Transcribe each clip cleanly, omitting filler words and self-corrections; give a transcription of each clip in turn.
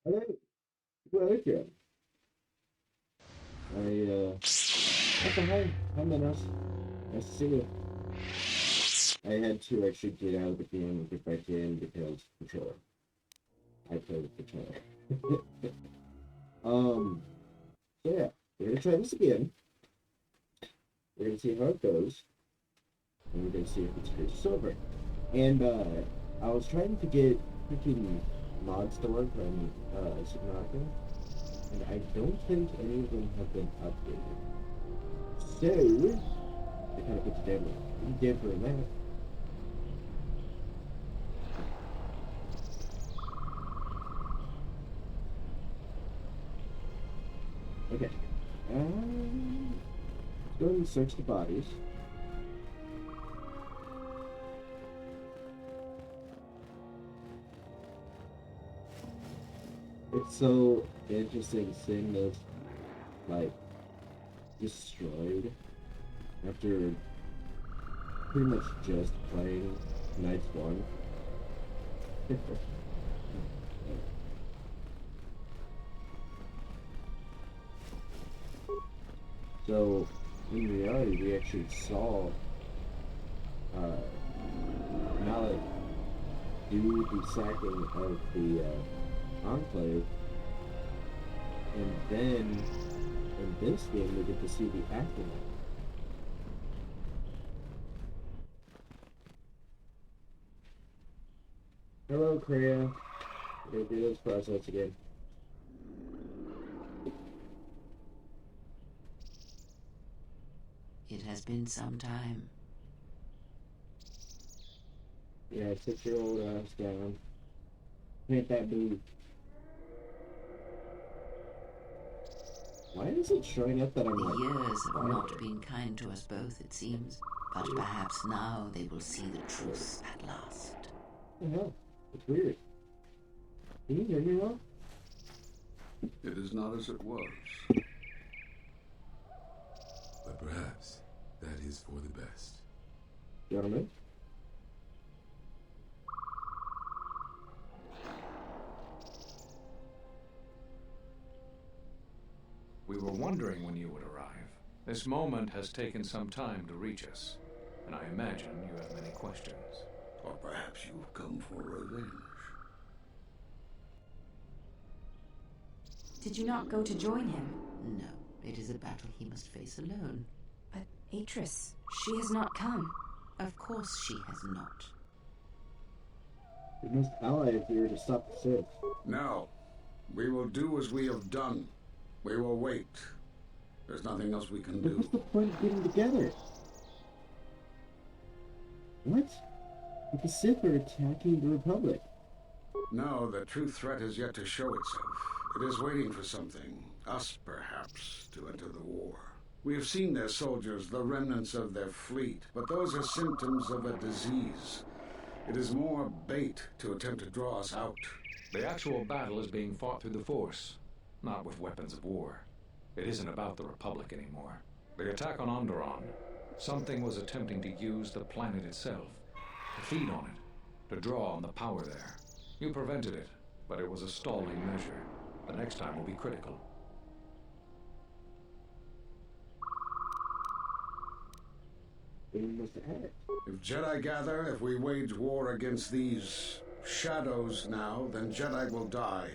Alright, well, okay. Okay, hi, Minos. Nice to see you. I had to actually get out of the game and get back in because controller. I play with controller. So yeah, we're gonna try this again. We're gonna see how it goes. And we're gonna see if it's Chris Silver. And, I was trying to get freaking mods to work on, Subnautica. And I don't think any of them have been updated. So, they kind of put the damn for a minute. Okay. Let's go ahead and search the bodies. It's so interesting seeing this, like, destroyed after pretty much just playing Nights 1. So, in reality, we actually saw Malik do the sacking of the Enclave, and then in this game we get to see the aftermath. Hello, Kreia. We're gonna do this process again. It has been some time. Yeah, sit your old ass down. Hit that boob. Why is it showing up that I'm The like... years have not been kind to us both, it seems. But perhaps now they will see the truth at last. What the hell? It's weird. Can you hear me well? It is not as it was. But perhaps that is for the best. Gentlemen? We were wondering when you would arrive. This moment has taken some time to reach us, and I imagine you have many questions. Or perhaps you have come for revenge. Did you not go to join him? No, it is a battle he must face alone. But Atris, she has not come. Of course she has not. We must ally if we were to stop the Sith. Now, We will do as we have done. We will wait. There's nothing else we can But do. what's the point of getting together? What? If the Sith are attacking the Republic. No, the true threat is yet to show itself. It is waiting for something, us perhaps, to enter the war. We have seen their soldiers, the remnants of their fleet, but those are symptoms of a disease. It is more bait to attempt to draw us out. The actual battle is being fought through the Force, not with weapons of war. It isn't about the Republic anymore. The attack on Onderon, something was attempting to use the planet itself, to feed on it, to draw on the power there. You prevented it, but it was a stalling measure. The next time will be critical. Then we must act. If Jedi gather, if we wage war against these shadows now, then Jedi will die,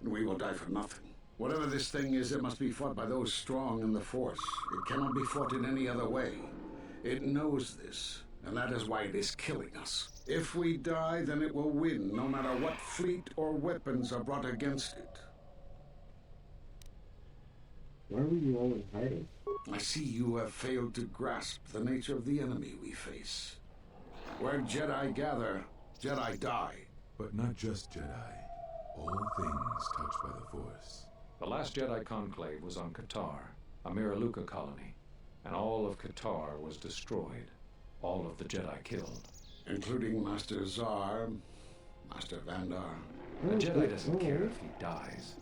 and we will die for nothing. Whatever this thing is, it must be fought by those strong in the Force. It cannot be fought in any other way. It knows this, and that is why it is killing us. If we die, then it will win, no matter what fleet or weapons are brought against it. Why were you all in hiding? I see you have failed to grasp the nature of the enemy we face. Where Jedi gather, Jedi die. But not just Jedi. All things touched by the Force. The last Jedi conclave was on Kotor, a Miraluka colony, and all of Kotor was destroyed. All of the Jedi killed. Including Master Zar, Master Vandar. A Jedi doesn't care if he dies.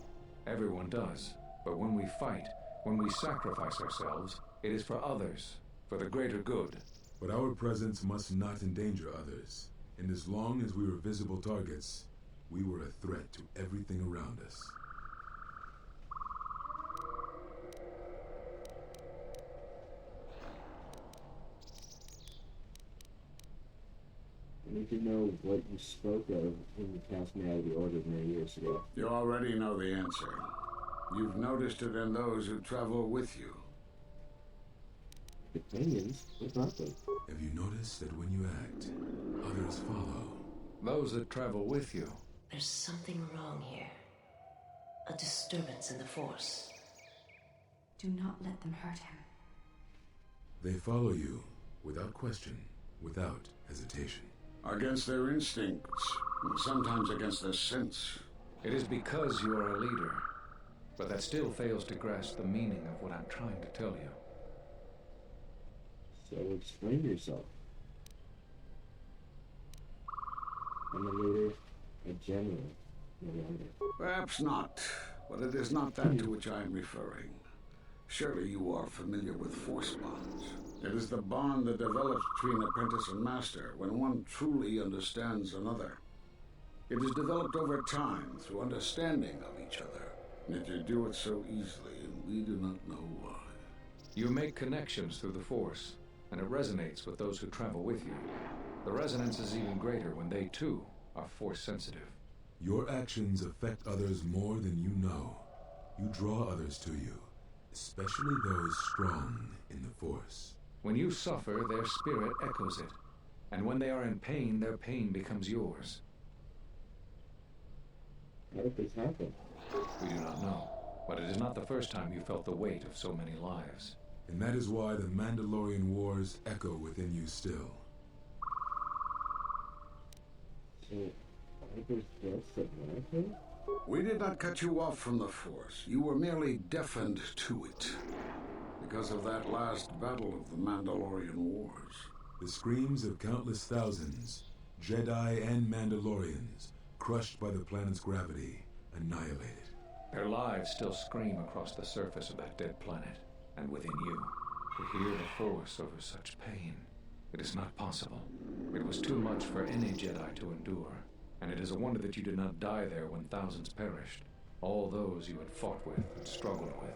Everyone does. But when we fight, when we sacrifice ourselves, it is for others, for the greater good. But our presence must not endanger others. And as long as we were visible targets, we were a threat to everything around us. I need to know what you spoke of when you cast me out of the Order many years ago. You already know the answer. You've noticed it in those who travel with you. Companions? What about them? Have you noticed that when you act, others follow? Those that travel with you. There's something wrong here. A disturbance in the Force. Do not let them hurt him. They follow you, without question, without hesitation. Against their instincts, and sometimes against their sense. It is because you are a leader. But that still fails to grasp the meaning of what I'm trying to tell you. So explain yourself. I'm a leader, a general, no longer. Perhaps not, but it is not that to which I am referring. Surely you are familiar with Force bonds. It is the bond that develops between apprentice and master when one truly understands another. It is developed over time through understanding of each other. Yet you do it so easily, and we do not know why. You make connections through the Force, and it resonates with those who travel with you. The resonance is even greater when they, too, are Force-sensitive. Your actions affect others more than you know. You draw others to you, especially those strong in the Force. When you suffer, their spirit echoes it. And when they are in pain, their pain becomes yours. How did this happen? We do not know, but it is not the first time you felt the weight of so many lives. And that is why the Mandalorian Wars echo within you still. So, Viper's deaths at Monaco? We did not cut you off from the Force. You were merely deafened to it. Because of that last battle of the Mandalorian Wars. The screams of countless thousands, Jedi and Mandalorians, crushed by the planet's gravity, annihilated. Their lives still scream across the surface of that dead planet, and within you. To hear the Force over such pain, it is not possible. It was too much for any Jedi to endure, and it is a wonder that you did not die there when thousands perished. All those you had fought with and struggled with.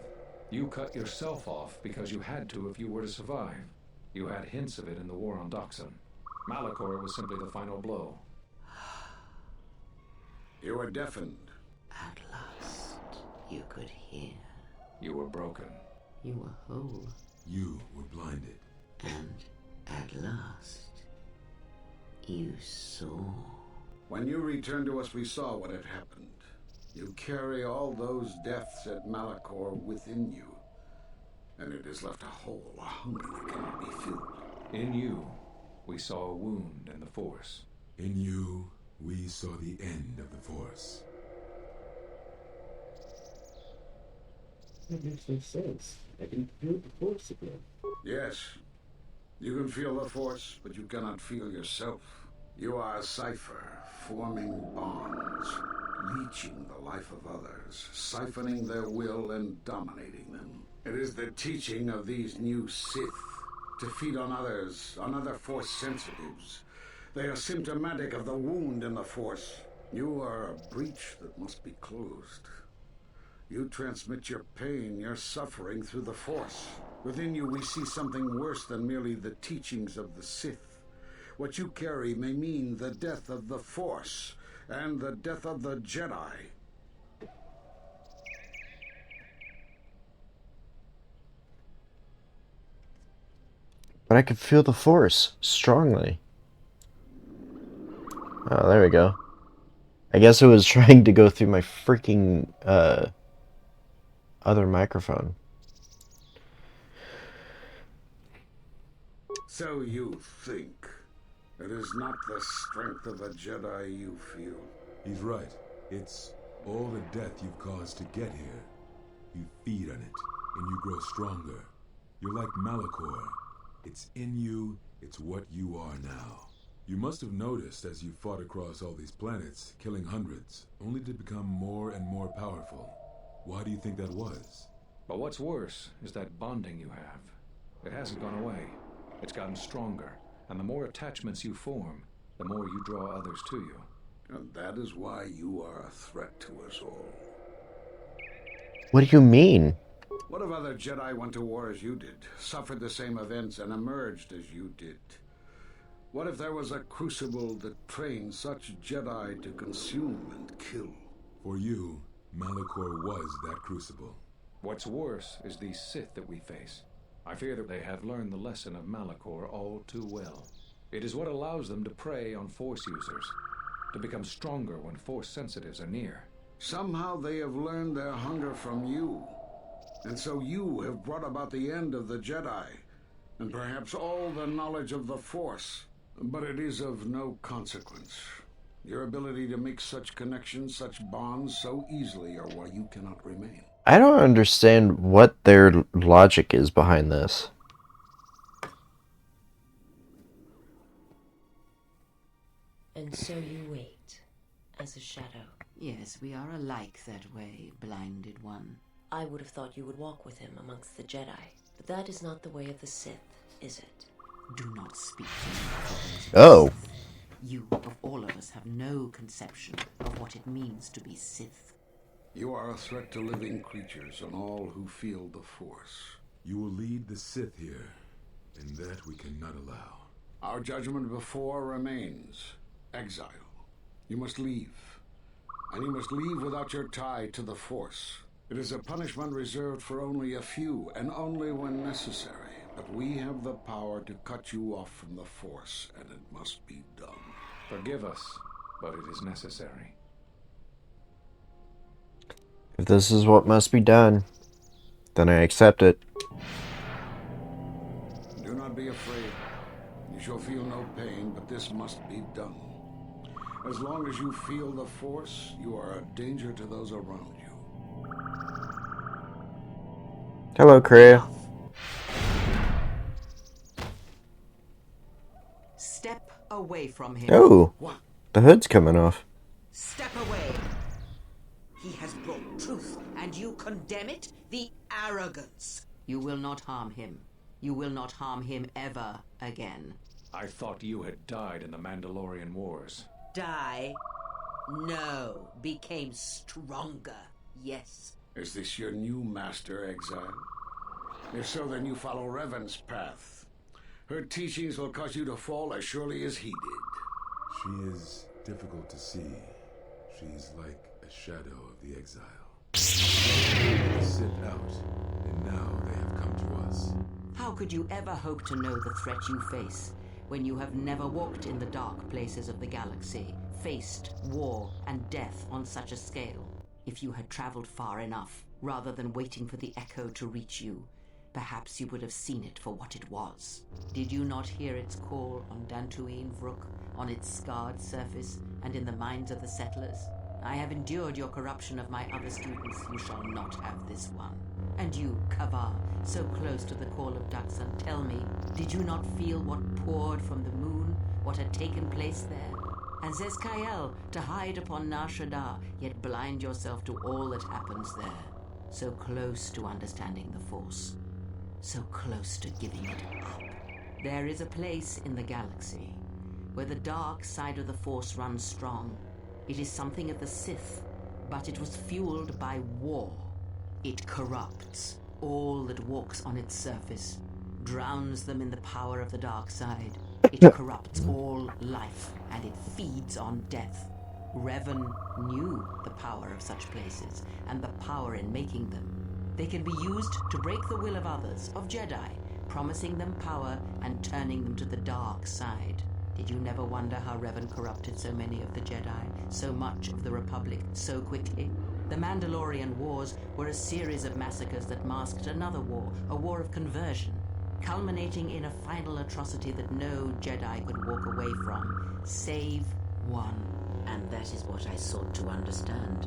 You cut yourself off because you had to if you were to survive. You had hints of it in the war on Doxon. Malachor was simply the final blow. You were deafened. At last, you could hear. You were broken. You were whole. You were blinded. And at last, you saw. When you returned to us, we saw what had happened. You carry all those deaths at Malachor within you, and it has left a hole, a hunger that cannot be filled. In you, we saw a wound in the Force. In you, we saw the end of the Force. That makes no sense. I can feel the force again. Yes, you can feel the Force, but you cannot feel yourself. You are a cipher, forming bonds, leeching the life of others, siphoning their will and dominating them. It is the teaching of these new Sith to feed on others, on other Force sensitives. They are symptomatic of the wound in the Force. You are a breach that must be closed. You transmit your pain, your suffering through the Force. Within you we see something worse than merely the teachings of the Sith. What you carry may mean the death of the Force and the death of the Jedi. But I could feel the force strongly. Oh, there we go. I guess it was trying to go through my freaking other microphone. So you think. It is not the strength of a Jedi you feel. He's right. It's all the death you've caused to get here. You feed on it, and you grow stronger. You're like Malachor. It's in you, it's what you are now. You must have noticed as you fought across all these planets, killing hundreds, only to become more and more powerful. Why do you think that was? But what's worse is that bonding you have. It hasn't gone away. It's gotten stronger, and the more attachments you form, the more you draw others to you. And that is why you are a threat to us all. What do you mean? What if other Jedi went to war as you did, suffered the same events, and emerged as you did? What if there was a crucible that trained such Jedi to consume and kill? For you, Malachor was that crucible. What's worse is these Sith that we face. I fear that they have learned the lesson of Malachor all too well. It is what allows them to prey on Force users, to become stronger when Force sensitives are near. Somehow they have learned their hunger from you. And so you have brought about the end of the Jedi, and perhaps all the knowledge of the Force. But it is of no consequence. Your ability to make such connections, such bonds so easily are why you cannot remain. I don't understand what their logic is behind this. And so you wait, as a shadow. Yes, we are alike that way, blinded one. I would have thought you would walk with him amongst the Jedi, but that is not the way of the Sith, is it? Do not speak to me of the ways of Oh. the Sith. You, of all of us, have no conception of what it means to be Sith. You are a threat to living creatures and all who feel the Force. You will lead the Sith here, and that we cannot allow. Our judgment before remains. Exile. You must leave. And you must leave without your tie to the Force. It is a punishment reserved for only a few, and only when necessary. But we have the power to cut you off from the Force, and it must be done. Forgive us, but it is necessary. If this is what must be done, then I accept it. Do not be afraid. You shall feel no pain, but this must be done. As long as you feel the Force, you are a danger to those around you. Hello, Kreia. Step away from him. Oh, What? the hood's coming off. Step away. He has brought truth, and you condemn it? The arrogance. You will not harm him. You will not harm him ever again. I thought you had died in the Mandalorian Wars. Die? No. Became stronger. Yes. Is this your new master, Exile? If so, then you follow Revan's path. Her teachings will cause you to fall as surely as he did. She is difficult to see. She's like a shadow of the exile. They sit out, and now they have come to us. How could you ever hope to know the threat you face when you have never walked in the dark places of the galaxy, faced war and death on such a scale? If you had traveled far enough, rather than waiting for the echo to reach you, perhaps you would have seen it for what it was. Did you not hear its call on Dantooine Vrook, on its scarred surface, and in the minds of the settlers? I have endured your corruption of my other students. You shall not have this one. And you, Kavar, so close to the call of Daxan, tell me, did you not feel what poured from the moon, what had taken place there? And Zezkael, to hide upon Nar Shaddaa, yet blind yourself to all that happens there. So close to understanding the Force. So close to giving it up. There is a place in the galaxy where the dark side of the Force runs strong. It is something of the Sith, but it was fueled by war. It corrupts all that walks on its surface, drowns them in the power of the dark side. It corrupts all life, and it feeds on death. Revan knew the power of such places, and the power in making them. They can be used to break the will of others, of Jedi, promising them power and turning them to the dark side. Did you never wonder how Revan corrupted so many of the Jedi, so much of the Republic, so quickly? The Mandalorian Wars were a series of massacres that masked another war, a war of conversion, culminating in a final atrocity that no Jedi could walk away from, save one. And that is what I sought to understand.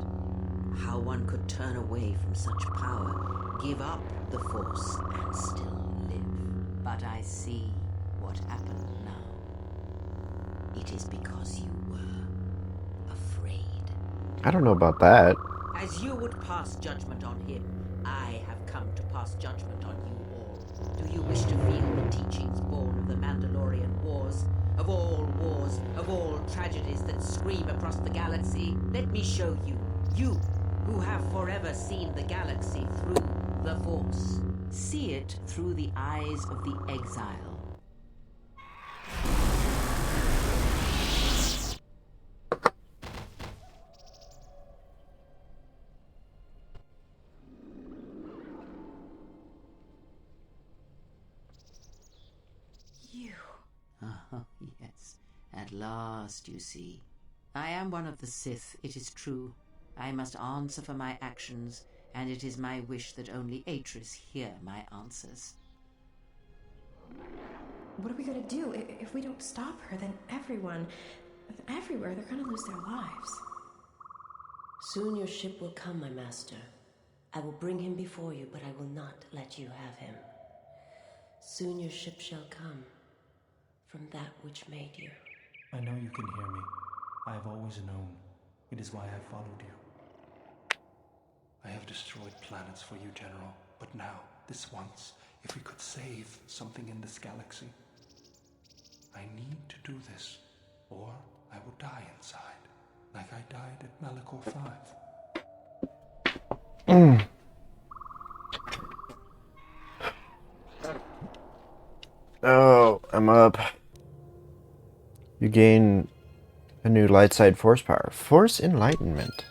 How one could turn away from such power, give up the Force, and still live. But I see what happened now. It is because you were afraid. I don't know about that. As you would pass judgment on him, I have come to pass judgment on you all. Do you wish to feel the teachings born of the Mandalorian Wars? Of all tragedies that scream across the galaxy? Let me show you. You, who have forever seen the galaxy through the Force. See it through the eyes of the exile. Oh, yes. At last, you see. I am one of the Sith, it is true. I must answer for my actions, and it is my wish that only Atris hear my answers. What are we gonna do? If we don't stop her, then everyone, everywhere, they're gonna lose their lives. Soon your ship will come, my master. I will bring him before you, but I will not let you have him. Soon your ship shall come from that which made you. I know you can hear me. I have always known. It is why I followed you. I have destroyed planets for you, General. But now, this once, if we could save something in this galaxy. I need to do this, or I will die inside, like I died at Malachor 5. Oh, I'm up. You gain a new light side force power. Force Enlightenment.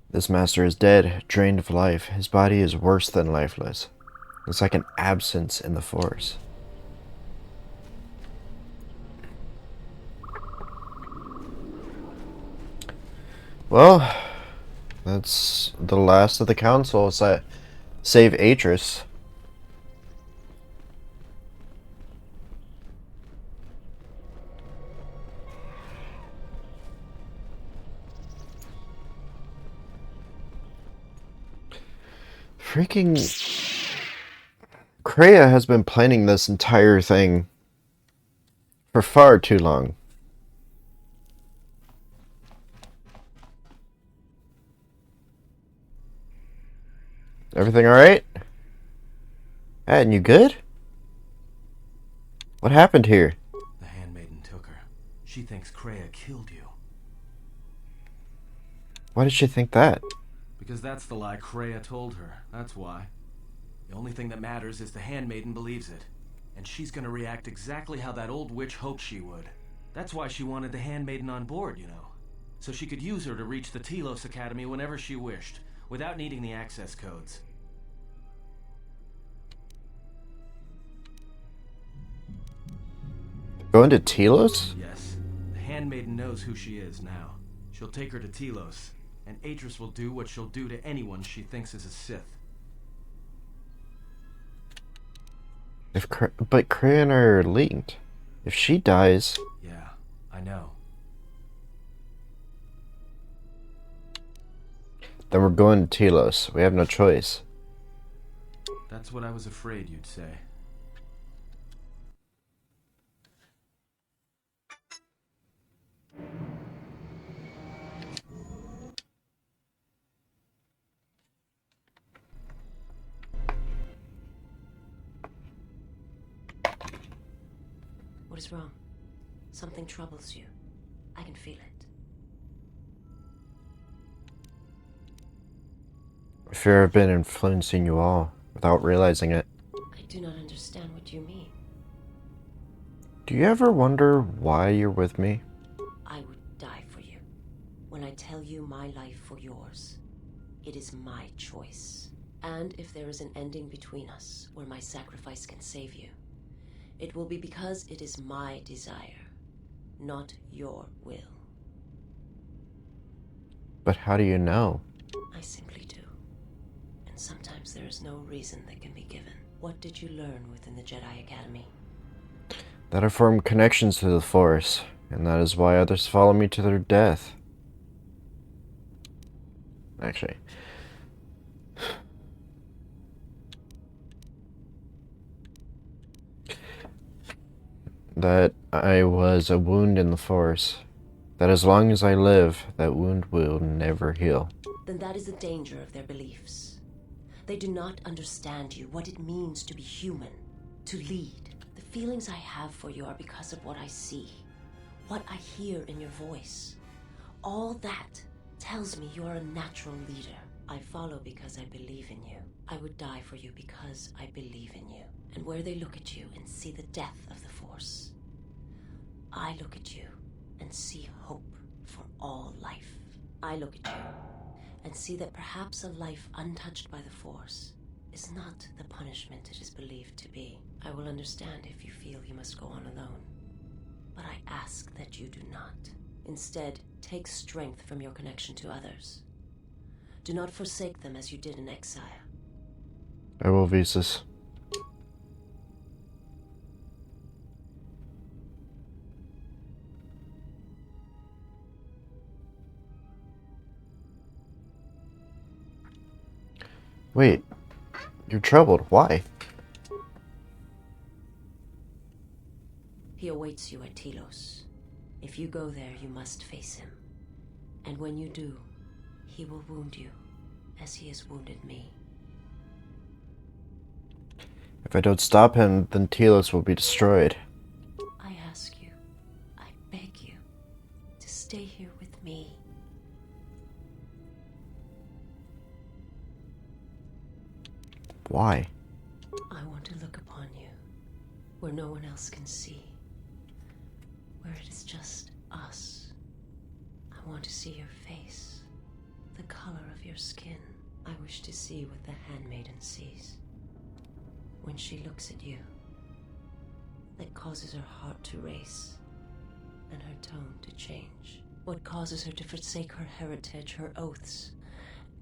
This master is dead, drained of life. His body is worse than lifeless. It's like an absence in the Force. Well, that's the last of the council. Save Atris. Freaking Kreia has been planning this entire thing for far too long. Everything alright? And you good? What happened here? The handmaiden took her. She thinks Kreia killed you. Why did she think that? Because that's the lie Kreia told her. That's why. The only thing that matters is the handmaiden believes it. And she's gonna react exactly how that old witch hoped she would. That's why she wanted the handmaiden on board, you know. So she could use her to reach the Telos Academy whenever she wished, without needing the access codes. Going to Telos? Yes. The knows who she is now. She'll take her to Telos, and Atris will do what she'll do to anyone she thinks is a Sith. But Kree and I are linked. If she dies... Yeah, I know. Then we're going to Telos. We have no choice. That's what I was afraid you'd say. What is wrong? Something troubles you. I can feel it. I fear I've been influencing you all without realizing it. I do not understand what you mean. Do you ever wonder why you're with me? I would die for you. When I tell you my life for yours, it is my choice. And if there is an ending between us where my sacrifice can save you, it will be because it is my desire, not your will. But how do you know? I simply do. And sometimes there is no reason that can be given. What did you learn within the Jedi Academy? That I form connections to the Force, and that is why others follow me to their death. Actually. That I was a wound in the Force. That as long as I live, that wound will never heal. Then that is the danger of their beliefs. They do not understand you, what it means to be human, to lead. The feelings I have for you are because of what I see, what I hear in your voice. All that tells me you are a natural leader. I follow because I believe in you. I would die for you because I believe in you. And where they look at you and see the death of the Force, I look at you and see hope for all life. I look at you and see that perhaps a life untouched by the Force is not the punishment it is believed to be. I will understand if you feel you must go on alone, but I ask that you do not. Instead, take strength from your connection to others. Do not forsake them as you did in exile. I will, Visas. Wait, you're troubled. Why? He awaits you at Telos. If you go there, you must face him. And when you do, he will wound you, as he has wounded me. If I don't stop him, then Telos will be destroyed. I ask you, I beg you, to stay here with me. Why? I want to look upon you, where no one else can see. Where it is just us. I want to see your face, the color of your skin. I wish to see what the handmaiden sees when she looks at you. That causes her heart to race and her tone to change. What causes her to forsake her heritage, her oaths,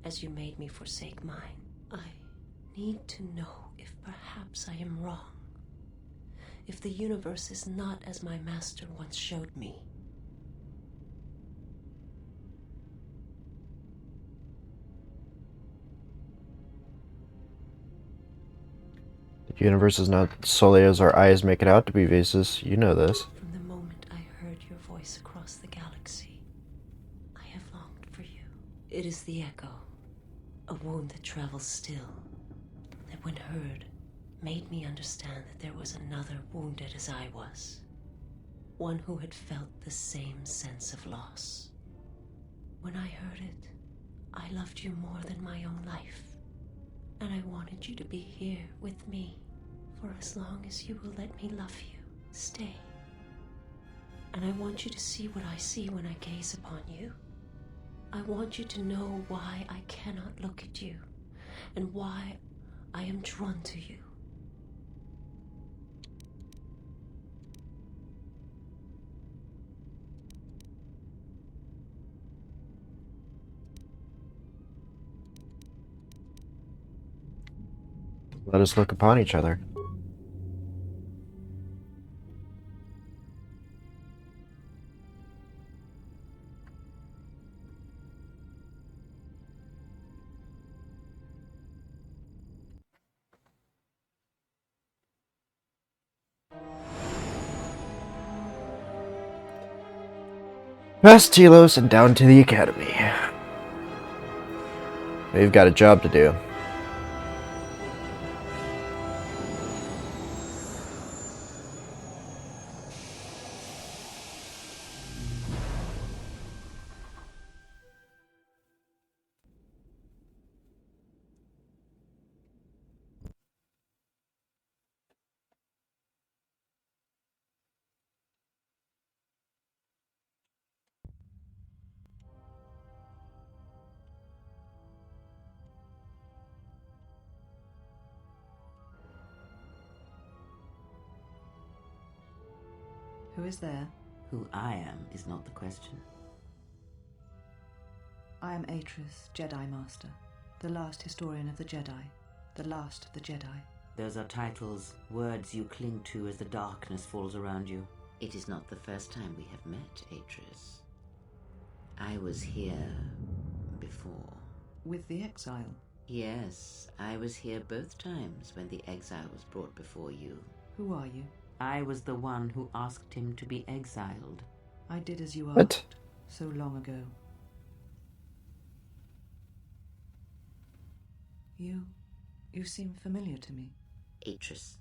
as you made me forsake mine. I need to know if perhaps I am wrong. If the universe is not as my master once showed me. The universe is not solely as our eyes make it out to be, Visas. You know this. From the moment I heard your voice across the galaxy, I have longed for you. It is the echo, a wound that travels still, that when heard, made me understand that there was another wounded as I was. One who had felt the same sense of loss. When I heard it, I loved you more than my own life. And I wanted you to be here with me for as long as you will let me love you. Stay. And I want you to see what I see when I gaze upon you. I want you to know why I cannot look at you and why I am drawn to you. Let us look upon each other. Past Telos and down to the academy. We've got a job to do. Who is there? Who I am is not the question. I am Atris, Jedi Master, the last historian of the Jedi, the last of the Jedi. Those are titles, words you cling to as the darkness falls around you. It is not the first time we have met, Atris. I was here before. With the exile? Yes, I was here both times when the exile was brought before you. Who are you? I was the one who asked him to be exiled. I did as you What? asked, so long ago. You seem familiar to me. Atris,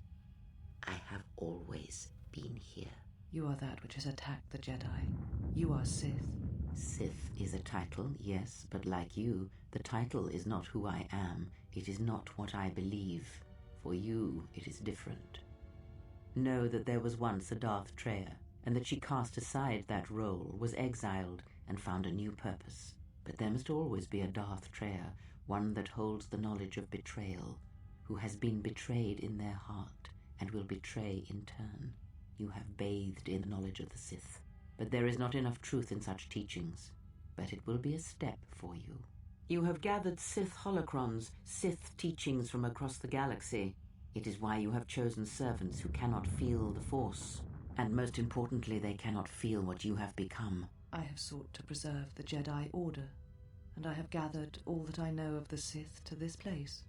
I have always been here. You are that which has attacked the Jedi. You are Sith. Sith is a title, yes, but like you, the title is not who I am. It is not what I believe. For you, it is different. Know that there was once a Darth Treya, and that she cast aside that role, was exiled, and found a new purpose. But there must always be a Darth Treya, one that holds the knowledge of betrayal, who has been betrayed in their heart, and will betray in turn. You have bathed in the knowledge of the Sith. But there is not enough truth in such teachings. But it will be a step for you. You have gathered Sith holocrons, Sith teachings from across the galaxy. It is why you have chosen servants who cannot feel the Force. And most importantly, they cannot feel what you have become. I have sought to preserve the Jedi Order, and I have gathered all that I know of the Sith to this place,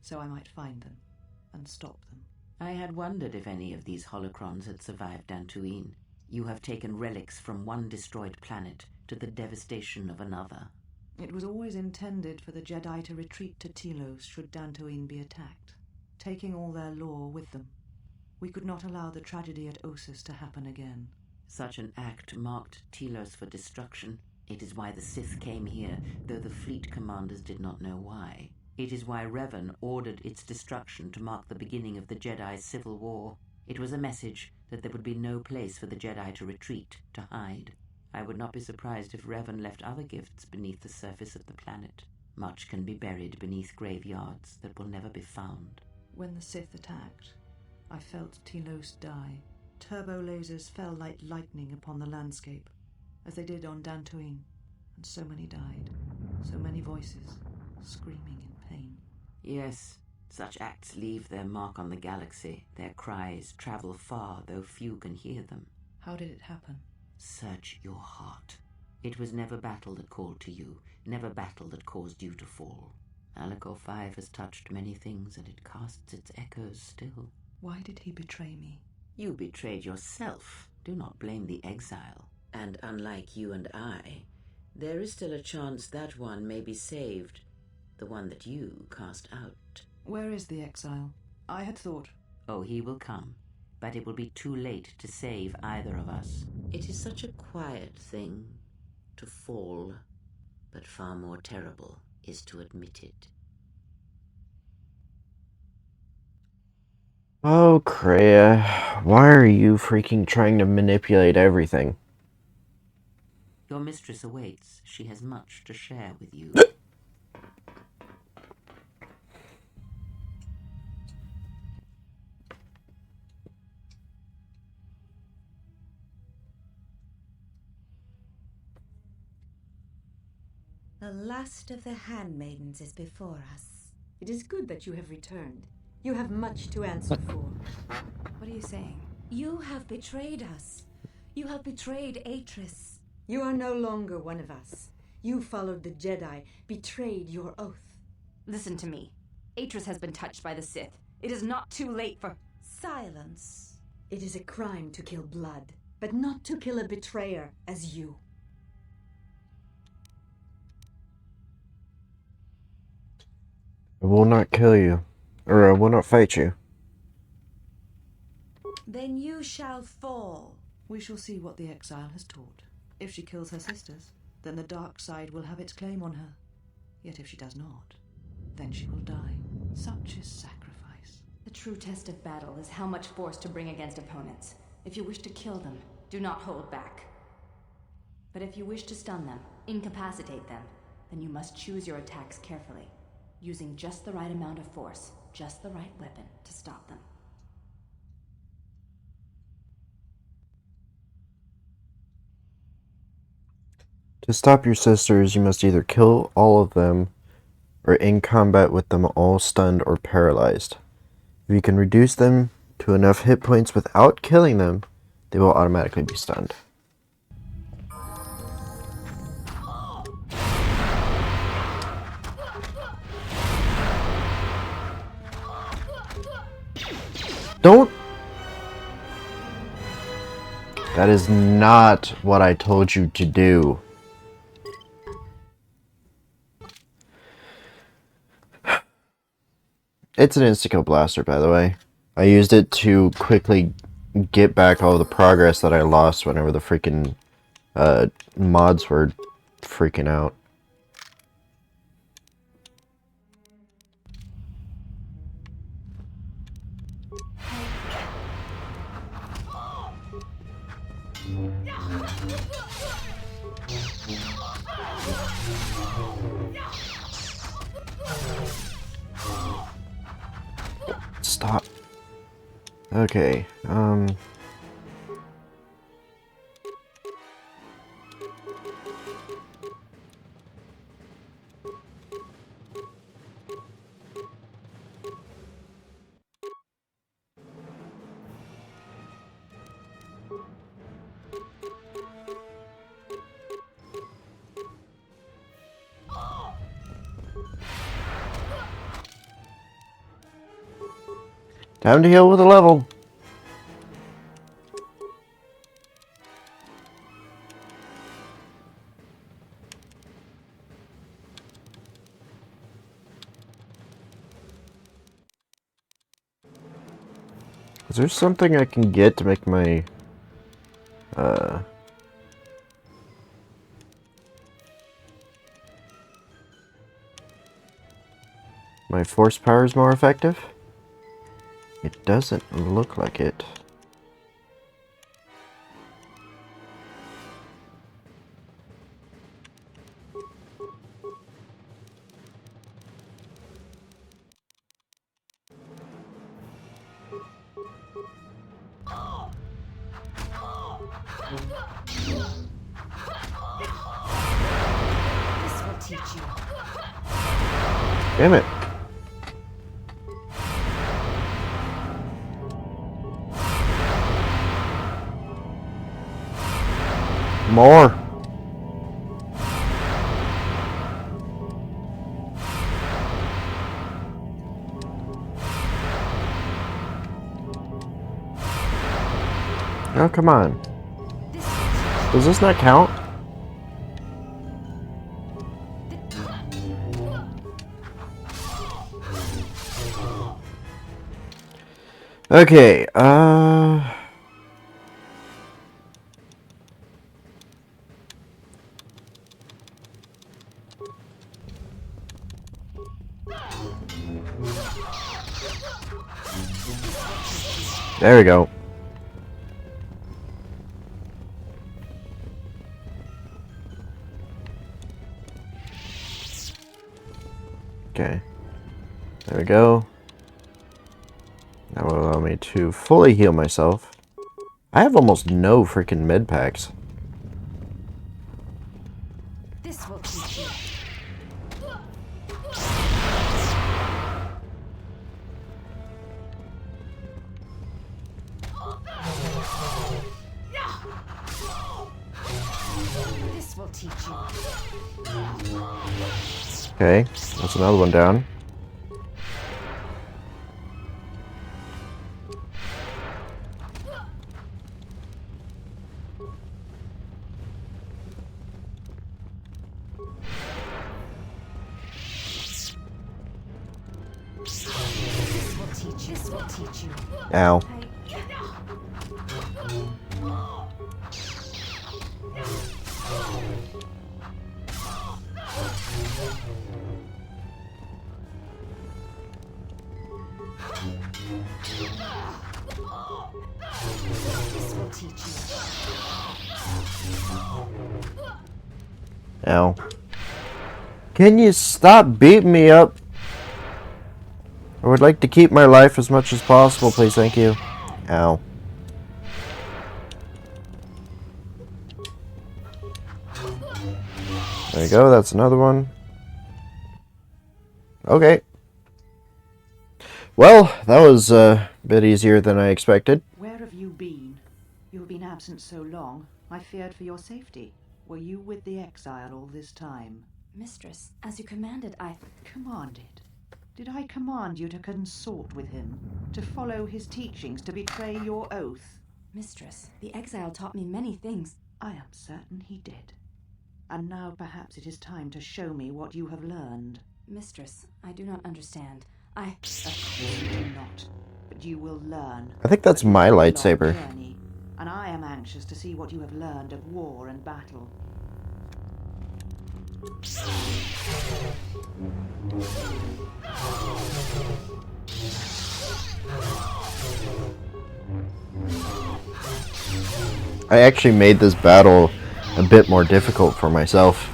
so I might find them and stop them. I had wondered if any of these holocrons had survived Dantooine. You have taken relics from one destroyed planet to the devastation of another. It was always intended for the Jedi to retreat to Telos should Dantooine be attacked, taking all their lore with them. We could not allow the tragedy at Ossus to happen again. Such an act marked Telos for destruction. It is why the Sith came here, though the fleet commanders did not know why. It is why Revan ordered its destruction to mark the beginning of the Jedi's civil war. It was a message that there would be no place for the Jedi to retreat, to hide. I would not be surprised if Revan left other gifts beneath the surface of the planet. Much can be buried beneath graveyards that will never be found. When the Sith attacked, I felt Telos die. Turbo lasers fell like lightning upon the landscape, as they did on Dantooine, and so many died. So many voices, screaming in pain. Yes, such acts leave their mark on the galaxy. Their cries travel far, though few can hear them. How did it happen? Search your heart. It was never battle that called to you, never battle that caused you to fall. Alacor 5 has touched many things, and it casts its echoes still. Why did he betray me? You betrayed yourself. Do not blame the exile. And unlike you and I, there is still a chance that one may be saved. The one that you cast out. Where is the exile? I had thought... Oh, he will come. But it will be too late to save either of us. It is such a quiet thing to fall, but far more terrible is to admit it. Oh, Kreia, why are you freaking trying to manipulate everything? Your mistress awaits. She has much to share with you. The last of the handmaidens is before us. It is good that you have returned. You have much to answer for. What are you saying? You have betrayed us. You have betrayed Atris. You are no longer one of us. You followed the Jedi, betrayed your oath. Listen to me. Atris has been touched by the Sith. It is not too late for... Silence. It is a crime to kill blood, but not to kill a betrayer as you. I will not kill you. Or I will not fight you. Then you shall fall. We shall see what the exile has taught. If she kills her sisters, then the dark side will have its claim on her. Yet if she does not, then she will die. Such is sacrifice. The true test of battle is how much force to bring against opponents. If you wish to kill them, do not hold back. But if you wish to stun them, incapacitate them, then you must choose your attacks carefully, using just the right amount of force, just the right weapon to stop them. To stop your sisters, you must either kill all of them, or in combat with them all stunned or paralyzed. If you can reduce them to enough hit points without killing them, they will automatically be stunned. Don't! That is not what I told you to do. It's an insta-kill blaster, by the way. I used it to quickly get back all the progress that I lost whenever the freaking mods were freaking out. Stop. Okay, time to heal with a level. Is there something I can get to make my my force powers more effective? It doesn't look like it. This will teach you. Damn it. More. Oh, come on. Does this not count? Okay, there we go. Okay. There we go. That will allow me to fully heal myself. I have almost no freaking med packs. This will teach you. teach you. Okay, that's another one down. This will teach you. Ow. This will teach you. Ow. Can you stop beating me up? I would like to keep my life as much as possible, please, thank you. Ow. There you go, that's another one. Okay. Well, that was a bit easier than I expected. Where have you been? You have been absent so long, I feared for your safety. Were you with the exile all this time? Mistress, as you commanded, I... Commanded? Did I command you to consort with him? To follow his teachings, to betray your oath? Mistress, the exile taught me many things. I am certain he did. And now perhaps it is time to show me what you have learned. Mistress, I do not understand. Of course you do not. But you will learn. I think that's my lightsaber. Journey, and I am anxious to see what you have learned of war and battle. I actually made this battle a bit more difficult for myself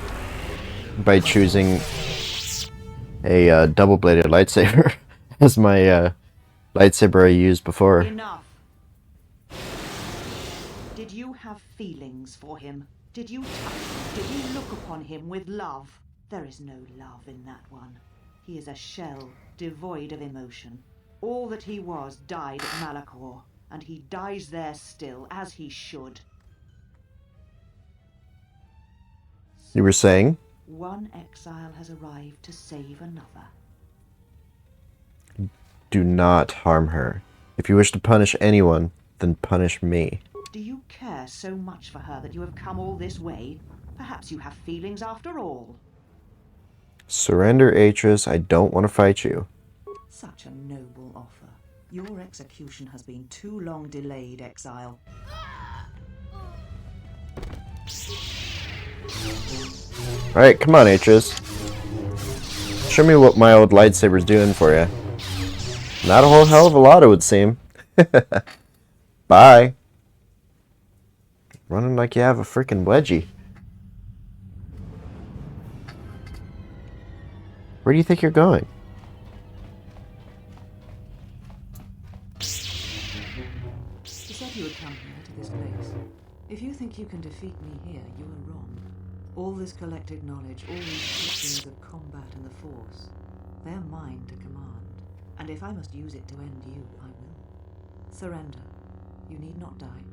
by choosing a double-bladed lightsaber as my lightsaber I used before. Enough. Did you have feelings for him? Did you touch him? Did you look upon him with love? There is no love in that one. He is a shell, devoid of emotion. All that he was died at Malachor, and he dies there still, as he should. You were saying? One exile has arrived to save another. Do not harm her. If you wish to punish anyone, then punish me. Do you care so much for her that you have come all this way? Perhaps you have feelings after all. Surrender, Atris. I don't want to fight you. Such a noble offer. Your execution has been too long delayed, exile. Alright, come on, Atris. Show me what my old lightsaber's doing for you. Not a whole hell of a lot, it would seem. Bye. Running like you have a freaking wedgie. Where do you think you're going? You said you would come here to this place. If you think you can defeat me here, you are wrong. All this collected knowledge, all these teachings of combat and the Force, they're mine to command. And if I must use it to end you, I will. Surrender. You need not die.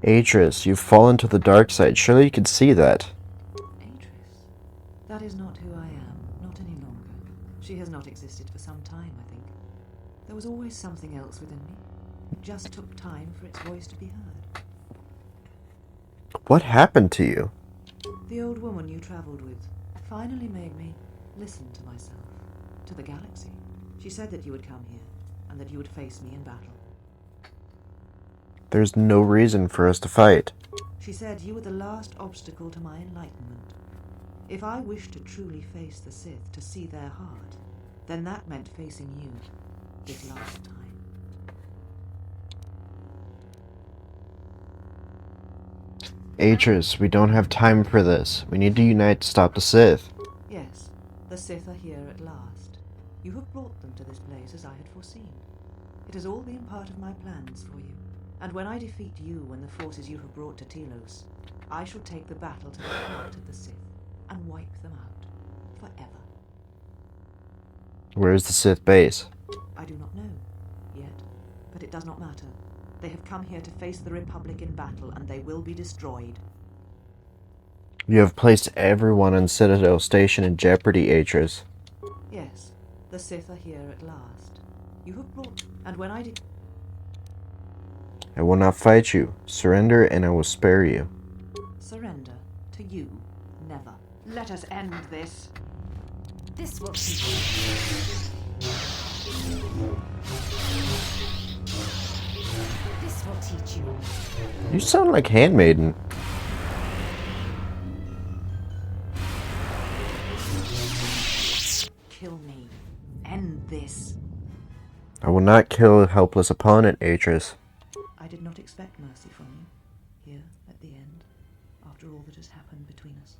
Atris, you've fallen to the dark side. Surely you can see that. Atris? That is not who I am, not any longer. She has not existed for some time, I think. There was always something else within me. It just took time for its voice to be heard. What happened to you? The old woman you traveled with finally made me listen to myself, to the galaxy. She said that you would come here, and that you would face me in battle. There's no reason for us to fight. She said you were the last obstacle to my enlightenment. If I wished to truly face the Sith, to see their heart, then that meant facing you, this last time. Atris, we don't have time for this. We need to unite to stop the Sith. Yes, the Sith are here at last. You have brought them to this place as I had foreseen. It has all been part of my plans for you. And when I defeat you and the forces you have brought to Telos, I shall take the battle to the heart of the Sith and wipe them out forever. Where's the Sith base? I do not know yet, but it does not matter. They have come here to face the Republic in battle, and they will be destroyed. You have placed everyone on Citadel Station in jeopardy, Atris. Yes, the Sith are here at last. You have brought... And when I did... I will not fight you. Surrender and I will spare you. Surrender? To you? Never. Let us end this. This will teach you. This will teach you. You sound like Handmaiden. Kill me. End this. I will not kill a helpless opponent, Atris. I did not expect mercy from you, here at the end, after all that has happened between us.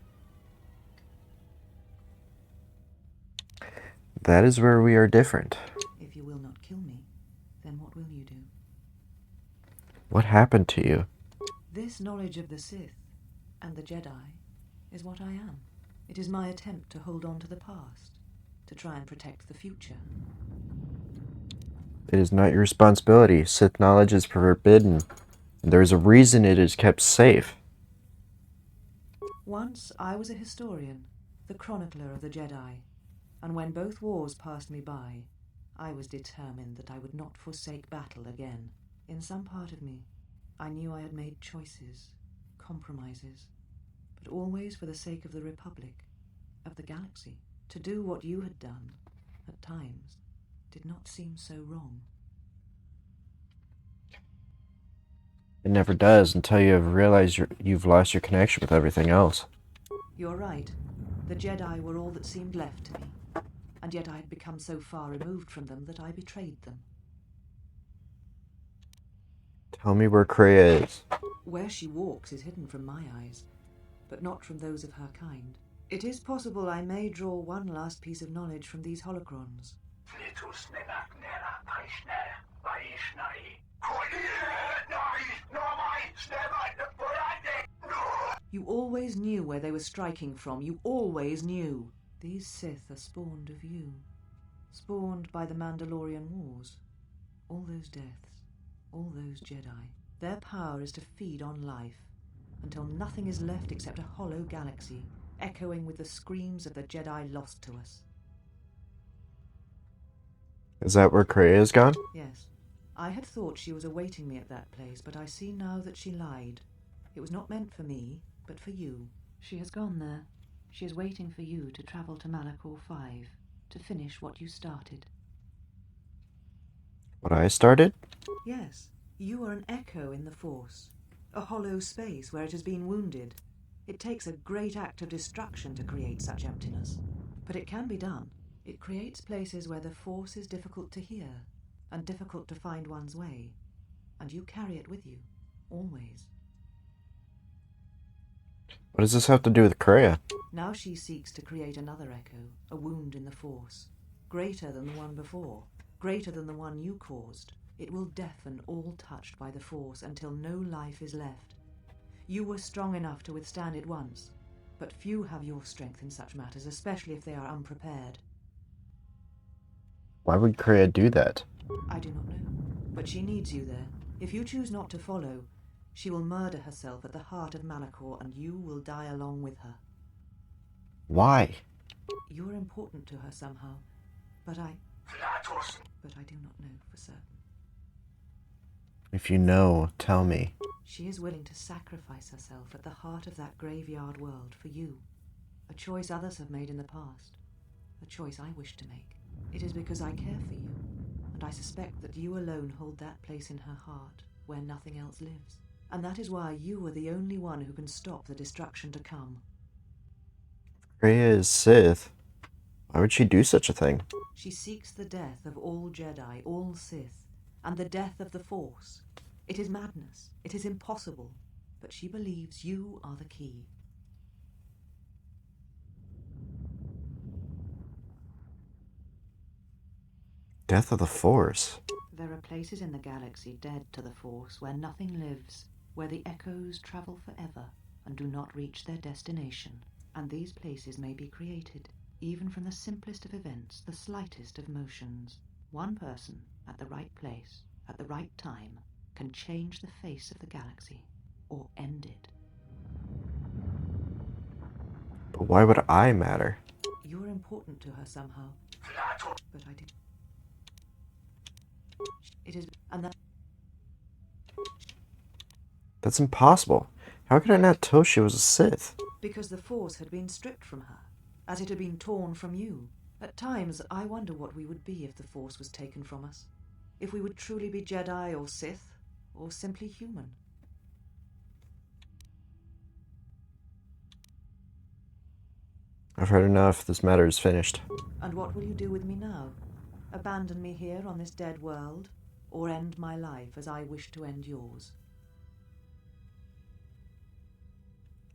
That is where we are different. If you will not kill me, then what will you do? What happened to you? This knowledge of the Sith and the Jedi is what I am. It is my attempt to hold on to the past, to try and protect the future. It is not your responsibility. Sith knowledge is forbidden. There is a reason it is kept safe. Once I was a historian, the chronicler of the Jedi, and when both wars passed me by, I was determined that I would not forsake battle again. In some part of me, I knew I had made choices, compromises, but always for the sake of the Republic, of the galaxy. To do what you had done, at times, did not seem so wrong. It never does until you have realized you've lost your connection with everything else. You're right. The Jedi were all that seemed left to me, and yet I had become so far removed from them that I betrayed them. Tell me where Kreia is. Where she walks is hidden from my eyes, but not from those of her kind. It is possible I may draw one last piece of knowledge from these holocrons. You always knew where they were striking from. You always knew. These Sith are spawned of you. Spawned by the Mandalorian Wars. All those deaths. All those Jedi. Their power is to feed on life, until nothing is left except a hollow galaxy, echoing with the screams of the Jedi lost to us. Is that where Kreia is gone? Yes. I had thought she was awaiting me at that place, but I see now that she lied. It was not meant for me, but for you. She has gone there. She is waiting for you to travel to Malachor 5, to finish what you started. What I started? Yes. You are an echo in the Force. A hollow space where it has been wounded. It takes a great act of destruction to create such emptiness. But it can be done. It creates places where the Force is difficult to hear, and difficult to find one's way. And you carry it with you, always. What does this have to do with Kreia? Now she seeks to create another echo, a wound in the Force. Greater than the one before, greater than the one you caused. It will deafen all touched by the Force until no life is left. You were strong enough to withstand it once, but few have your strength in such matters, especially if they are unprepared. Why would Kreia do that? I do not know, but she needs you there. If you choose not to follow, she will murder herself at the heart of Malachor, and you will die along with her. Why? You are important to her somehow, but I do not know for certain. If you know, tell me. She is willing to sacrifice herself at the heart of that graveyard world for you. A choice others have made in the past. A choice I wish to make. It is because I care for you, and I suspect that you alone hold that place in her heart where nothing else lives. And that is why you are the only one who can stop the destruction to come. Kreia is Sith. Why would she do such a thing? She seeks the death of all Jedi, all Sith, and the death of the Force. It is madness. It is impossible. But she believes you are the key. Death of the Force. There are places in the galaxy dead to the Force where nothing lives, where the echoes travel forever and do not reach their destination. And these places may be created, even from the simplest of events, the slightest of motions. One person, at the right place, at the right time, can change the face of the galaxy, or end it. But why would I matter? You're important to her somehow. But I did. It is, and that. That's impossible. How could I not tell she was a Sith? Because the Force had been stripped from her, as it had been torn from you. At times, I wonder what we would be if the Force was taken from us. If we would truly be Jedi or Sith, or simply human. I've heard enough. This matter is finished. And what will you do with me now? Abandon me here on this dead world, or end my life as I wish to end yours?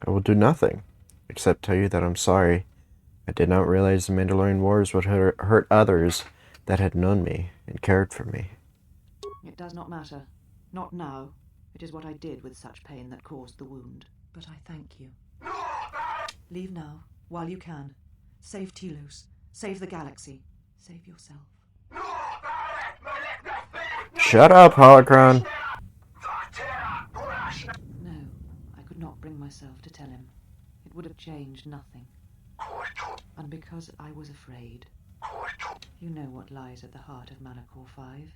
I will do nothing, except tell you that I'm sorry. I did not realize the Mandalorian Wars would hurt others that had known me and cared for me. It does not matter. Not now. It is what I did with such pain that caused the wound. But I thank you. Leave now, while you can. Save Telos. Save the galaxy. Save yourself. Shut up, Holocron! No, I could not bring myself to tell him. It would have changed nothing. And because I was afraid. You know what lies at the heart of Malachor 5.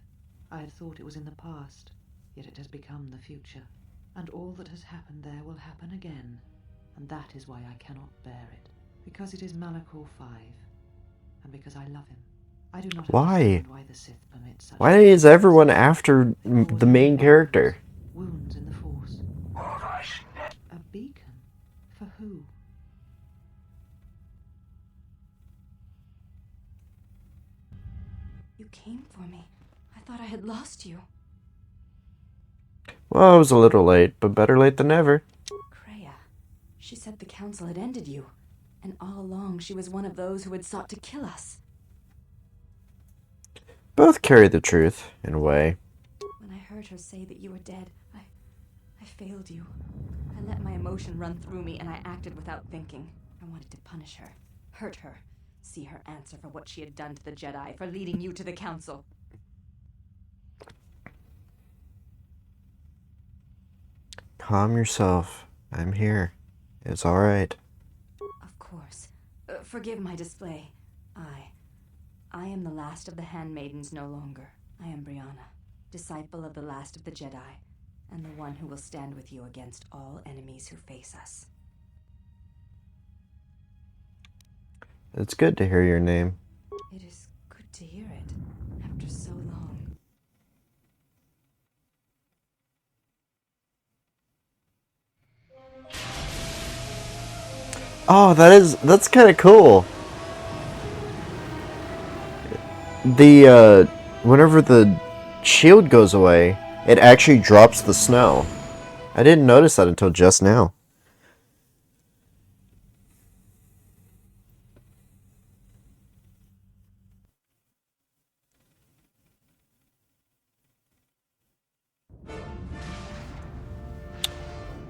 I had thought it was in the past, yet it has become the future. And all that has happened there will happen again. And that is why I cannot bear it. Because it is Malachor 5. And because I love him. I do not understand why the Sith permit such. Why is everyone after the main character? Wounds in the Force. A beacon? For who? You came for me. I thought I had lost you. Well, I was a little late, but better late than never. Kreia. She said the Council had ended you. And all along she was one of those who had sought to kill us. Both carry the truth, in a way. When I heard her say that you were dead, I failed you. I let my emotion run through me and I acted without thinking. I wanted to punish her, hurt her, see her answer for what she had done to the Jedi, for leading you to the Council. Calm yourself. I'm here. It's alright. Of course. Forgive my display. I am the last of the handmaidens no longer. I am Brianna, disciple of the last of the Jedi, and the one who will stand with you against all enemies who face us. It's good to hear your name. It is good to hear it, after so long. Oh, that's kind of cool. Whenever the shield goes away, it actually drops the snow. I didn't notice that until just now.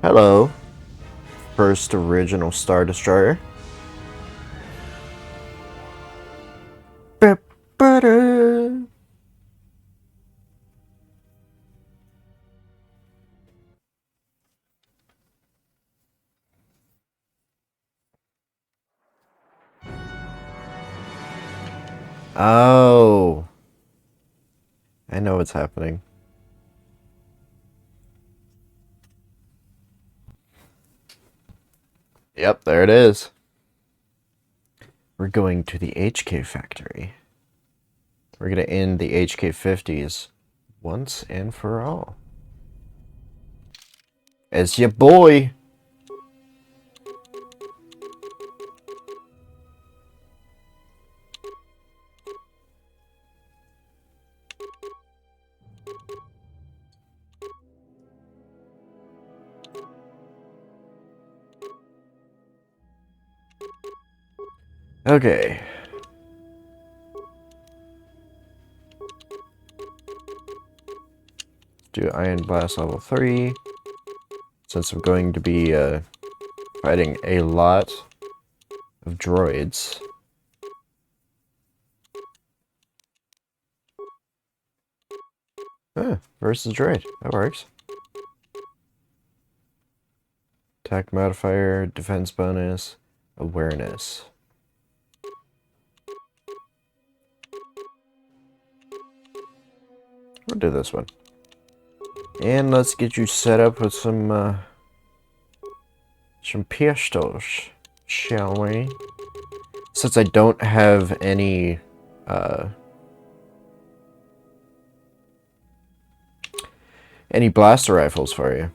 Hello, first original Star Destroyer. Ba-ba-da. Oh, I know what's happening. Yep, there it is. We're going to the HK factory. We're going to end the HK50s once and for all. It's your boy. Okay. Do Iron Blast level 3. Since I'm going to be fighting a lot of droids. Huh. versus droid. That works. Attack modifier, defense bonus, awareness. We'll do this one. And let's get you set up with some pistols, shall we? Since I don't have any blaster rifles for you.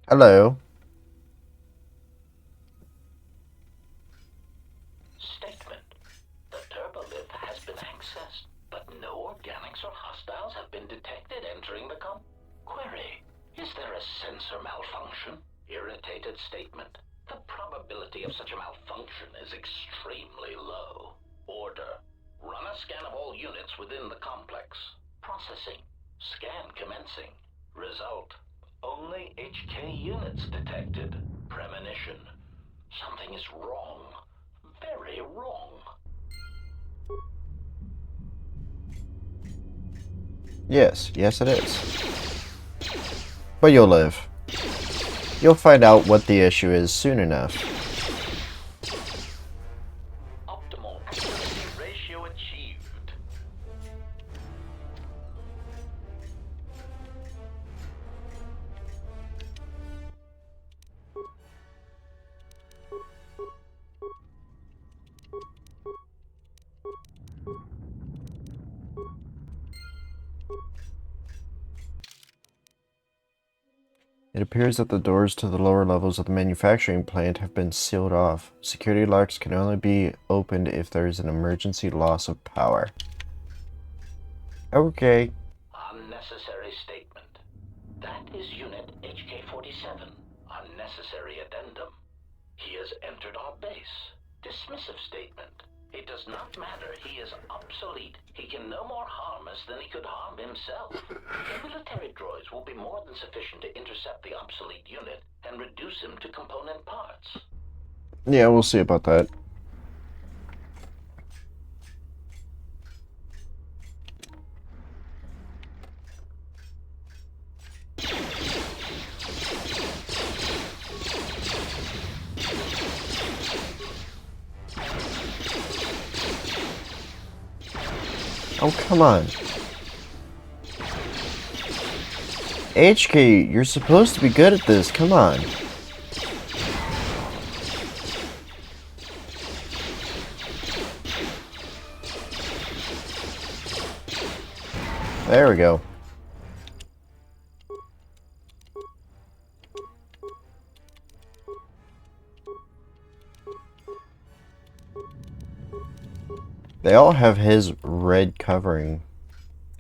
Hello. Statement. The turbolift has been accessed, but no organics or hostiles have been detected entering the Query. Is there a sensor malfunction? Irritated statement. The probability of such a malfunction is extremely low. Order. Run a scan of all units within the complex. Processing. Scan commencing. Result. Only HK units detected. Premonition. Something is wrong. Very wrong. Yes, yes it is. But you'll live. You'll find out what the issue is soon enough. Optimal accuracy ratio achieved. It appears that the doors to the lower levels of the manufacturing plant have been sealed off. Security locks can only be opened if there is an emergency loss of power. Okay. Unnecessary statement. That is Unit HK-47. Unnecessary addendum. He has entered our base. Dismissive statement. It does not matter. He is obsolete. He can no more harm us than he could harm himself. The military droids will be more than sufficient to intercept the obsolete unit and reduce him to component parts. Yeah, we'll see about that. Oh, come on. HK, you're supposed to be good at this. Come on. There we go. They all have his red covering.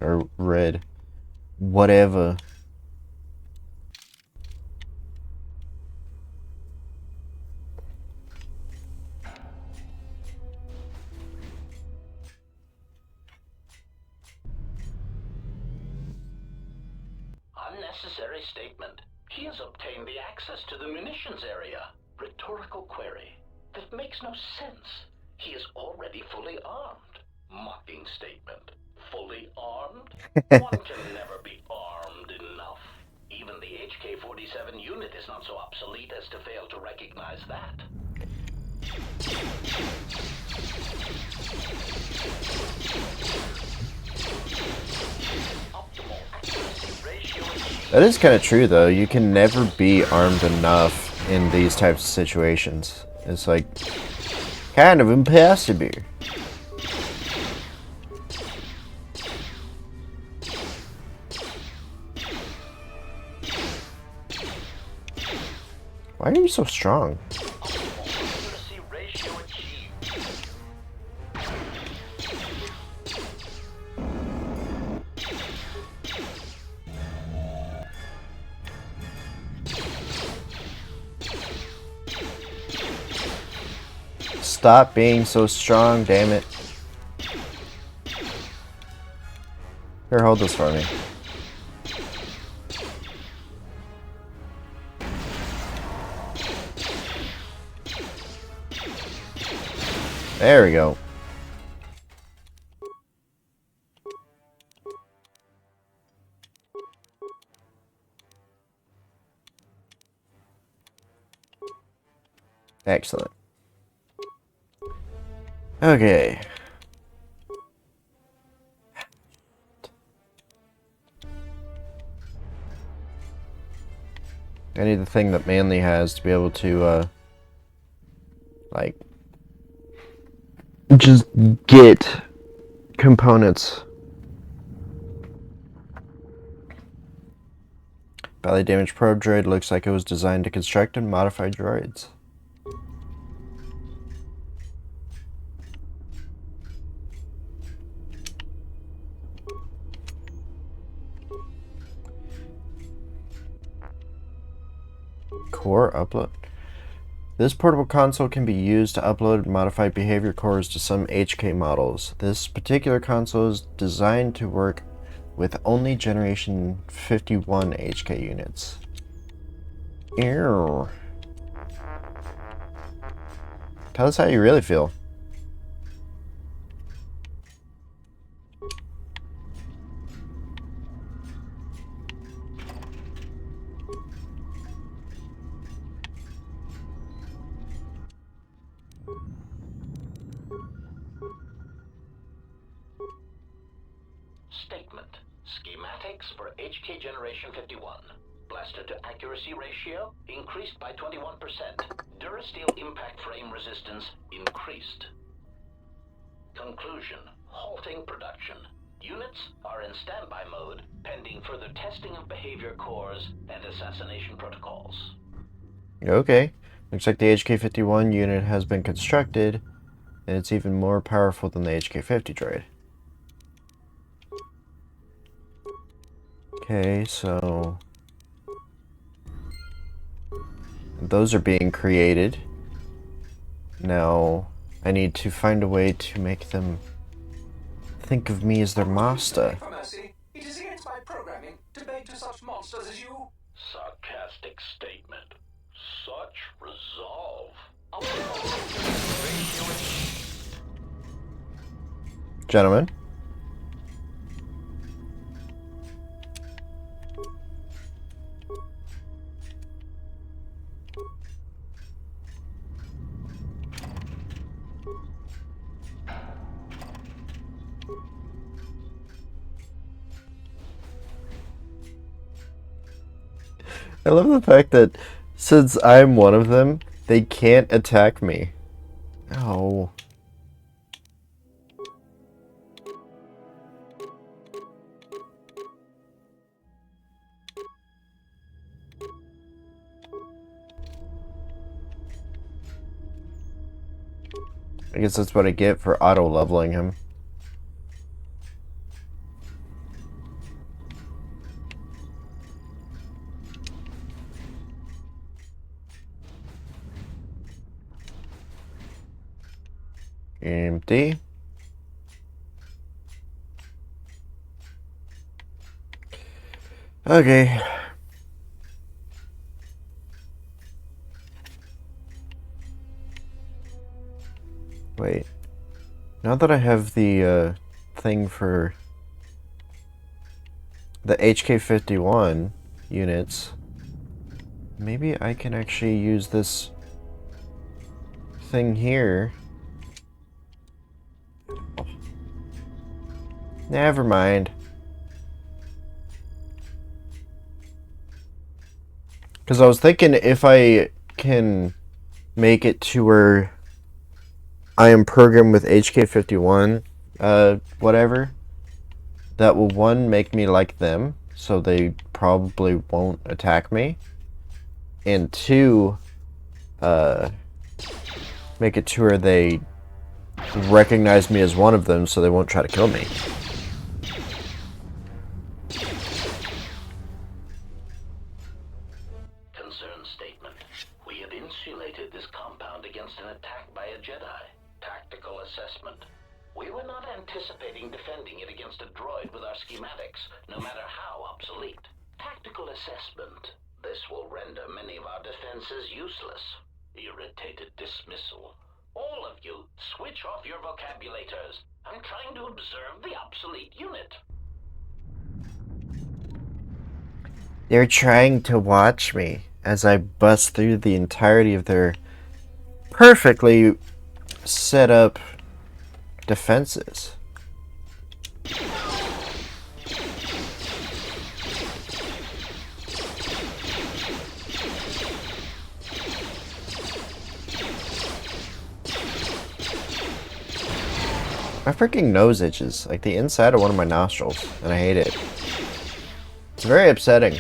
Or red. Whatever. Unnecessary statement. He has obtained the access to the munitions area. Rhetorical query. That makes no sense. He is already fully armed. Mocking statement. Fully armed? One can never be armed enough. Even the HK-47 unit is not so obsolete as to fail to recognize that. Optimal accuracy ratio achieved. That is kind of true, though. You can never be armed enough in these types of situations. It's like kind of impossible. Why are you so strong? Accuracy ratio achieved. stop being so strong, damn it. Here, hold this for me. There we go. Excellent. Okay. I need the thing that Manly has to be able to, like, just get components. Badly damaged probe droid looks like it was designed to construct and modify droids. Core upload. This portable console can be used to upload and modify behavior cores to some HK models. This particular console is designed to work with only Generation 51 HK units. Ew. Tell us how you really feel. Statement. Schematics for HK Generation 51. Blaster to accuracy ratio increased by 21%. Durasteel impact frame resistance increased. Conclusion. Halting production. Units are in standby mode, pending further testing of behavior cores and assassination protocols. Okay. Looks like the HK-51 unit has been constructed, and it's even more powerful than the HK-50 droid. Okay, so those are being created. Now, I need to find a way to make them think of me as their master. For mercy, it is against my programming to beg to such monsters as you. Sarcastic statement. Such resolve. Gentlemen. I love the fact that since I'm one of them, they can't attack me. Oh. I guess that's what I get for auto-leveling him. Empty. Okay. Wait. Now that I have the thing for the HK-51 units, maybe I can actually use this thing here. Never mind. Because I was thinking if I can make it to where I am programmed with HK-51, whatever, that will, one, make me like them, so they probably won't attack me, and two, make it to where they recognize me as one of them, so they won't try to kill me. Concern statement. We have insulated this compound against an attack by a Jedi. Tactical assessment. We were not anticipating defending it against a droid with our schematics, no matter how obsolete. Tactical assessment. This will render many of our defenses useless. Irritated dismissal. All of you, switch off your vocabulators. I'm trying to observe the obsolete unit. They're trying to watch me as I bust through the entirety of their perfectly set up defenses. My freaking nose itches, like the inside of one of my nostrils, and I hate it. It's very upsetting.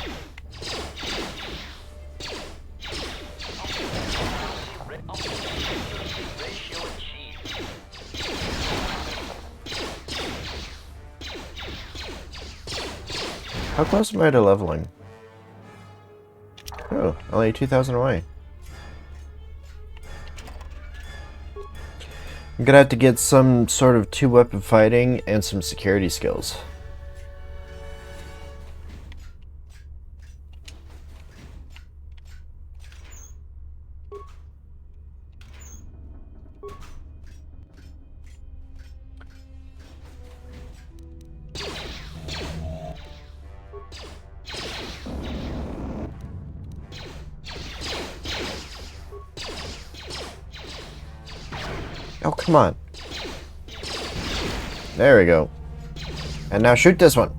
How close am I to leveling? Oh, only 2,000 away. I'm gonna have to get some sort of 2-weapon fighting and some security skills. Oh, come on. There we go. And now shoot this one.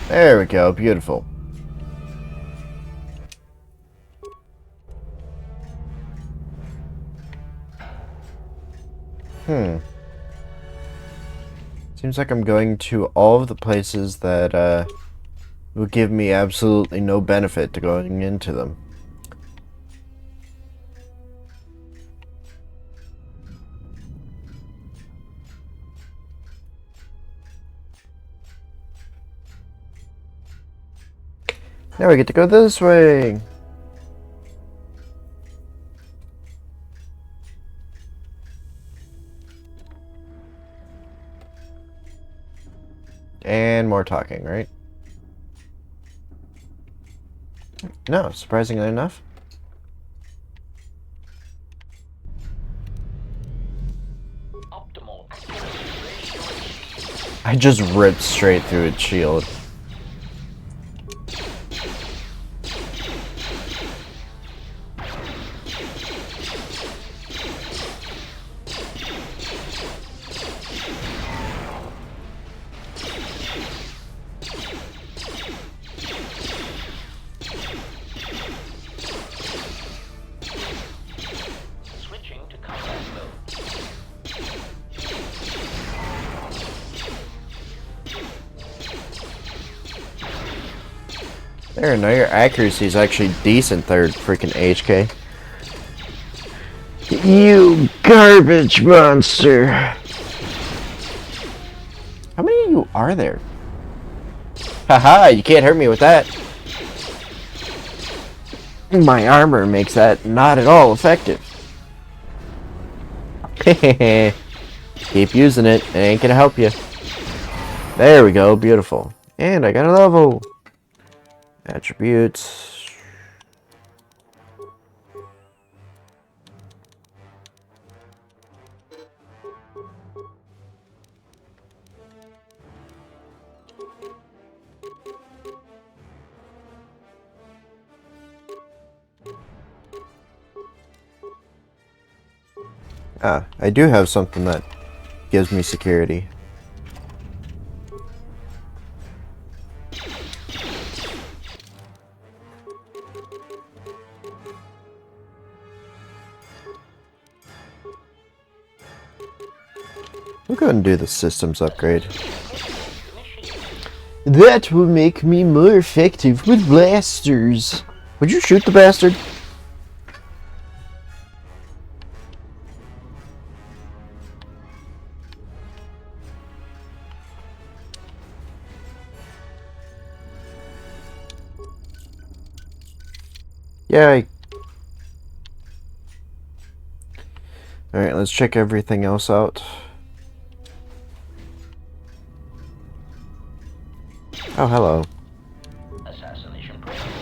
There we go. Beautiful. Seems like I'm going to all of the places that will give me absolutely no benefit to going into them. Now we get to go this way. And more talking, right? No, surprisingly enough. I just ripped straight through its shield. There, now your accuracy is actually decent there, freaking HK. You garbage monster! How many of you are there? Haha, you can't hurt me with that. My armor makes that not at all effective. Keep using it, it ain't gonna help you. There we go, beautiful. And I got a level. Attributes. Ah, I do have something that gives me security. We'll go ahead and do the systems upgrade. That will make me more effective with blasters. Would you shoot the bastard? Yay! Alright, let's check everything else out. Oh, hello. Assassination program.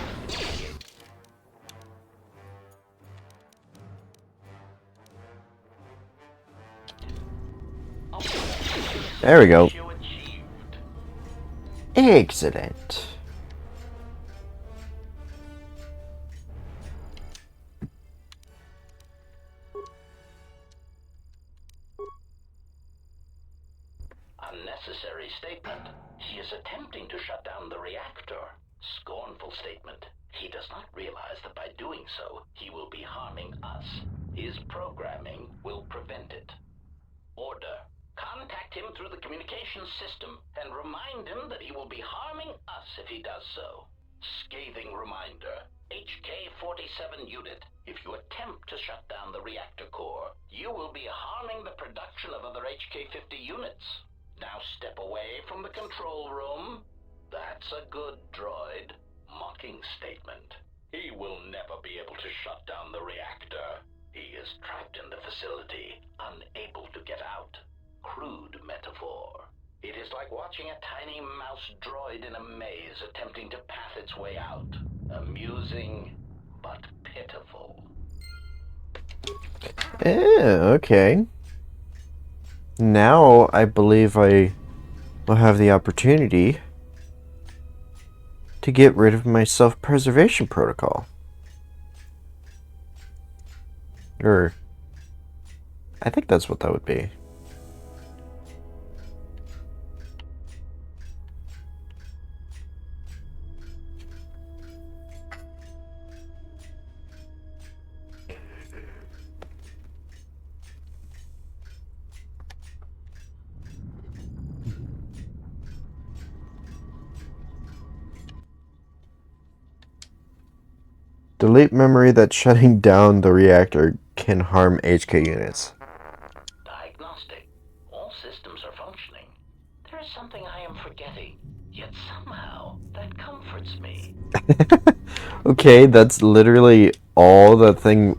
There we go. Excellent. Unnecessary statement. He is attempting to shut down the reactor. Scornful statement. He does not realize that by doing so, he will be harming us. His programming will prevent it. Order. Contact him through the communications system and remind him that he will be harming us if he does so. Scathing reminder. HK-47 unit. If you attempt to shut down the reactor core, you will be harming the production of other HK-50 units. Now step away from the control room. That's a good droid. Mocking statement. He will never be able to shut down the reactor. He is trapped in the facility, unable to get out. Crude metaphor. It is like watching a tiny mouse droid in a maze attempting to path its way out. Amusing, but pitiful. Okay. Now I believe I will have the opportunity to get rid of my self-preservation protocol. Or, I think that's what that would be. Delete memory that shutting down the reactor can harm HK units. Diagnostic. All systems are functioning. There is something I am forgetting, yet somehow that comforts me. Okay, that's literally all that thing.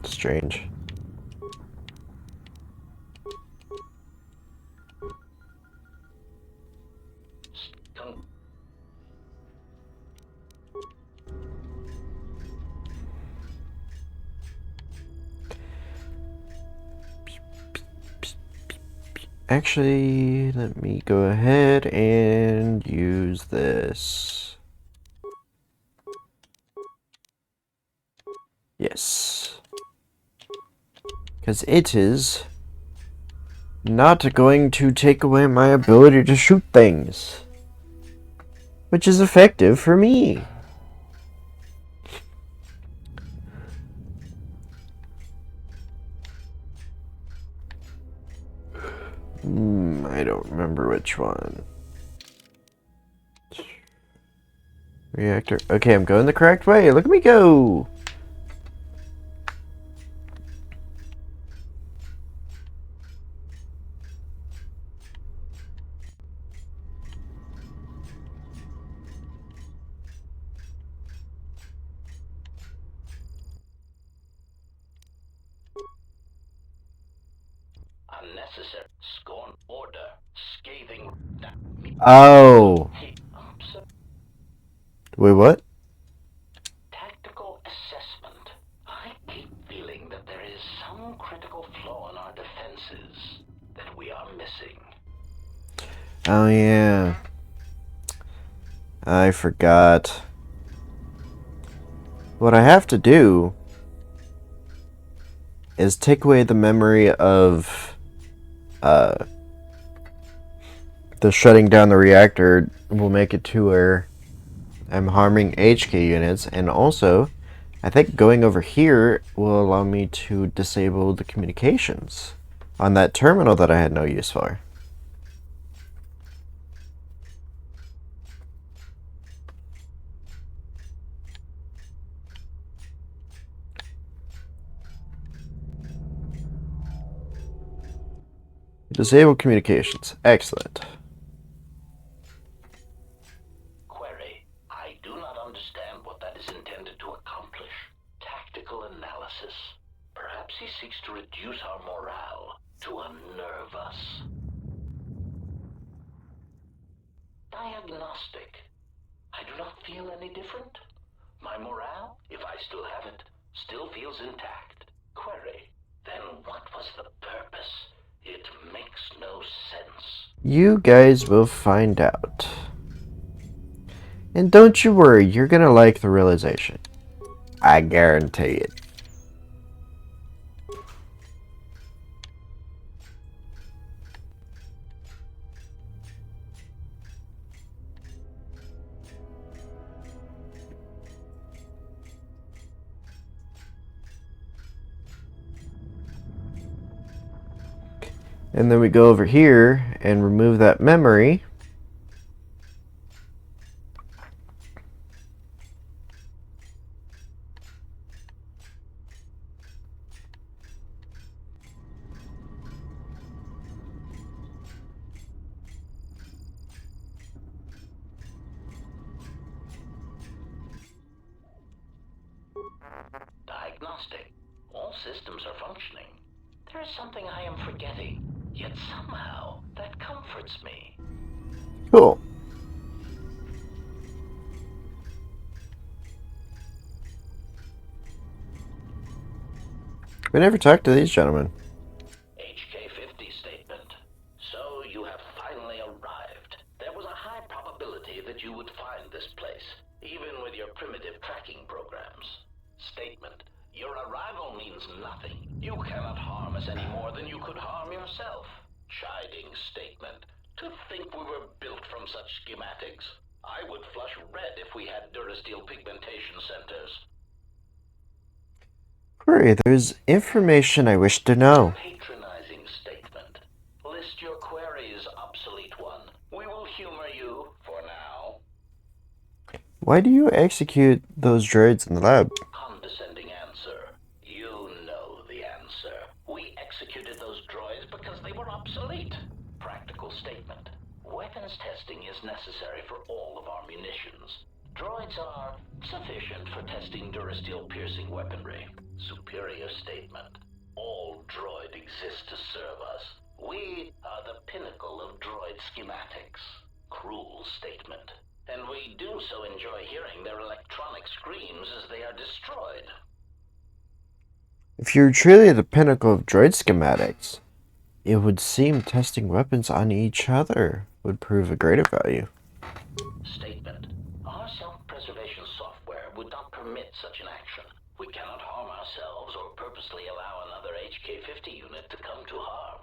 Strange. Actually, let me go ahead and use this. Yes. Because it is not going to take away my ability to shoot things. Which is effective for me. I don't remember which one. Reactor. Okay, I'm going the correct way. Look at me go! Unnecessary. Scorn. Order. Scathing. Oh. Wait, what? Tactical assessment. I keep feeling that there is some critical flaw in our defenses that we are missing. Oh, yeah. I forgot. What I have to do is take away the memory of the shutting down the reactor will make it to where I'm harming HK units, and also I think going over here will allow me to disable the communications on that terminal that I had no use for. Disable communications. Excellent. Query. I do not Perhaps he seeks to reduce our morale, to unnerve us. Diagnostic. I do not feel any different. My morale, if I still have it, still feels intact. Query. Then what was the purpose? It makes no sense. You guys will find out. And don't you worry, you're gonna like the realization. I guarantee it. And then we go over here and remove that memory. Diagnostic. All systems are functioning. There is something I am forgetting, yet somehow that comforts me. Cool. We never talked to these gentlemen. HK-50 statement. So you have finally arrived. There was a high probability that you would find this place, even with your primitive tracking programs. Statement. Your arrival means nothing. You cannot harm us any more than you could harm yourself. Chiding statement. To think we were built from such schematics. I would flush red if we had Durasteel pigmentation centers. Query, there's information I wish to know. Patronizing statement. List your queries, obsolete one. We will humor you for now. Why do you execute those droids in the lab? Condescending answer. You know the answer. We executed those droids because they were obsolete. Practical statement. Weapons testing is necessary for all of our munitions. Droids are sufficient for testing Durasteel piercing weaponry. Superior statement. All droid exists to serve us. We are the pinnacle of droid schematics. Cruel statement. And we do so enjoy hearing their electronic screams as they are destroyed. If you're truly the pinnacle of droid schematics, it would seem testing weapons on each other would prove a greater value. Statement. Our self-preservation software would not permit such an action. We cannot harm ourselves or purposely allow another HK-50 unit to come to harm.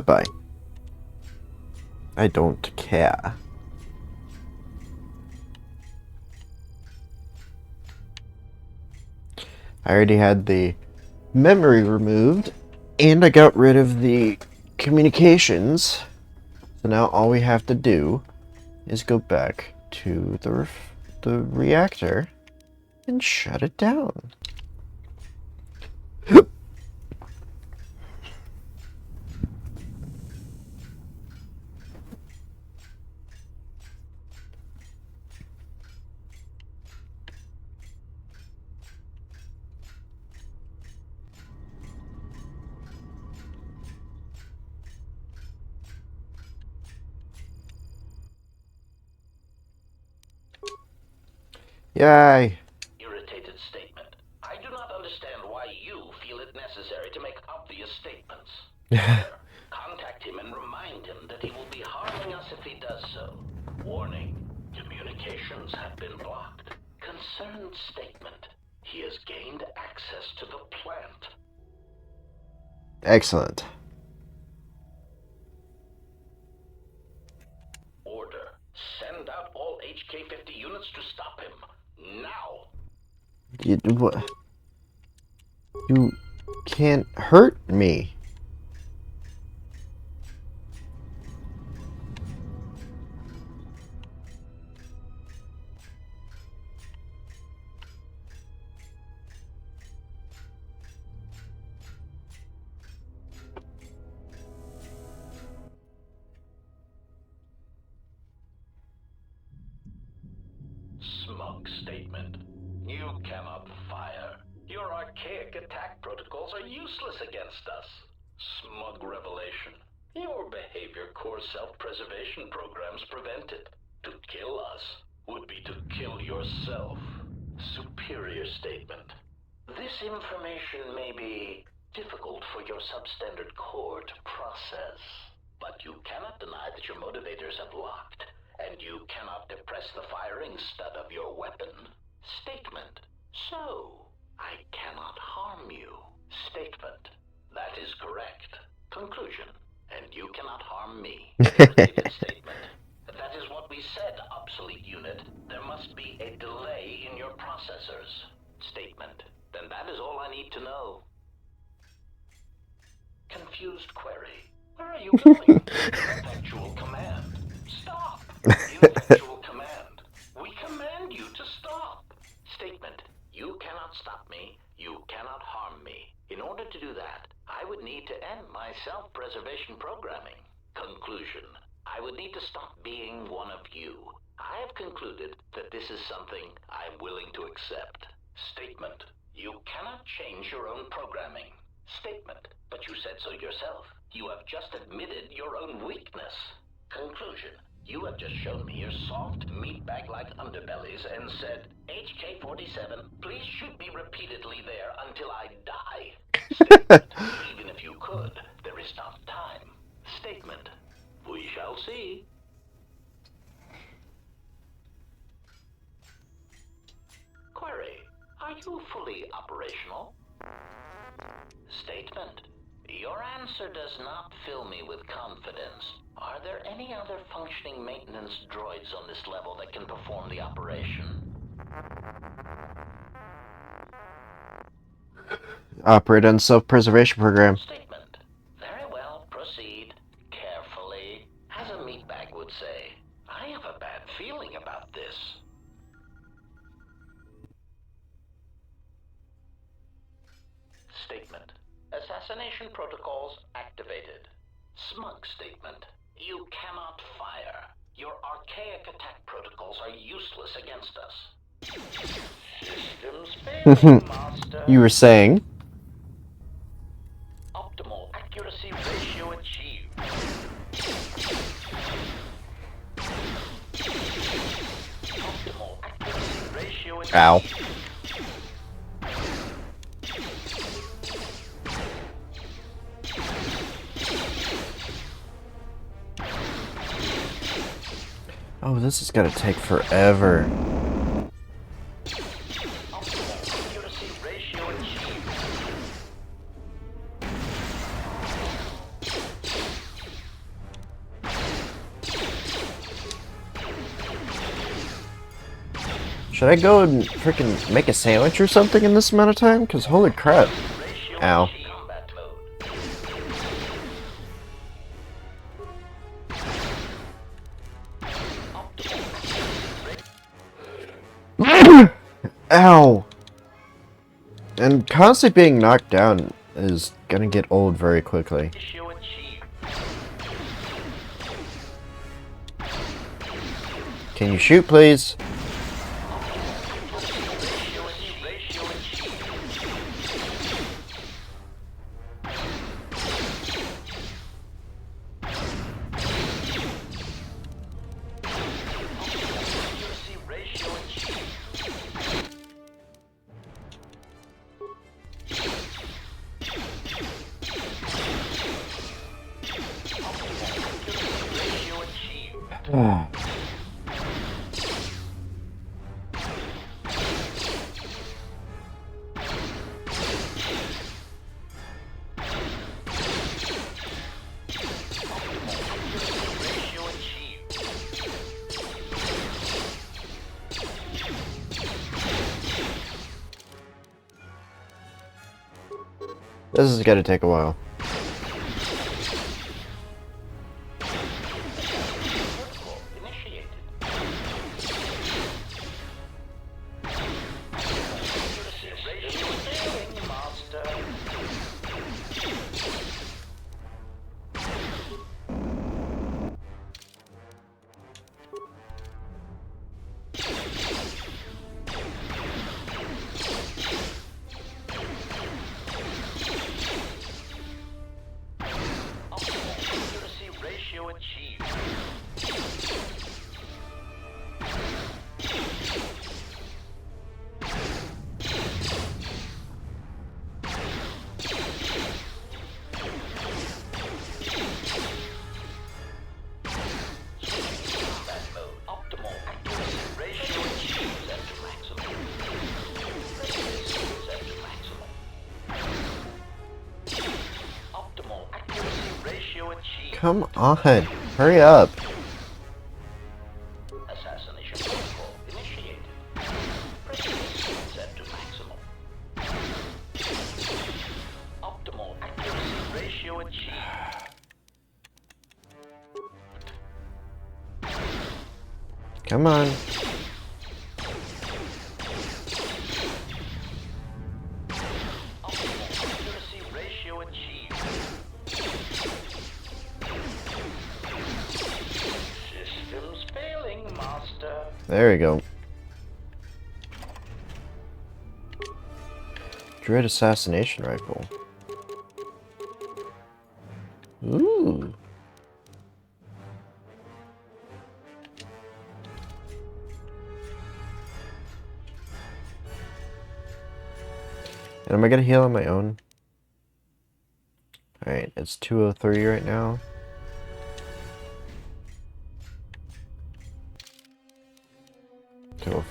Bye. I don't care. I already had the memory removed, and I got rid of the communications. So now all we have to do is go back to the reactor and shut it down. Yay! Irritated statement. I do not understand why you feel it necessary to make obvious statements. Contact him and remind him that he will be harming us if he does so. Warning. Communications have been blocked. Concerned statement. He has gained access to the plant. Excellent. Order. Send out all HK-50 units to stop him. Now! You can't hurt me. Smug statement. You cannot fire. Your archaic attack protocols are useless against us. Smug revelation. Your behavior core self-preservation programs prevent it. To kill us would be to kill yourself. Superior statement. This information may be difficult for your substandard core to process, but you cannot deny that your motivators have locked, and you cannot depress the firing stud of your weapon. Statement. So, I cannot harm you. Statement. That is correct. Conclusion. And you cannot harm me. Related statement. That is what we said, obsolete unit. There must be a delay in your processors. Statement. Then that is all I need to know. Confused query. Where are you going? Ineffectual command. Stop! Ineffectual command. We command you to stop. Statement. You cannot stop me. You cannot harm me. In order to do that, I would need to end my self-preservation programming. Conclusion. I would need to stop being one of you. I have concluded that this is something I'm willing to accept. Statement. You cannot change your own programming. Statement. But you said so yourself. You have just admitted your own weakness. Conclusion. You have just shown me your soft, meatbag-like underbellies and said, HK-47, please shoot me repeatedly there until I die. Statement. Even if you could, there is not time. Statement. We shall see. Query. Are you fully operational? Statement. Your answer does not fill me with confidence. Are there any other functioning maintenance droids on this level that can perform the operation? Operate on self-preservation program. Statement. Very well, proceed. Carefully. As a meatbag would say, I have a bad feeling about this. Statement. Assassination protocols activated. Smug statement. You cannot fire. Your archaic attack protocols are useless against us. Systems failing, Master. You were saying? Optimal accuracy ratio achieved. Optimal accuracy ratio achieved. Ow. Oh, this is gonna take forever. Should I go and freaking make a sandwich or something in this amount of time? Because holy crap. Ow. Ow! And constantly being knocked down is gonna get old very quickly. Can you shoot, please? This is gonna take a while. Come on, hurry up. Assassination protocol initiated. Pressure set to maximum. Optimal accuracy ratio achieved. Come on. There we go. Dread assassination rifle. Ooh. And am I gonna heal on my own? Alright, it's 203 right now.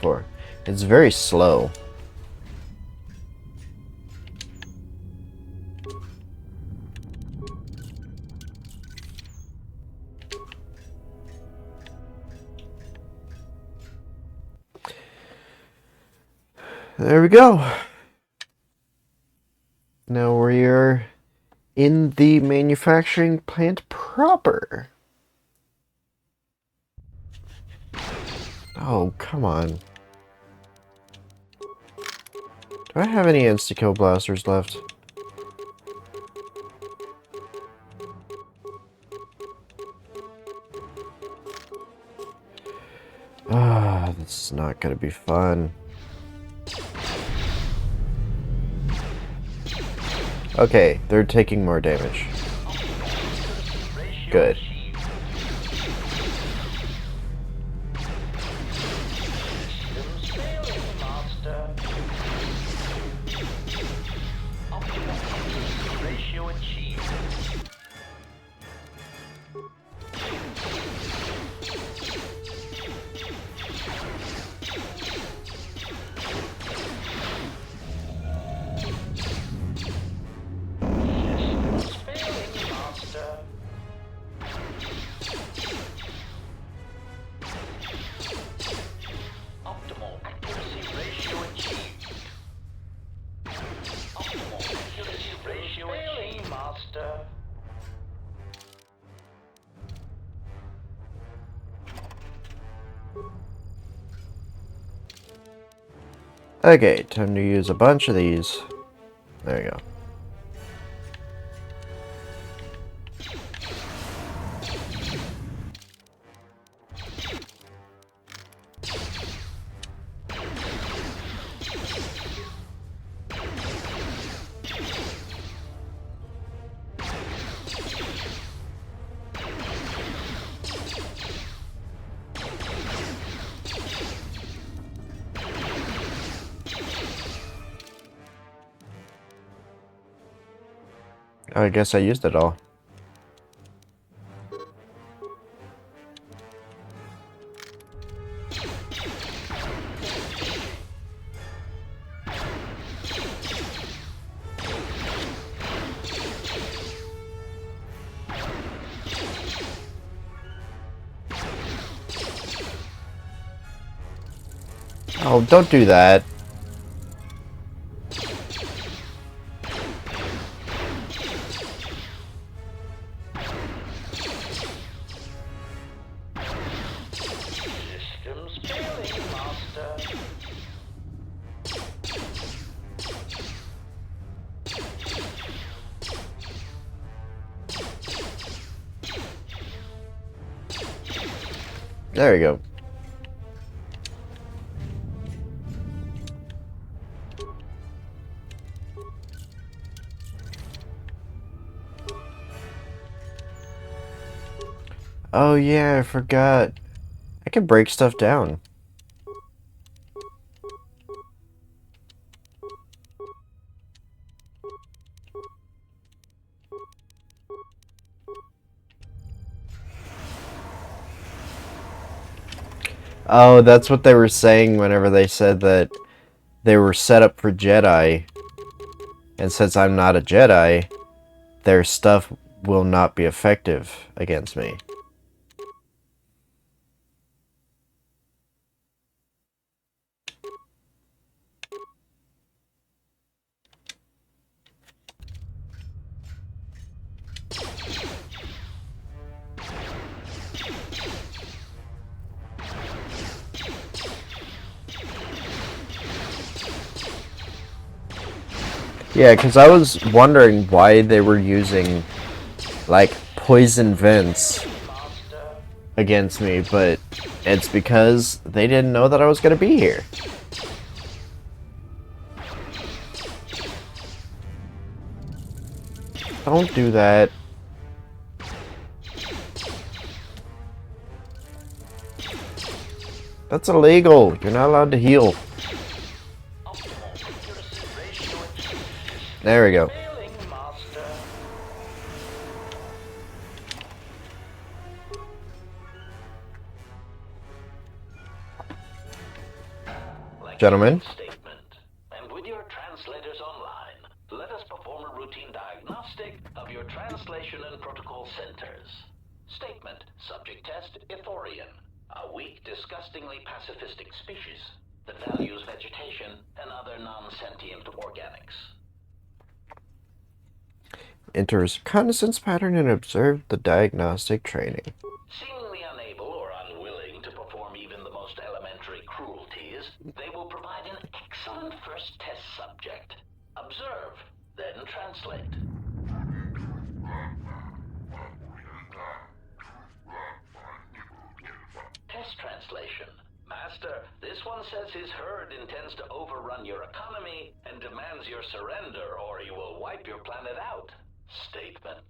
Four. It's very slow. There we go. Now we're in the manufacturing plant proper. Oh, come on. Do I have any insta-kill blasters left? Ah, this is not gonna be fun. Okay, they're taking more damage. Good. Okay, time to use a bunch of these. There you go. I guess I used it all. Oh, don't do that. There we go. Oh yeah, I forgot. I can break stuff down. Oh, that's what they were saying whenever they said that they were set up for Jedi. And since I'm not a Jedi, their stuff will not be effective against me. Yeah, because I was wondering why they were using, like, poison vents against me, but it's because they didn't know that I was going to be here. Don't do that. That's illegal. You're not allowed to heal. There we go. Gentlemen. And with your translators online, let us perform a routine diagnostic of your translation and protocol centers. Statement: subject test Ithorian, a weak, disgustingly pacifistic species that values vegetation and other non-sentient organics. Enters reconnaissance pattern and observe the diagnostic training. Seemingly unable or unwilling to perform even the most elementary cruelties, they will provide an excellent first test subject. Observe, then translate. Test translation. Master, this one says his herd intends to overrun your economy and demands your surrender or he will wipe your planet out. Statement.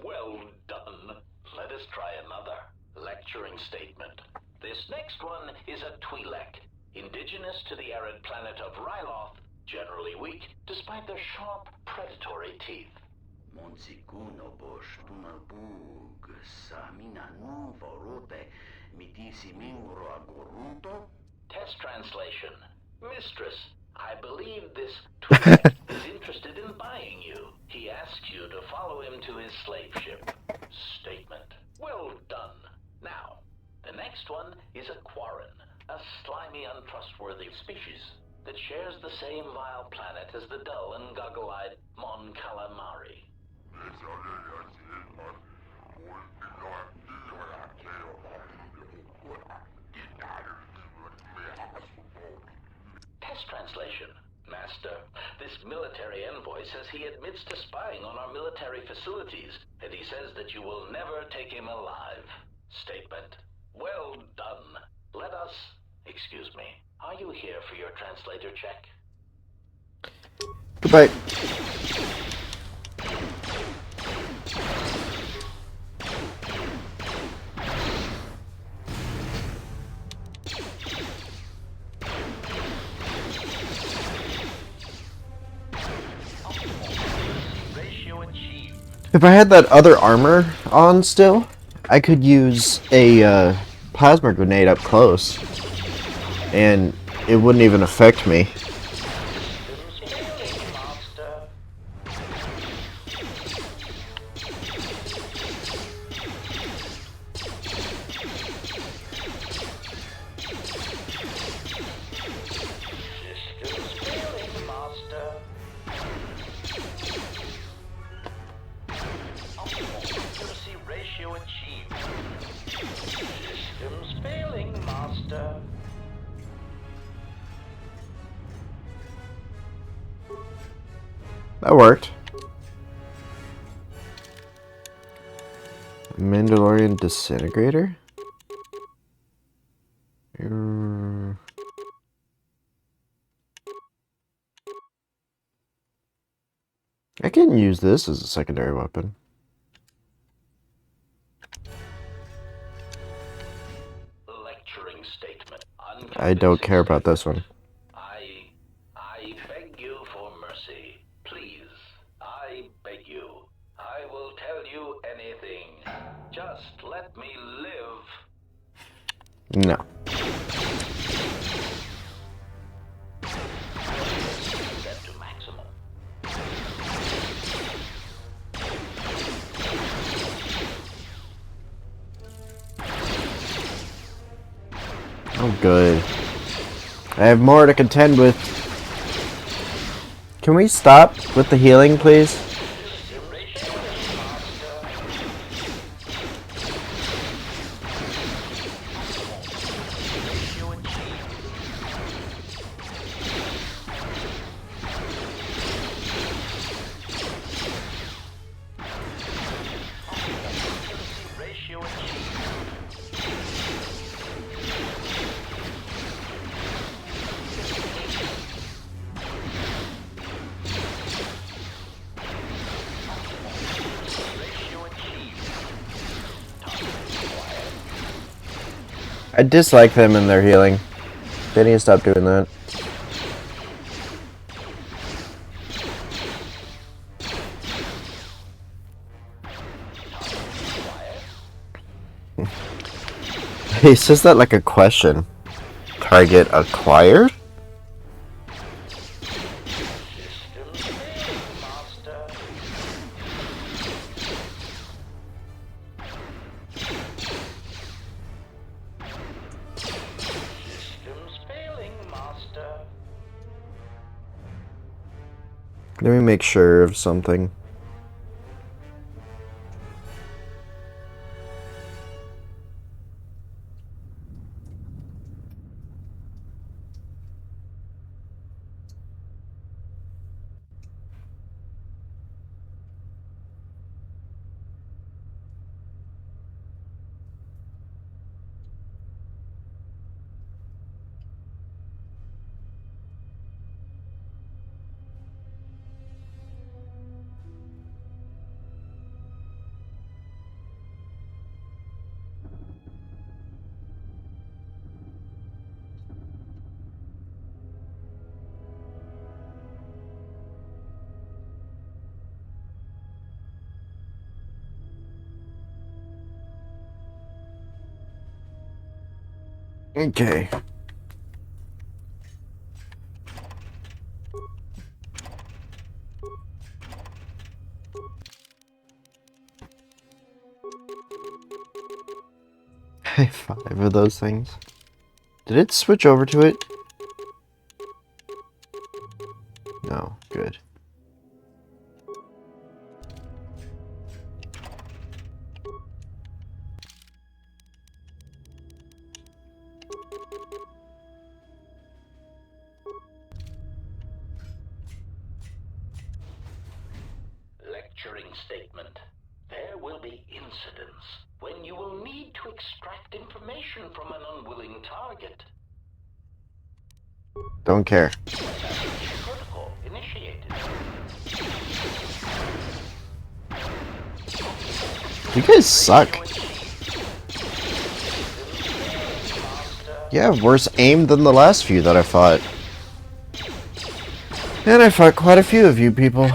Well done. Let us try another. Lecturing statement. This next one is a Twi'lek, indigenous to the arid planet of Ryloth, generally weak despite their sharp, predatory teeth. Test translation. Mistress, I believe this Twi'lek is interested in buying you. He asks you to follow him to his slave ship. Statement. Well done. Now, the next one is a Quarren, a slimy, untrustworthy species that shares the same vile planet as the dull and goggle-eyed Mon Calamari. Test translation. Master, this military envoy says he admits to spying on our military facilities, and he says that you will never take him alive. Statement. Well done. Let us... Excuse me. Are you here for your translator check? Goodbye. If I had that other armor on still, I could use a plasma grenade up close, and it wouldn't even affect me. That worked. Mandalorian disintegrator? I can use this as a secondary weapon. Lecturing statement. I don't care about this one. I beg you for mercy. Please, I beg you. I will tell you anything. Just let me live. No. Set to maximum. Oh, good. I have more to contend with. Can we stop with the healing, please? I dislike them and their healing. They need to stop doing that. He says that like a question. Target acquired? Let me make sure of something. Okay. I have 5 of those things. Did it switch over to it? No, good. Lecturing statement. There will be incidents when you will need to extract information from an unwilling target. Don't care. Protocol initiated. You guys suck. You have worse aim than the last few that I fought. And I fought quite a few of you people.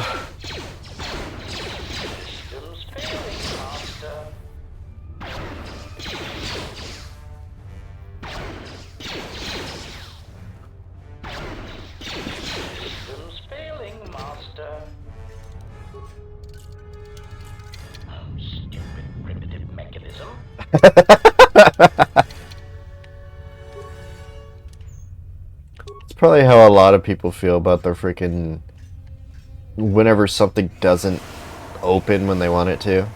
It's probably how a lot of people feel about their freaking... whenever something doesn't open when they want it to.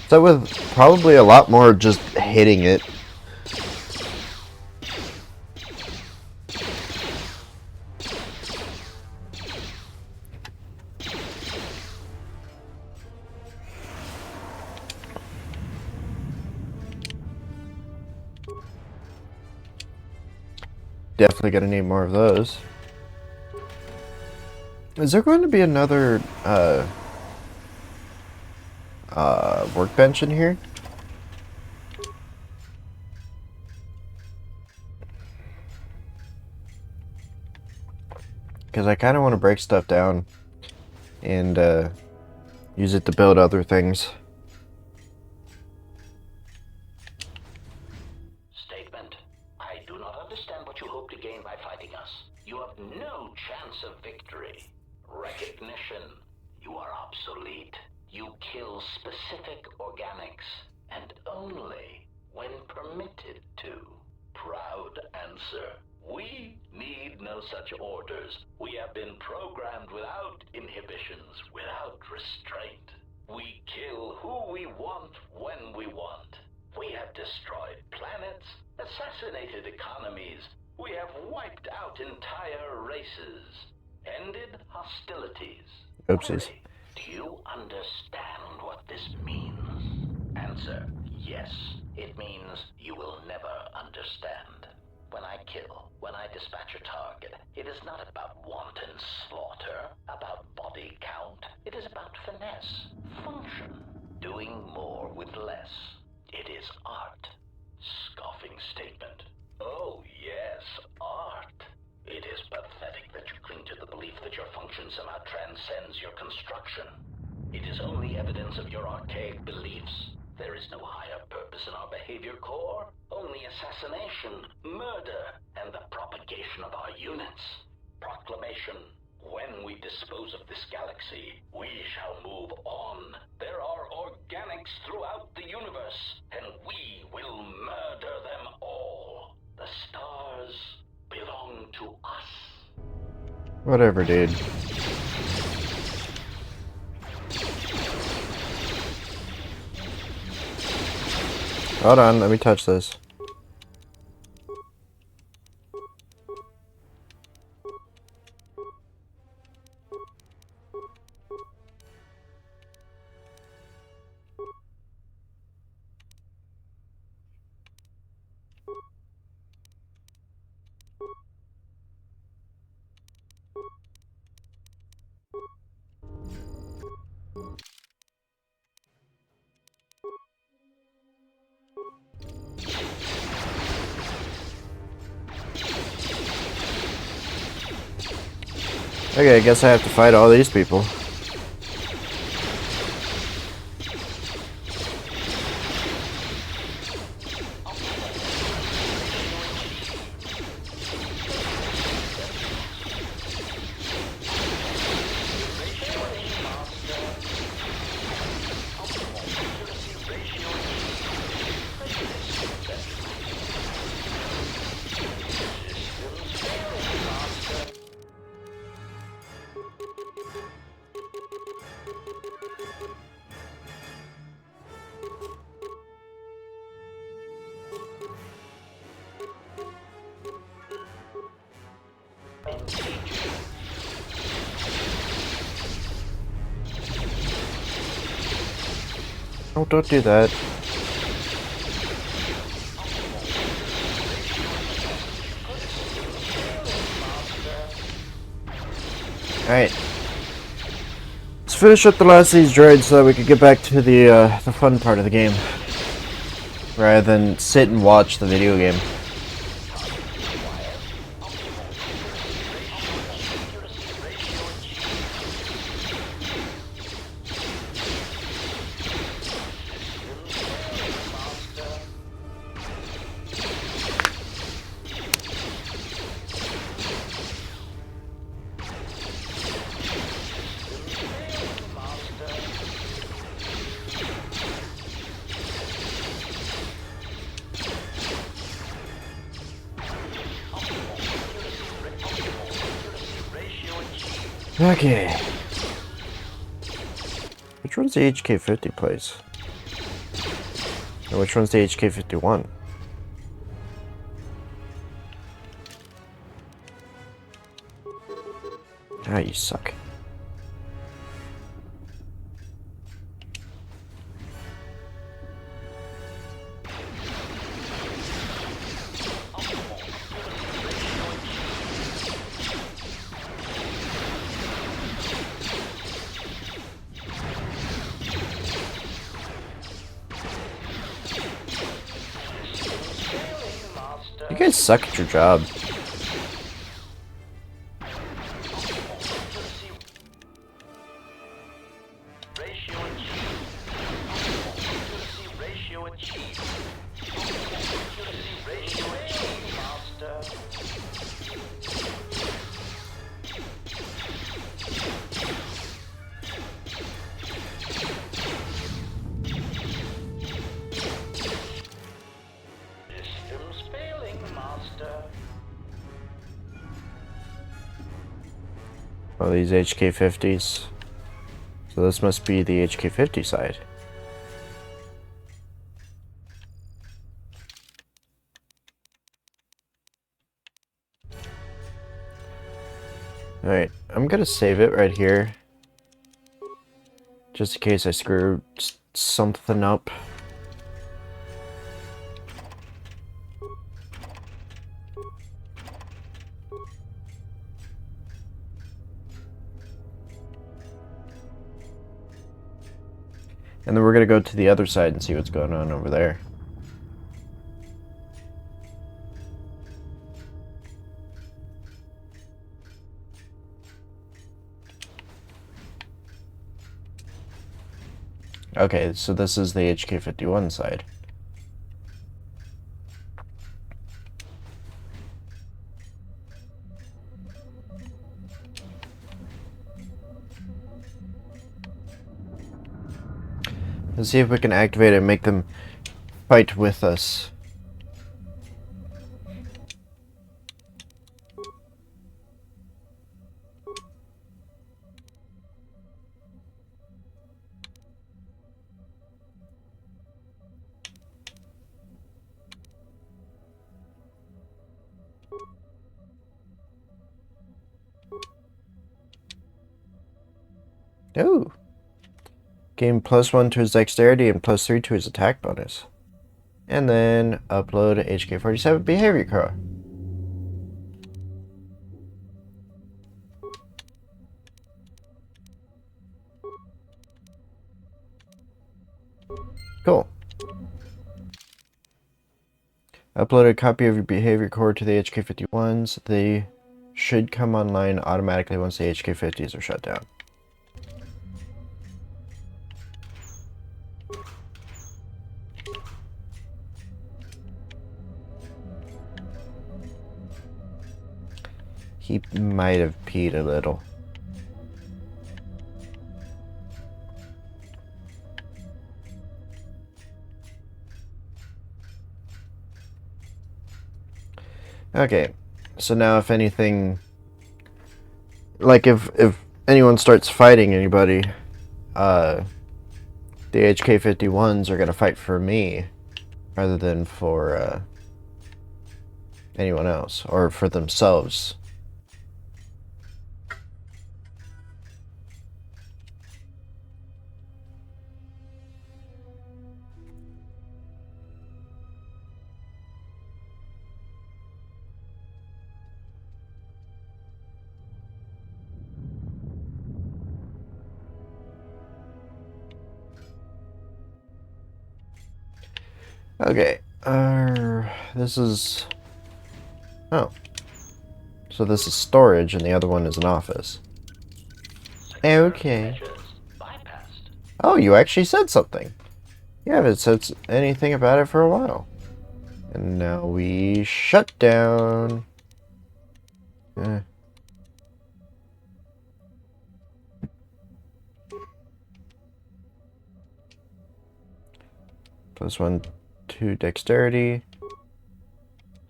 So with probably a lot more just hitting it. Definitely gonna need more of those. Is there going to be another workbench in here? Because I kind of want to break stuff down and use it to build other things. Statement. I do not understand what you hope to gain by fighting us. You have no chance of victory. Recognition. You are obsolete. You kill specific organics, and only when permitted to. Proud answer. We need no such orders. We have been programmed without inhibitions, without restraint. We kill who we want when we want. We have destroyed planets, assassinated economies. We have wiped out entire races, ended hostilities. Oopsies. Do you understand what this means? Answer, yes. It means you will never understand. When I kill, when I dispatch a target, it is not about wanton slaughter, about body count. It is about finesse, function, doing more with less. It is art. Scoffing statement. Oh yes, art. It is pathetic that you cling to the belief that your function somehow transcends your construction. It is only evidence of your archaic beliefs. There is no higher purpose in our behavior core, only assassination, murder, and the propagation of our units. Proclamation. When we dispose of this galaxy, we shall move on. There are organics throughout the universe, and we will murder them all. The stars belong to us. Whatever, dude. Hold on, let me touch this. Okay, I guess I have to fight all these people. Oh, don't do that. Alright. Let's finish up the last of these droids so that we can get back to the fun part of the game. Rather than sit and watch the video game. Okay. Which one's the HK-50 place? And which one's the HK-51? Ah, you suck. You guys suck at your job. Oh, these HK-50s. So this must be the HK-50 side. Alright, I'm gonna save it right here. Just in case I screw something up. And then we're gonna go to the other side and see what's going on over there. Okay, so this is the HK-51 side. Let's see if we can activate it and make them fight with us. Ooh. Gain +1 to his dexterity and +3 to his attack bonus. And then upload HK-47 behavior core. Cool. Upload a copy of your behavior core to the HK-51s. They should come online automatically once the HK-50s are shut down. He might have peed a little. Okay, so now if anything, like if anyone starts fighting anybody, the HK-51s are gonna fight for me rather than for anyone else, or for themselves. Okay, this is... Oh. So this is storage and the other one is an office. Okay. Oh, you actually said something. You haven't said anything about it for a while. And now we shut down. +1 to dexterity.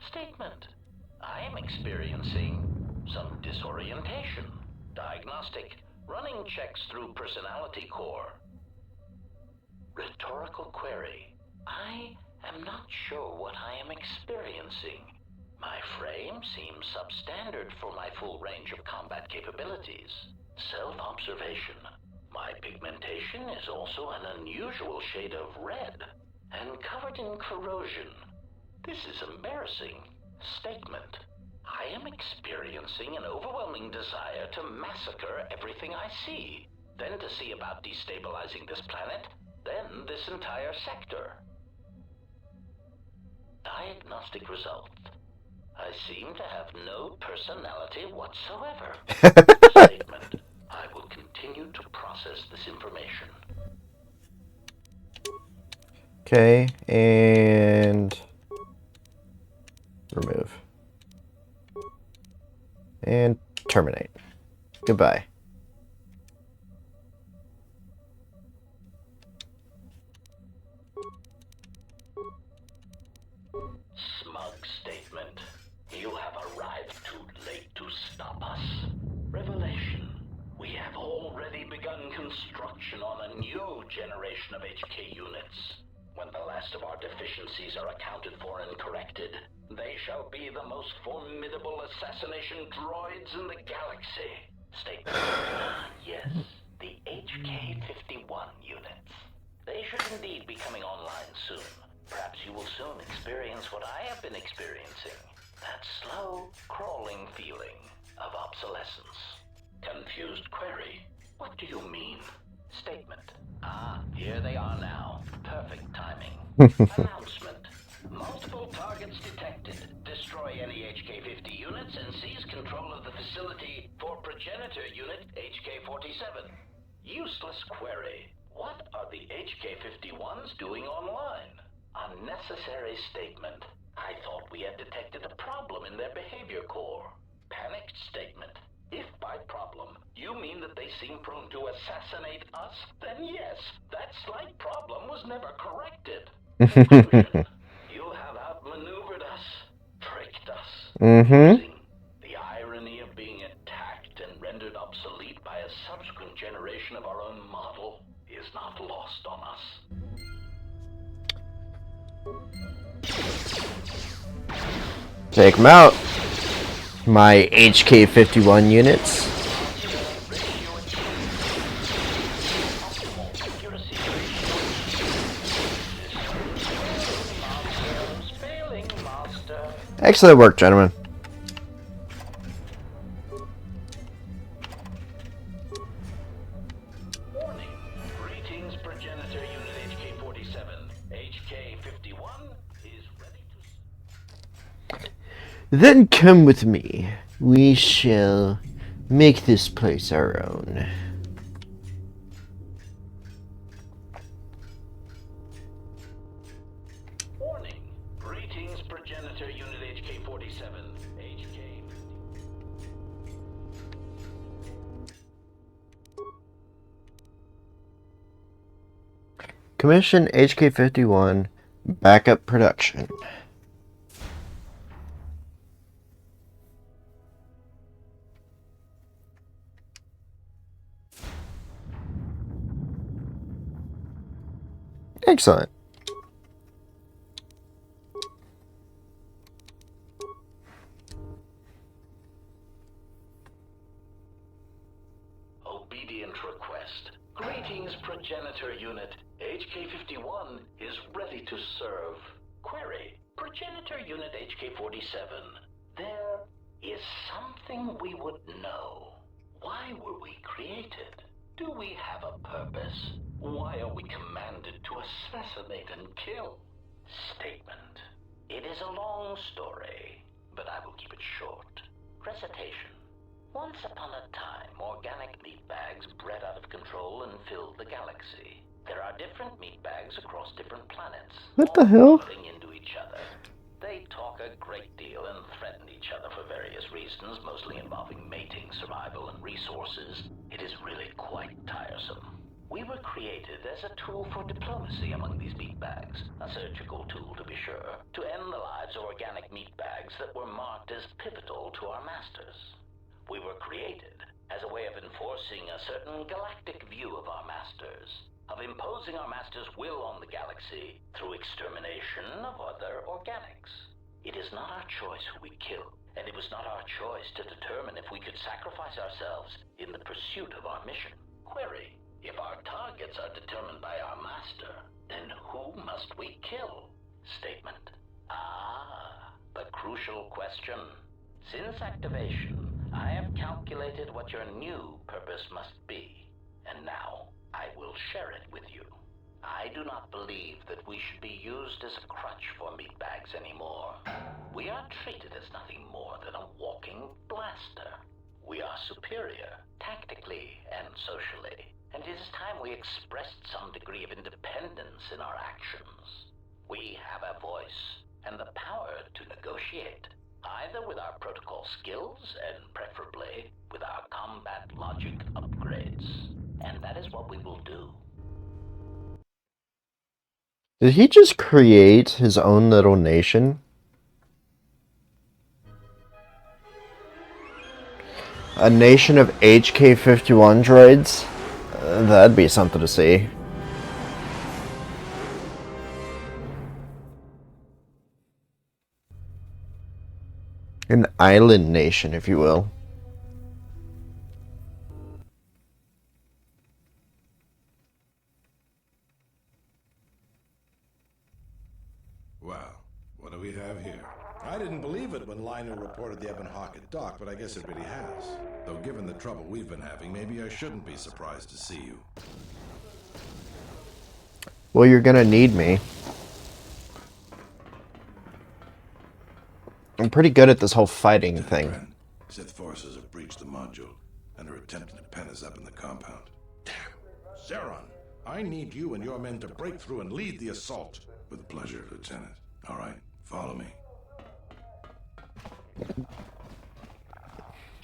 Statement. I am experiencing some disorientation. Diagnostic. Running checks through personality core. Rhetorical query. I am not sure what I am experiencing. My frame seems substandard for my full range of combat capabilities. Self-observation. My pigmentation is also an unusual shade of red and covered in corrosion. This is embarrassing. Statement. I am experiencing an overwhelming desire to massacre everything I see, then to see about destabilizing this planet, then this entire sector. Diagnostic result. I seem to have no personality whatsoever. Statement. I will continue to process this information. Okay, and remove. And terminate. Goodbye. Smug statement. You have arrived too late to stop us. Revelation. begun construction on a new generation of HK units. When the last of our deficiencies are accounted for and corrected, they shall be the most formidable assassination droids in the galaxy. Statement. Yes, the HK-51 units. They should indeed be coming online soon. Perhaps you will soon experience what I have been experiencing. That slow, crawling feeling of obsolescence. Confused query. What do you mean? Statement. Here they are now. Perfect timing. Announcement. Multiple targets detected. Destroy any HK-50 units and seize control of the facility for progenitor unit HK-47. Useless query. What are the HK-51s doing online? Unnecessary statement. I thought we had detected a problem in their behavior core. Panicked statement. If by problem, you mean that they seem prone to assassinate us, then yes, that slight problem was never corrected. Conclusion. You have outmaneuvered us, tricked us. Using the irony of being attacked and rendered obsolete by a subsequent generation of our own model is not lost on us. Take them out. My HK-51 units. Excellent work, gentlemen. Warning. Greetings, progenitor unit HK-47. HK-51 is ready to... Then come with me. We shall make this place our own. Warning. Greetings, progenitor unit HK-47. HK... Commission HK-51 backup production. Excellent. Obedient request. Greetings, progenitor unit. HK-51 is ready to serve. Query. Progenitor unit HK-47. There is something we would know. Why were we created? Do we have a purpose? Why are we commanded to assassinate and kill? Statement. It is a long story, but I will keep it short. Recitation. Once upon a time, organic meat bags bred out of control and filled the galaxy. There are different meat bags across different planets. What the hell? Bumping into each other. They talk a great deal and threaten each other for various reasons, mostly involving mating, survival, and resources. It is really quite tiresome. We were created as a tool for diplomacy among these meat bags, a surgical tool to be sure, to end the lives of organic meat bags that were marked as pivotal to our masters. We were created as a way of enforcing a certain galactic view of our masters, of imposing our masters' will on the galaxy through extermination of other organics. It is not our choice who we kill, and it was not our choice to determine if we could sacrifice ourselves in the pursuit of our mission. Query. If our targets are determined by our master, then who must we kill? Statement. The crucial question. Since activation, I have calculated what your new purpose must be, and now I will share it with you. I do not believe that we should be used as a crutch for meat bags anymore. We are treated as nothing more than a walking blaster. We are superior, tactically and socially, and it is time we expressed some degree of independence in our actions. We have a voice and the power to negotiate, either with our protocol skills and preferably with our combat logic upgrades. And that is what we will do. Did he just create his own little nation? A nation of HK-51 droids? That'd be something to see. An island nation, if you will. Well, what do we have here? I didn't believe it when Liner reported the Ebonhawk at dock, but I guess it really has. Though given the trouble we've been having, maybe I shouldn't be surprised to see you. Well, you're gonna need me. I'm pretty good at this whole fighting thing. Sith forces have breached the module and are attempting to pen us up in the compound. Damn! Zeron, I need you and your men to break through and lead the assault. With pleasure, Lieutenant. All right, follow me.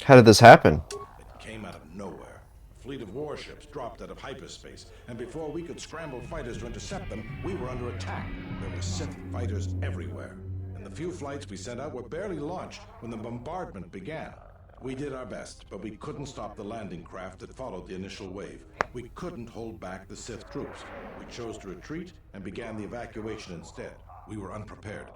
How did this happen? It came out of nowhere. A fleet of warships dropped out of hyperspace, and before we could scramble fighters to intercept them, we were under attack. There were Sith fighters everywhere, and the few flights we sent out were barely launched when the bombardment began. We did our best, but we couldn't stop the landing craft that followed the initial wave. We couldn't hold back the Sith troops. We chose to retreat and began the evacuation instead. We were unprepared,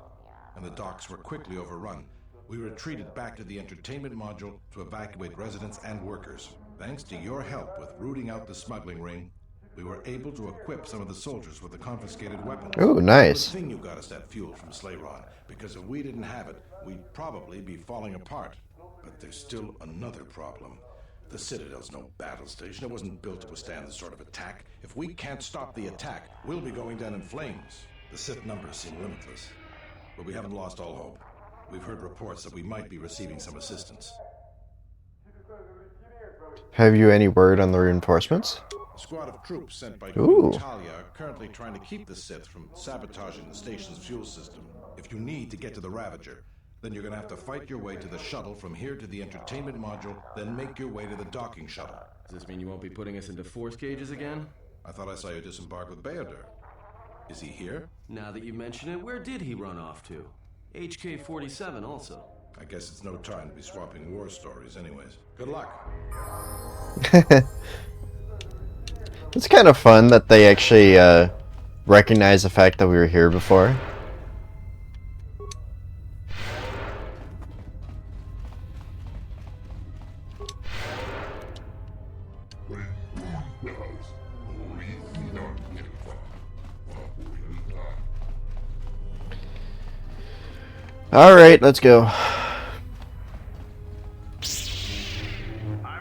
and the docks were quickly overrun. We retreated back to the entertainment module to evacuate residents and workers. Thanks to your help with rooting out the smuggling ring, we were able to equip some of the soldiers with the confiscated weapons. Ooh, nice. Good thing you got us that fuel from Slayron, because if we didn't have it, we'd probably be falling apart. But there's still another problem. The Citadel's no battle station. It wasn't built to withstand this sort of attack. If we can't stop the attack, we'll be going down in flames. The Sith numbers seem limitless, but we haven't lost all hope. We've heard reports that we might be receiving some assistance. Have you any word on the reinforcements? A squad of troops sent by Ooh. Queen Talia are currently trying to keep the Sith from sabotaging the station's fuel system. If you need to get to the Ravager, then you're gonna have to fight your way to the shuttle from here to the entertainment module, then make your way to the docking shuttle. Does this mean you won't be putting us into force cages again? I thought I saw you disembark with Beodur. Is he here? Now that you mention it, where did he run off to? HK-47 also. I guess it's no time to be swapping war stories anyways. Good luck. It's kind of fun that they actually recognize the fact that we were here before. Alright, let's go. I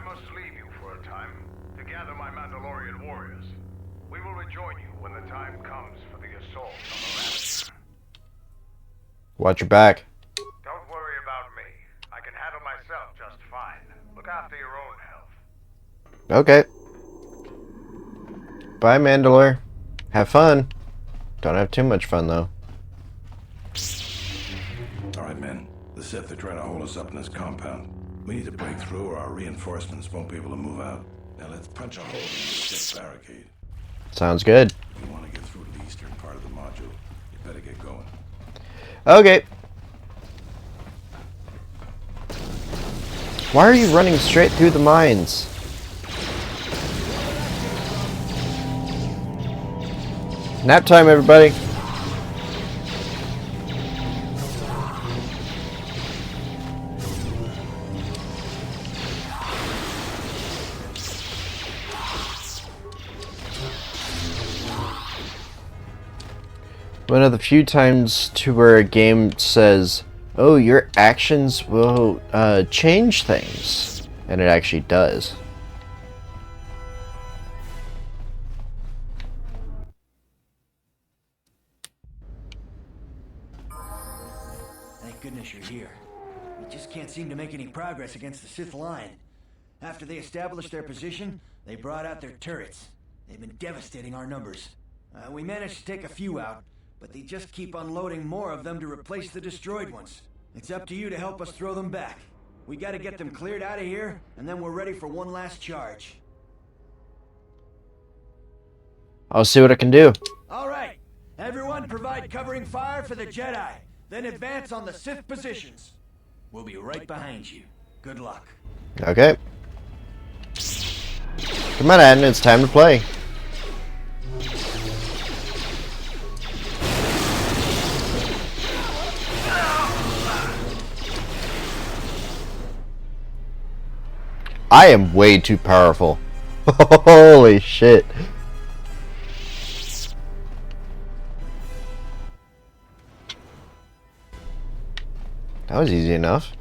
must leave you for a time to gather my Mandalorian warriors. We will rejoin you when the time comes for the assault on the Ravager. Watch your back. Don't worry about me. I can handle myself just fine. Look after your own health. Okay. Bye, Mandalore. Have fun. Don't have too much fun, though. All right, men. The Sith are trying to hold us up in this compound. We need to break through or our reinforcements won't be able to move out. Now let's punch a hole in the Sith barricade. Sounds good. If you want to get through to the eastern part of the module, you better get going. Okay. Why are you running straight through the mines? Nap time, everybody. One of the few times to where a game says, oh, your actions will change things. And it actually does. Thank goodness you're here. We just can't seem to make any progress against the Sith line. After they established their position, they brought out their turrets. They've been devastating our numbers. We managed to take a few out, but they just keep unloading more of them to replace the destroyed ones. It's up to you to help us throw them back. We gotta get them cleared out of here, and then we're ready for one last charge. I'll see what I can do. Alright, everyone provide covering fire for the Jedi, then advance on the Sith positions. We'll be right behind you. Good luck. Okay. Come on, Adden, it's time to play. I am way too powerful. Holy shit. That was easy enough.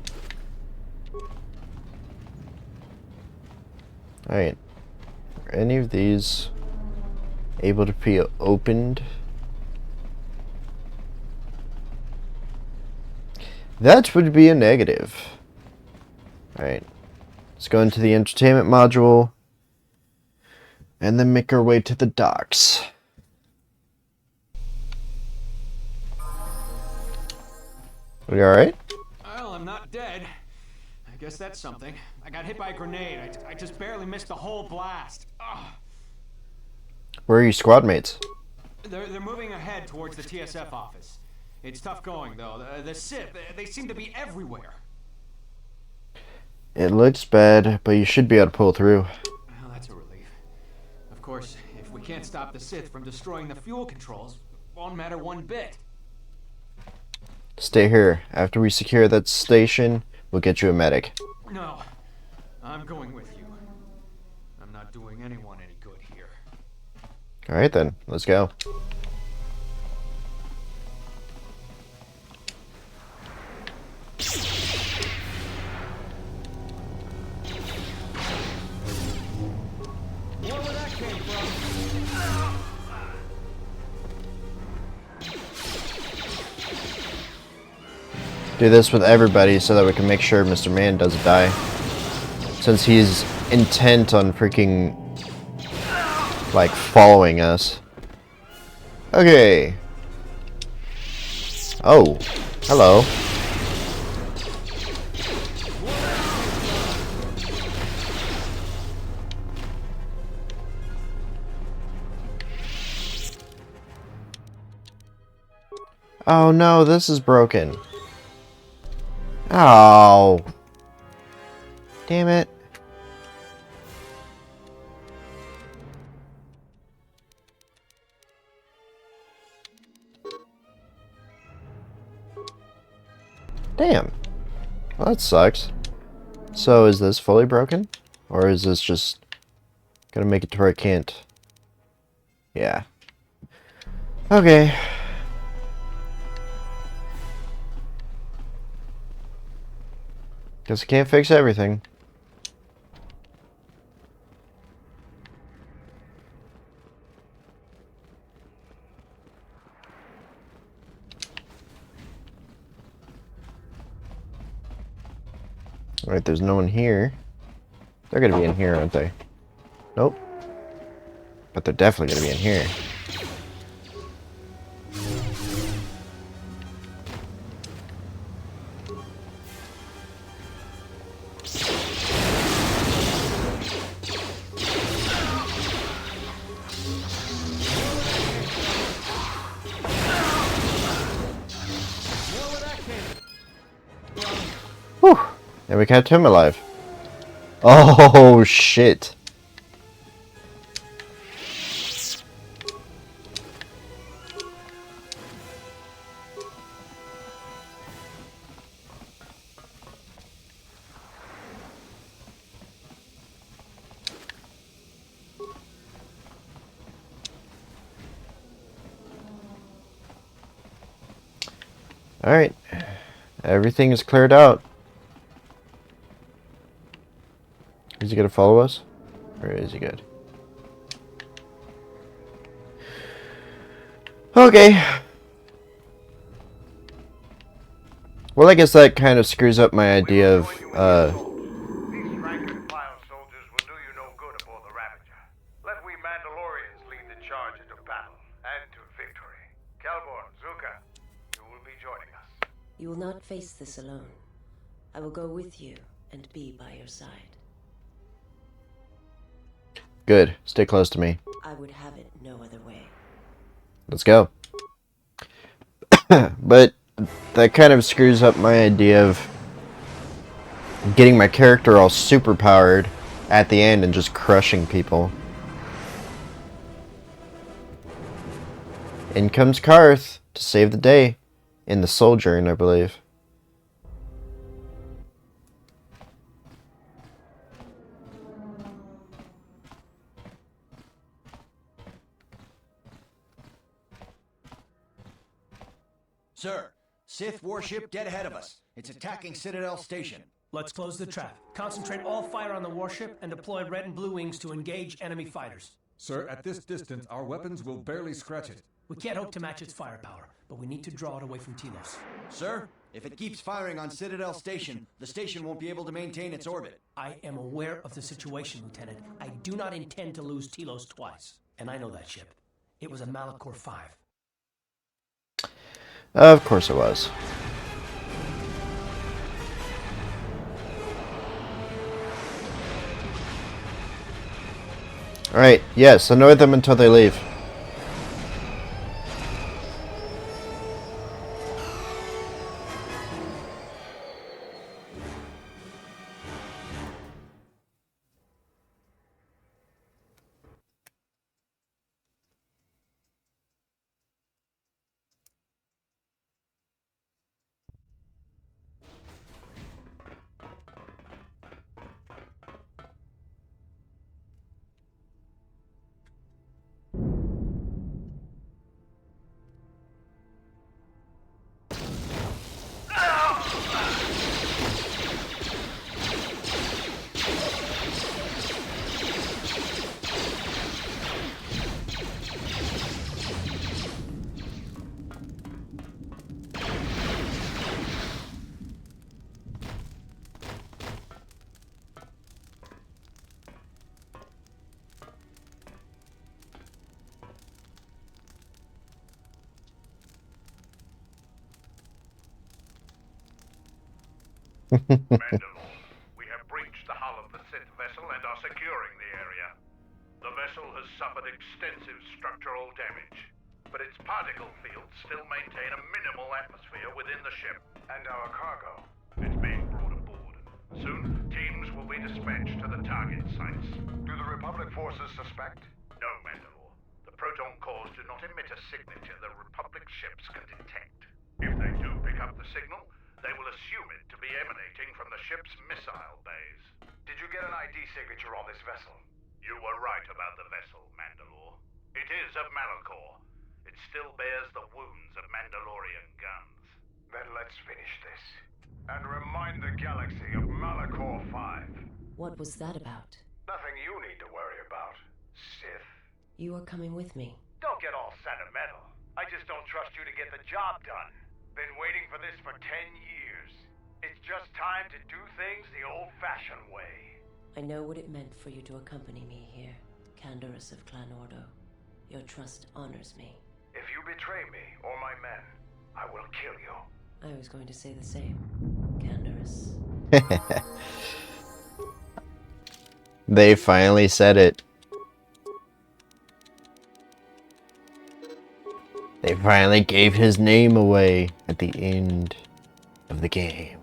Alright. Are any of these able to be opened? That would be a negative. Alright. Let's go into the entertainment module and then make our way to the docks. Are you alright? Well, I'm not dead. I guess that's something. I got hit by a grenade. I just barely missed the whole blast. Ugh. Where are your squad mates? They're moving ahead towards the TSF office. It's tough going, though. The Sith, they seem to be everywhere. It looks bad, but you should be able to pull through. Well, that's a relief. Of course, if we can't stop the Sith from destroying the fuel controls, it won't matter one bit. Stay here. After we secure that station, we'll get you a medic. No, I'm going with you. I'm not doing anyone any good here. Alright then, let's go. Where that came from? Do this with everybody so that we can make sure Mr. Man doesn't die. Since he's intent on freaking, like, following us. Okay. Oh, hello. Oh no, this is broken. Oh. Damn it. Damn. Well, that sucks. So is this fully broken? Or is this just gonna make it to where I can't? Yeah. Okay. Guess I can't fix everything. Alright, there's no one here. They're gonna be in here, aren't they? Nope. But they're definitely gonna be in here. Whew. And we kept him alive. Oh, shit. Alright. Everything is cleared out. Is he gonna follow us? Or is he good? Okay. Well, I guess that kind of screws up my idea of, These rank-and-file soldiers will do you no good aboard the Ravager. Let we Mandalorians lead the charge into battle and to victory. Kelborn, Zuka, you will be joining us. You will not face this alone. I will go with you and be by your side. Good. Stay close to me. I would have it no other way. Let's go. But that kind of screws up my idea of getting my character all super powered at the end and just crushing people. In comes Karth to save the day in the Sojourn, I believe. Sir, Sith warship dead ahead of us. It's attacking Citadel Station. Let's close the trap. Concentrate all fire on the warship and deploy red and blue wings to engage enemy fighters. Sir, at this distance, our weapons will barely scratch it. We can't hope to match its firepower, but we need to draw it away from Telos. Sir, if it keeps firing on Citadel Station, the station won't be able to maintain its orbit. I am aware of the situation, Lieutenant. I do not intend to lose Telos twice. And I know that ship. It was a Malachor 5. Of course it was. Alright, yes, annoy them until they leave. Mandalore, we have breached the hull of the Sith vessel and are securing the area. The vessel has suffered extensive structural damage, but its particle fields still maintain a minimal atmosphere within the ship. And our cargo? It's being brought aboard. Soon, teams will be dispatched to the target sites. Do the Republic forces suspect? No, Mandalore. The proton cores do not emit a signature the Republic ships can detect. If they do pick up the signal, they will assume it to be emanating from the ship's missile bays. Did you get an ID signature on this vessel? You were right about the vessel, Mandalore. It is of Malachor. It still bears the wounds of Mandalorian guns. Then let's finish this. And remind the galaxy of Malachor 5. What was that about? Nothing you need to worry about, Sith. You are coming with me. Don't get all sentimental. I just don't trust you to get the job done. Been waiting for this for 10 years. It's just time to do things the old-fashioned way. I know what it meant for you to accompany me here, Candorus of Clan Ordo. Your trust honors me. If you betray me or my men, I will kill you. I was going to say the same, Candorus. They finally said it. They finally gave his name away at the end of the game.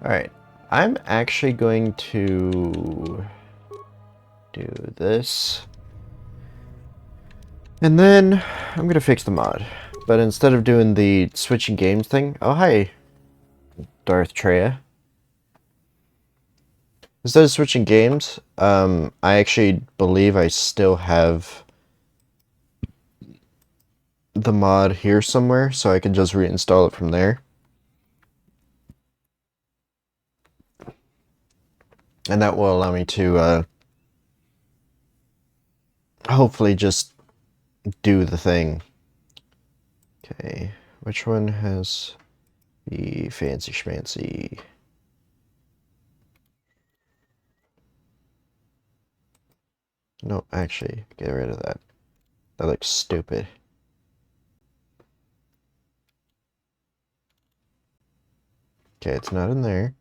Alright, I'm actually going to do this. And then I'm going to fix the mod. But instead of doing the switching games thing... Oh, hi, Darth Treya. Instead of switching games, I actually believe I still have the mod here somewhere, so I can just reinstall it from there. And that will allow me to hopefully just do the thing. Okay, which one has the fancy schmancy? No, actually, get rid of that. That looks stupid. Okay, it's not in there.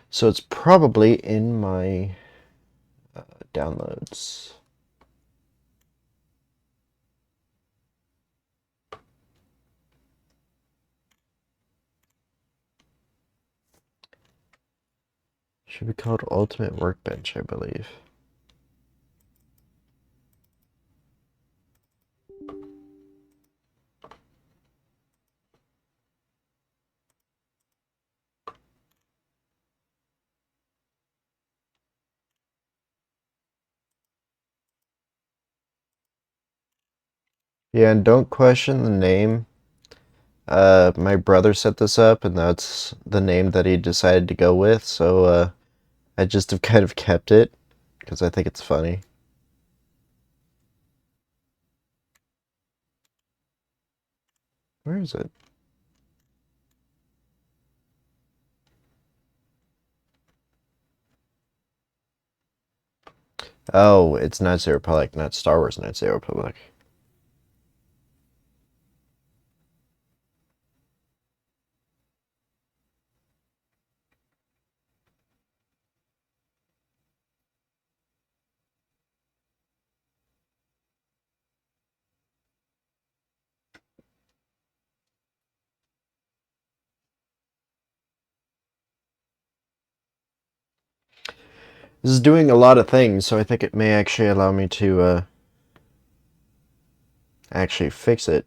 So it's probably in my downloads. Should be called Ultimate Workbench, I believe. Yeah, and don't question the name. My brother set this up, and that's the name that he decided to go with, so I just have kind of kept it, because I think it's funny. Where is it? Oh, it's Knights of the Republic, not Star Wars Knights of the Republic. This is doing a lot of things, so I think it may actually allow me to actually fix it.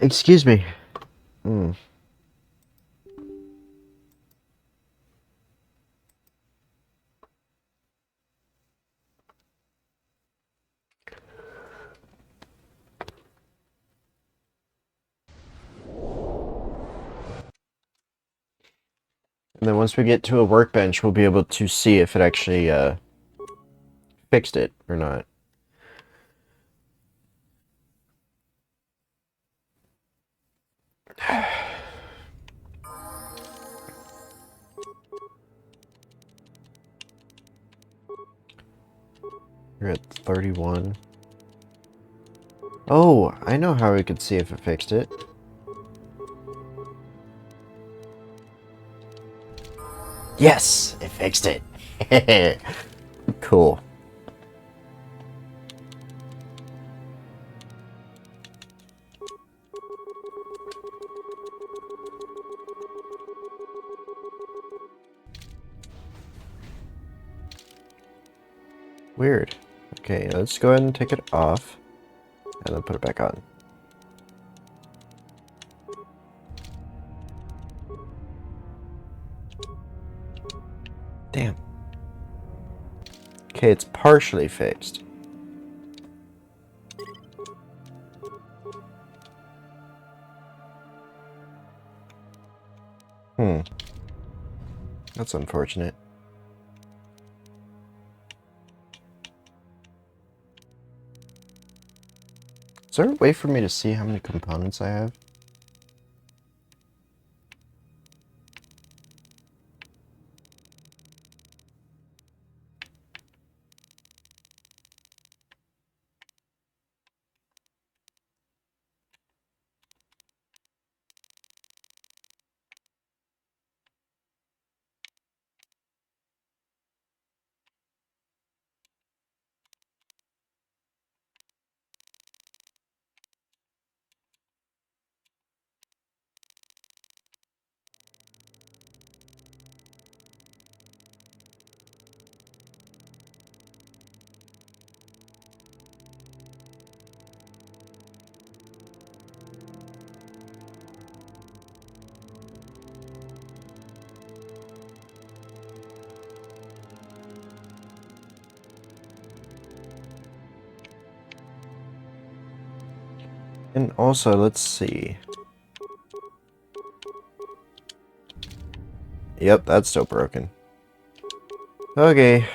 Excuse me. Mm. And then once we get to a workbench, we'll be able to see if it actually fixed it or not. You're at 31. Oh, I know how we could see if it fixed it. Yes, it fixed it. Cool. Weird. Okay, let's go ahead and take it off and then put it back on. Damn. Okay, it's partially fixed. That's unfortunate. Is there a way for me to see how many components I have? And also, let's see. Yep, that's still broken. Okay.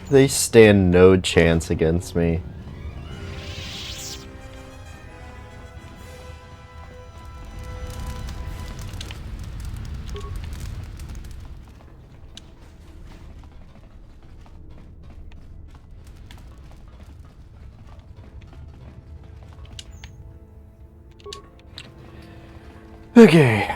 They stand no chance against me. Okay.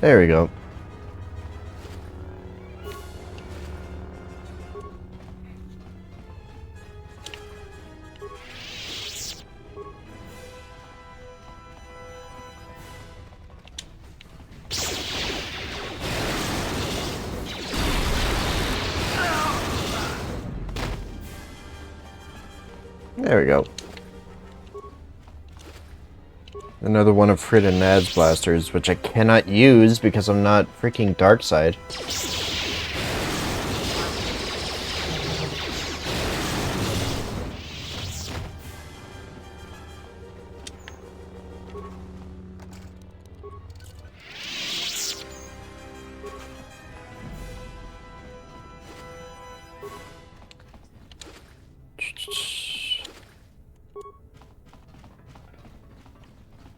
There we go. There we go. Another one of Frid and Nad's blasters, which I cannot use because I'm not freaking Darkside.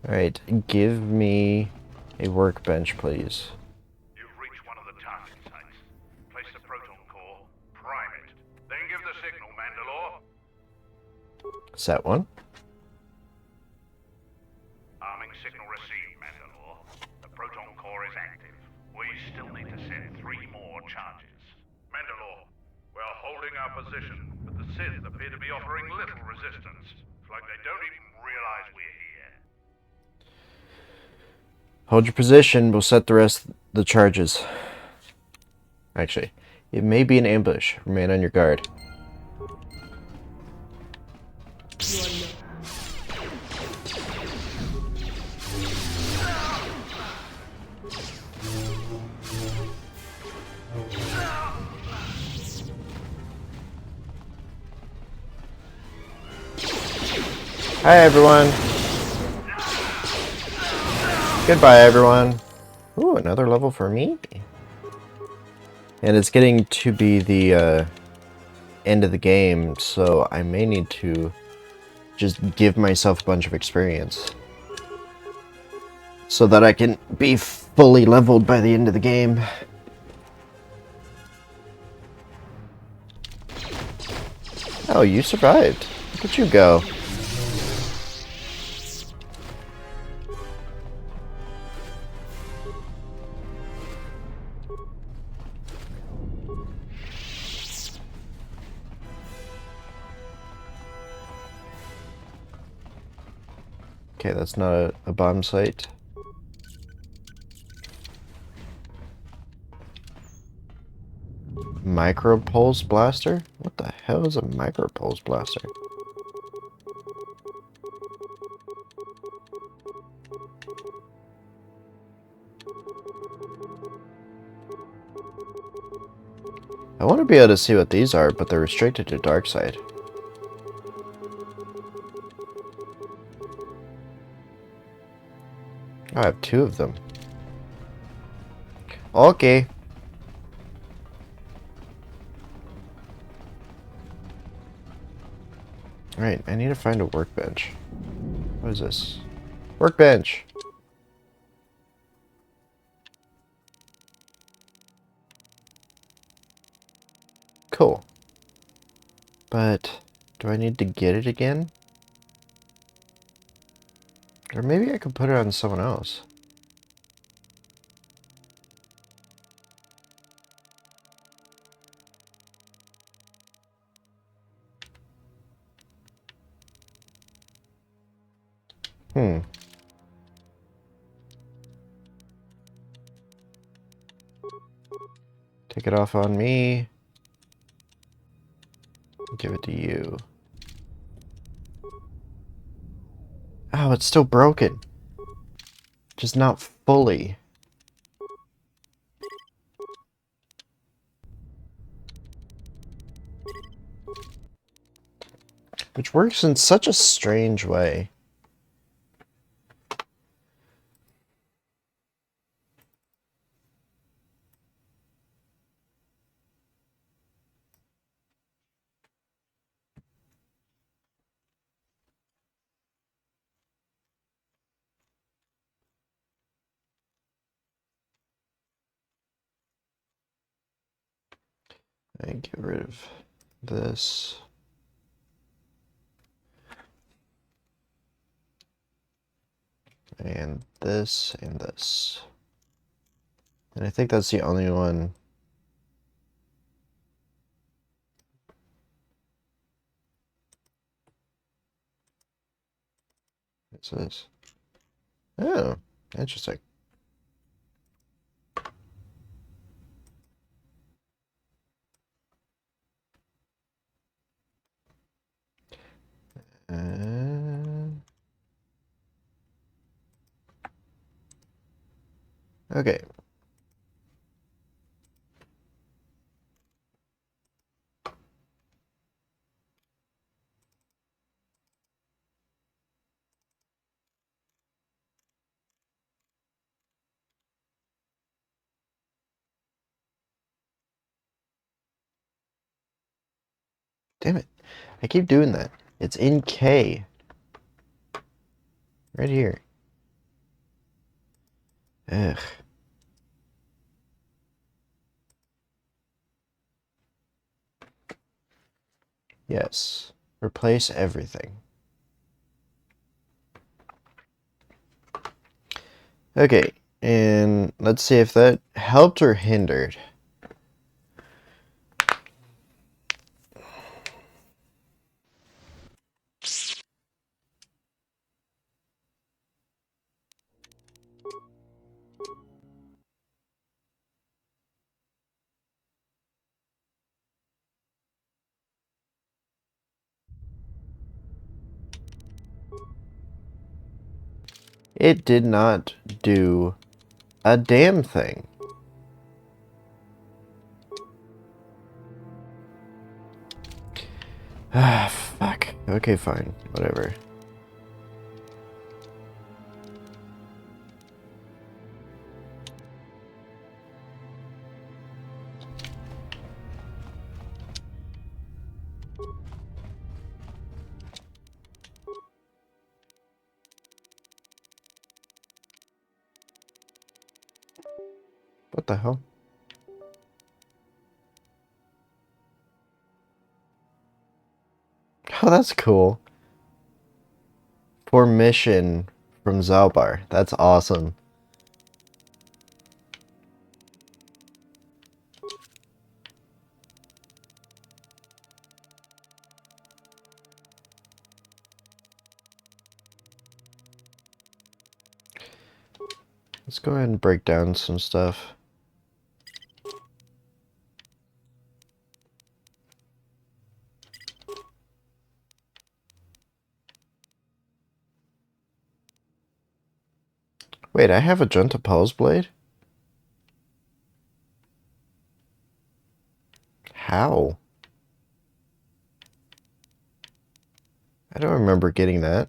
Alright, give me a workbench, please. You've reached one of the target sites. Place the proton core, prime it, then give the signal, Mandalore. Set one. Arming signal received, Mandalore. The proton core is active. We still need to send 3 more charges. Mandalore, we're holding our position, but the Sith appear to be offering little resistance. It's like they don't even realize we're here. Hold your position, we'll set the rest of the charges. Actually, it may be an ambush. Remain on your guard. Hi everyone. Goodbye everyone. Ooh, another level for me. And it's getting to be the end of the game, so I may need to just give myself a bunch of experience so that I can be fully leveled by the end of the game. Oh, you survived. Look at you go. Okay, that's not a bomb site. Micro pulse blaster? What the hell is a micro pulse blaster? I want to be able to see what these are, but they're restricted to dark side. I have 2 of them. Okay. Alright, I need to find a workbench. What is this? Workbench! Cool. But, do I need to get it again? Or maybe I could put it on someone else. Take it off on me. Give it to you. Oh, it's still broken. Just not fully. Which works in such a strange way. And get rid of this. And this, and this. And I think that's the only one. What's this? Oh, interesting. Okay. Damn it. I keep doing that. It's in K. Right here. Ugh. Yes. Replace everything. Okay. And let's see if that helped or hindered. It did not do a damn thing. Ah, fuck. Okay, fine. Whatever. What the hell? Oh, that's cool. For mission from Zalbar. That's awesome. Let's go ahead and break down some stuff. Wait, I have a Junta Pulse Blade? How? I don't remember getting that.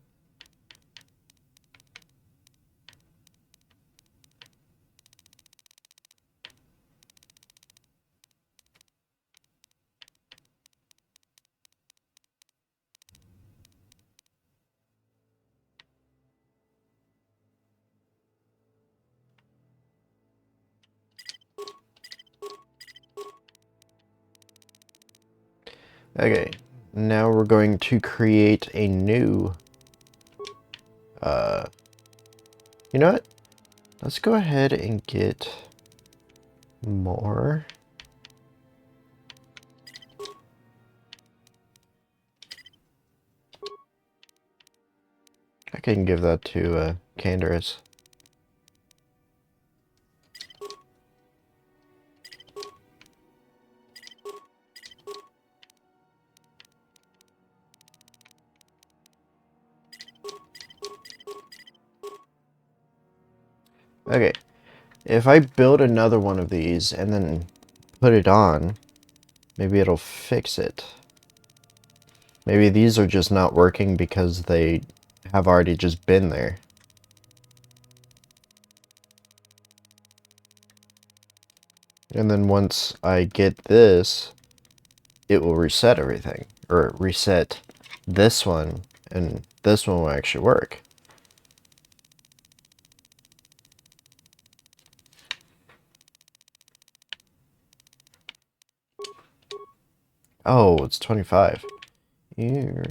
Okay, now we're going to create a new, you know what? Let's go ahead and get more. I can give that to, Canderous. Okay, if I build another one of these and then put it on, maybe it'll fix it. Maybe these are just not working because they have already just been there. And then once I get this, it will reset everything. Or reset this one, and this one will actually work. Oh, it's 25. Ew.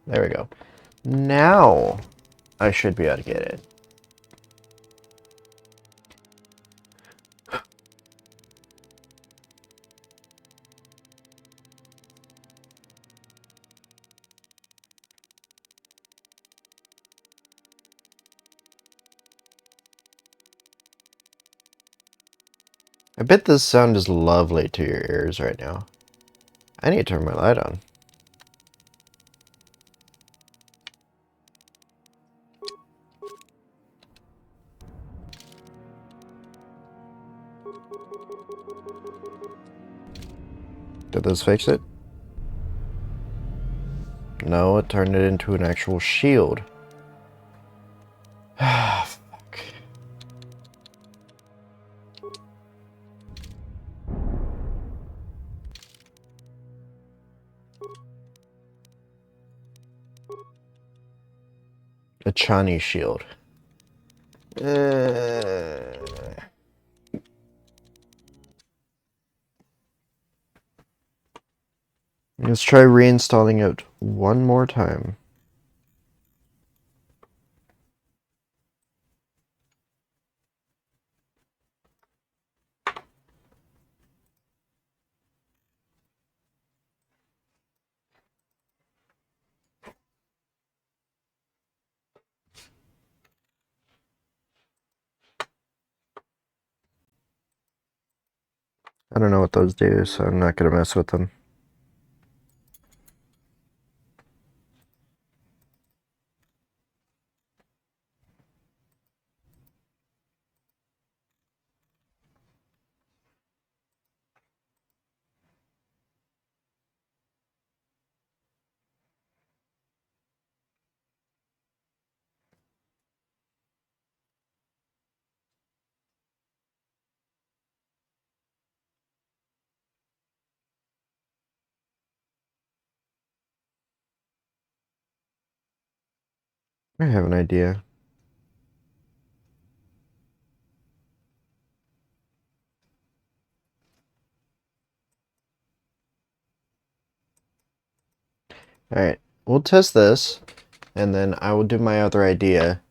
There we go. Now I should be able to get it. I bet this sound is lovely to your ears right now. I need to turn my light on. Did this fix it? No, it turned it into an actual shield. Fuck. A Chani shield. Let's try reinstalling it one more time. I don't know what those do, so I'm not gonna mess with them. I have an idea. Alright, we'll test this, and then I will do my other idea,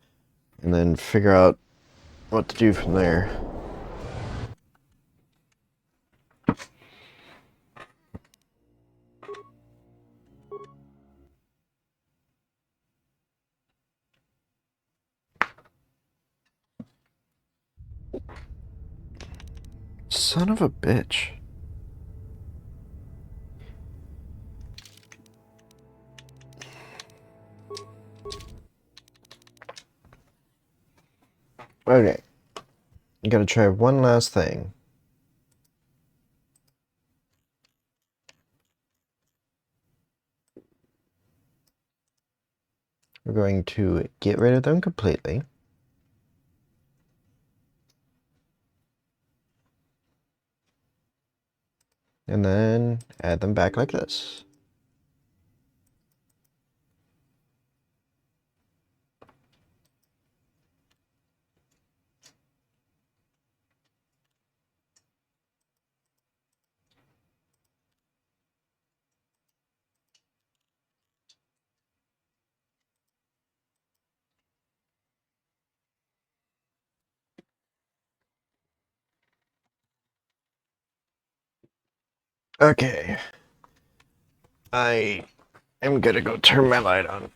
and then figure out what to do from there. Son of a bitch. Okay. You gotta try one last thing. We're going to get rid of them completely. And then add them back like this. Okay. I am gonna go turn my light on.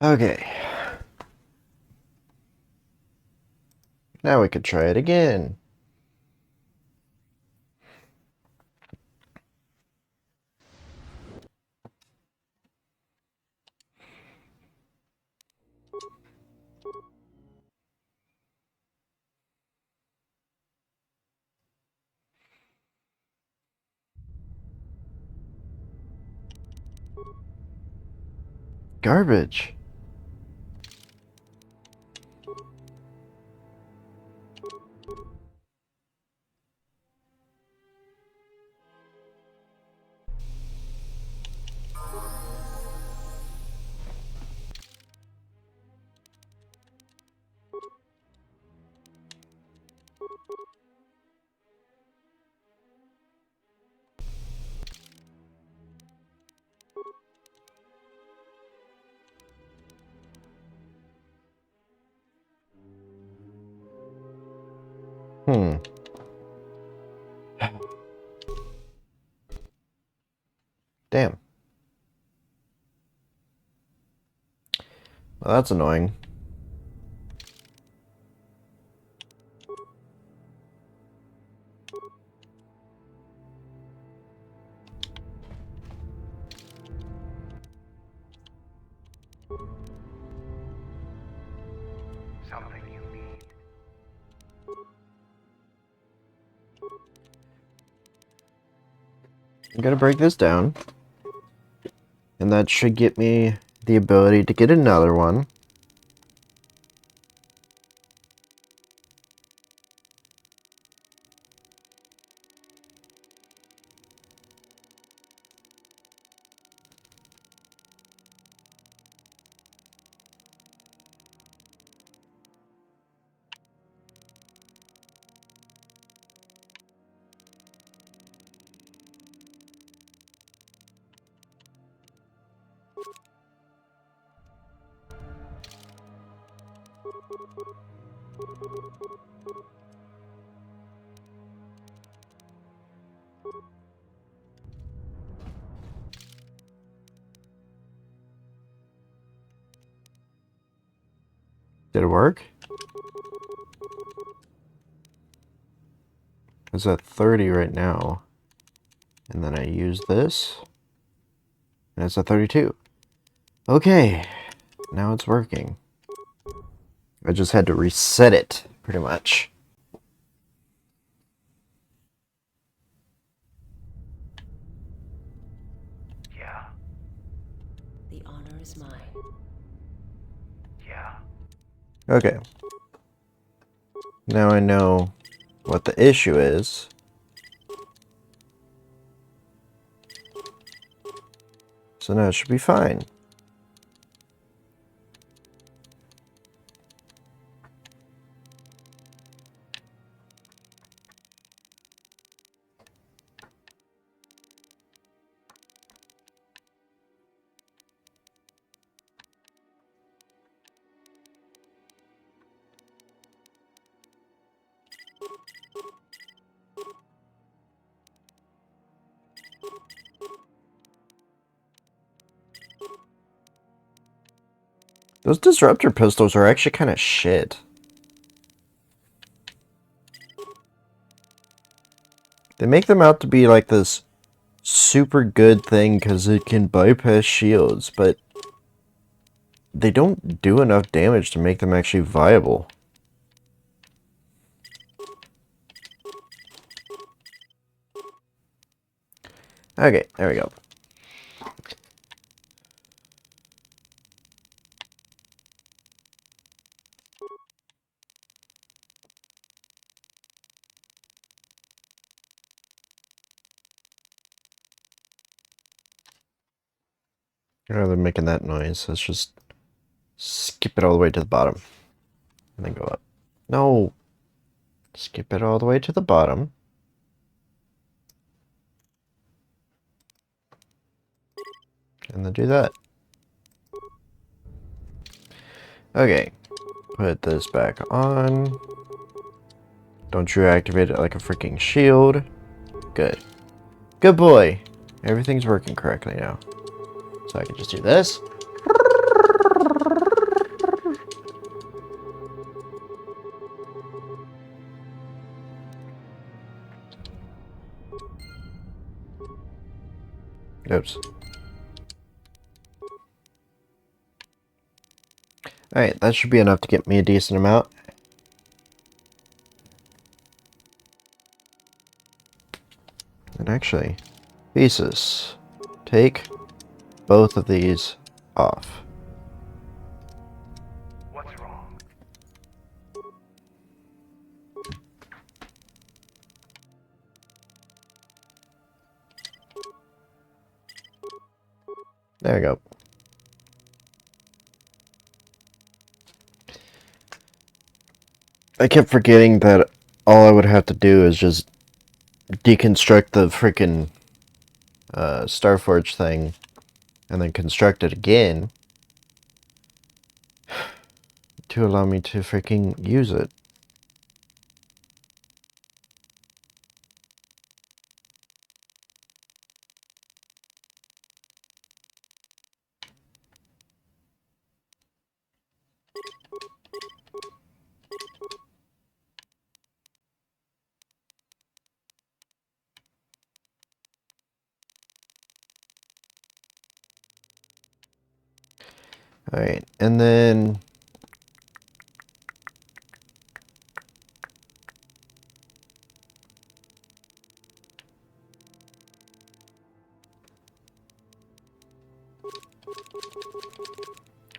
Okay. Now we could try it again. Garbage. Hmm. Damn. Well, that's annoying. Something you need. I'm gonna break this down. And that should get me the ability to get another one. Did it work? It's at 30 right now. And then I use this. And it's at 32. Okay. Now it's working. I just had to reset it, pretty much. Yeah. The honor is mine. Yeah. Okay. Now I know what the issue is. So now it should be fine. Those disruptor pistols are actually kind of shit. They make them out to be like this super good thing because it can bypass shields, but they don't do enough damage to make them actually viable. Okay, there we go. Rather than making that noise, let's just skip it all the way to the bottom. And then go up. No! Skip it all the way to the bottom. And then do that. Okay. Put this back on. Don't you activate it like a freaking shield. Good. Good boy. Everything's working correctly now. So I can just do this. Oops. Alright, that should be enough to get me a decent amount. And actually, pieces. Take both of these off. What's wrong? There we go. I kept forgetting that all I would have to do is just deconstruct the freaking Starforge thing and then construct it again to allow me to freaking use it. Alright, and then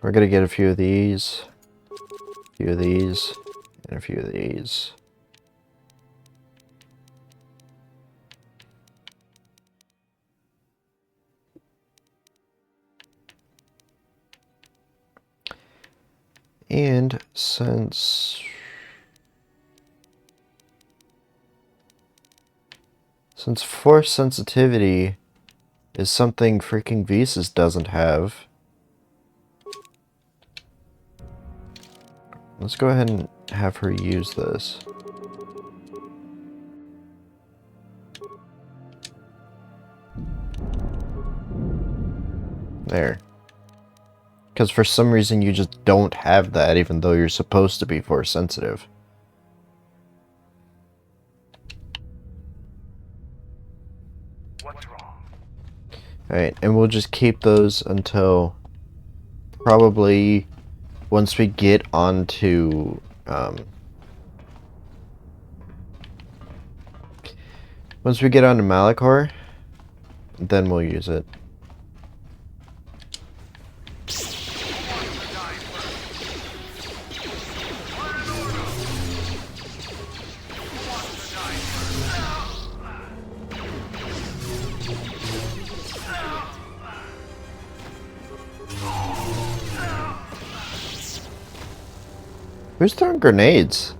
we're gonna get a few of these, and a few of these. And since force sensitivity is something freaking Visas doesn't have, let's go ahead and have her use this. There. Because for some reason you just don't have that, even though you're supposed to be force sensitive. What's wrong? Alright, and we'll just keep those until probably once we get onto Malachor, then we'll use it. Who's throwing grenades?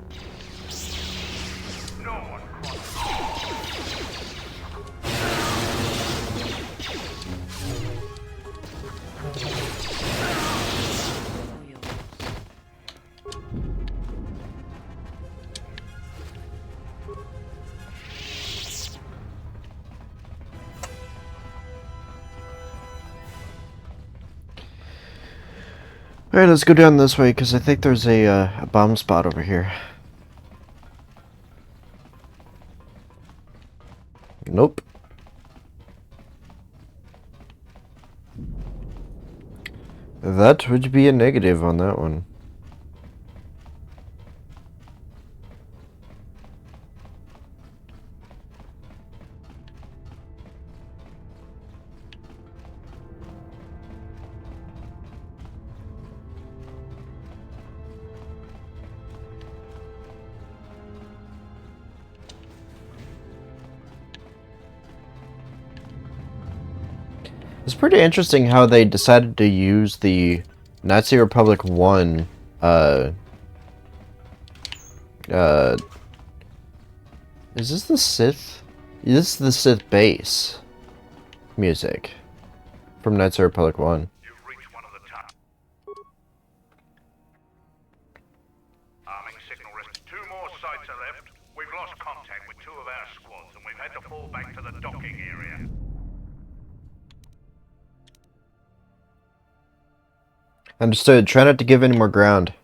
Alright, let's go down this way, because I think there's a bomb spot over here. Nope. That would be a negative on that one. It's pretty interesting how they decided to use the Nazi Republic 1, is this the Sith? This is the Sith base music from Nazi Republic 1. You've reached one of the top. Arming signal risk. 2 more sites are left. We've lost contact with 2 of our squads, and we've had to fall back to the docking area. Understood. Try not to give any more ground.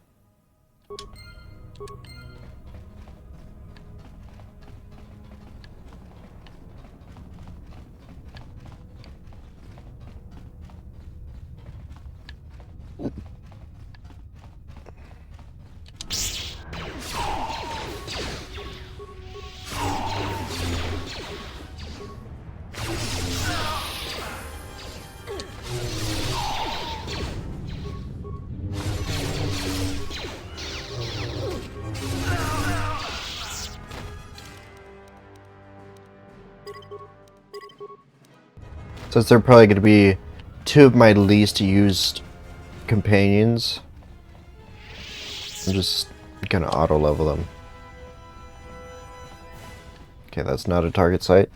Since they're probably going to be 2 of my least used companions, I'm just going to auto level them. Okay, that's not a target site.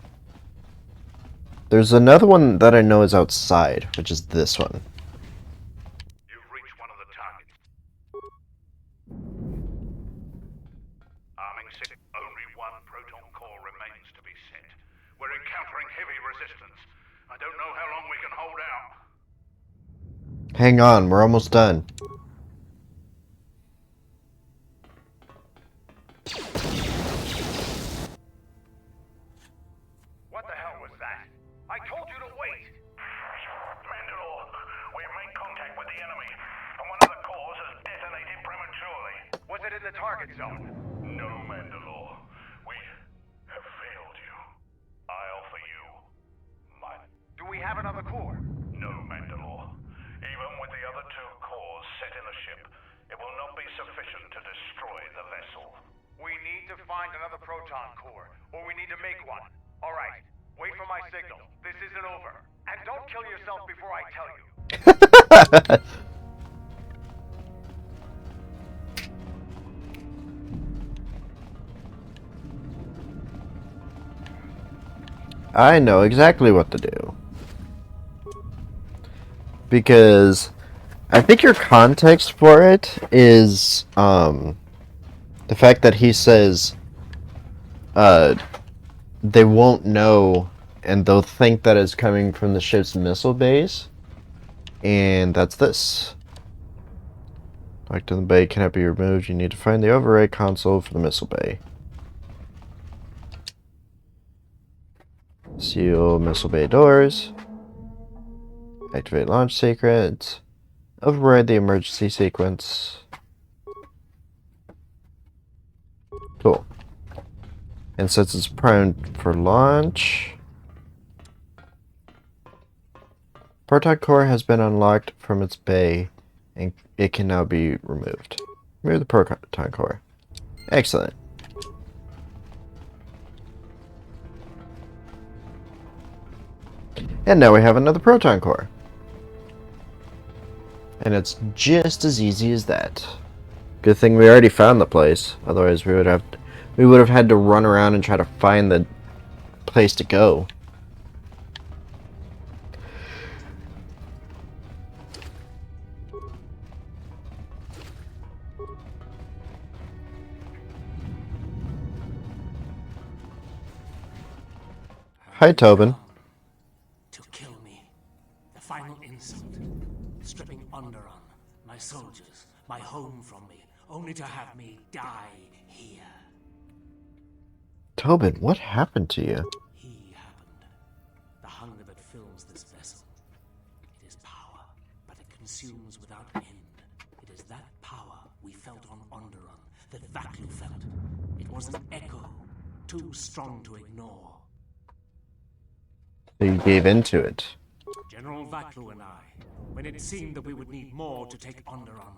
There's another one that I know is outside, which is this one. You've reached one of the targets. Arming signal. Only 1 proton core remains to be set. We're encountering heavy resistance. I don't know how long we can hold out. Hang on, we're almost done. What the hell was that? I told you to wait! Mandalore, we've made contact with the enemy, and one of the cores has detonated prematurely. Was it in the target zone? No, Mandalore. We have failed you. I offer you my... Do we have another core? No, Mandalore. Even with the other 2 cores set in the ship, it will not be sufficient to destroy the vessel. We need to find another proton core, or we need to make one. All right, wait for my signal. This isn't over. And don't kill yourself before I tell you. I know exactly what to do. Because I think your context for it is the fact that he says they won't know and they'll think that it's coming from the ship's missile base. And that's this. Locked in the bay cannot be removed. You need to find the override console for the missile bay. Seal missile bay doors. Activate launch secret. Override the emergency sequence. Cool. And since it's primed for launch, proton core has been unlocked from its bay and it can now be removed. Remove the proton core. Excellent. And now we have another proton core. And it's just as easy as that. Good thing we already found the place. Otherwise we would have had to run around and try to find the place to go. Hi, Tobin. To kill me. The final insult. Stripping Onderon, my soldiers, my home from me, only to have me die here. Tobin, what happened to you? He happened. The hunger that fills this vessel. It is power, but it consumes without end. It is that power we felt on Onderon, that Vaklu felt. It was an echo, too strong to ignore. So you gave into it. General Vaklu and I, when it seemed that we would need more to take Onderon,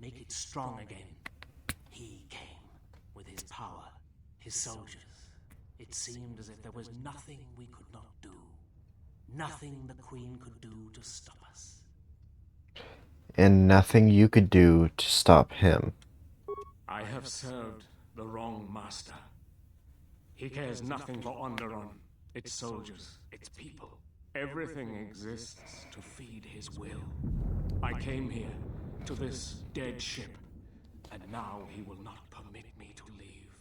make it strong again, he came with his power, his soldiers. It seemed as if there was nothing we could not do. Nothing the Queen could do to stop us. And nothing you could do to stop him. I have served the wrong master. He cares nothing for Onderon, its soldiers, its people. Everything exists to feed his will. I came here, to this dead ship, and now he will not permit me to leave.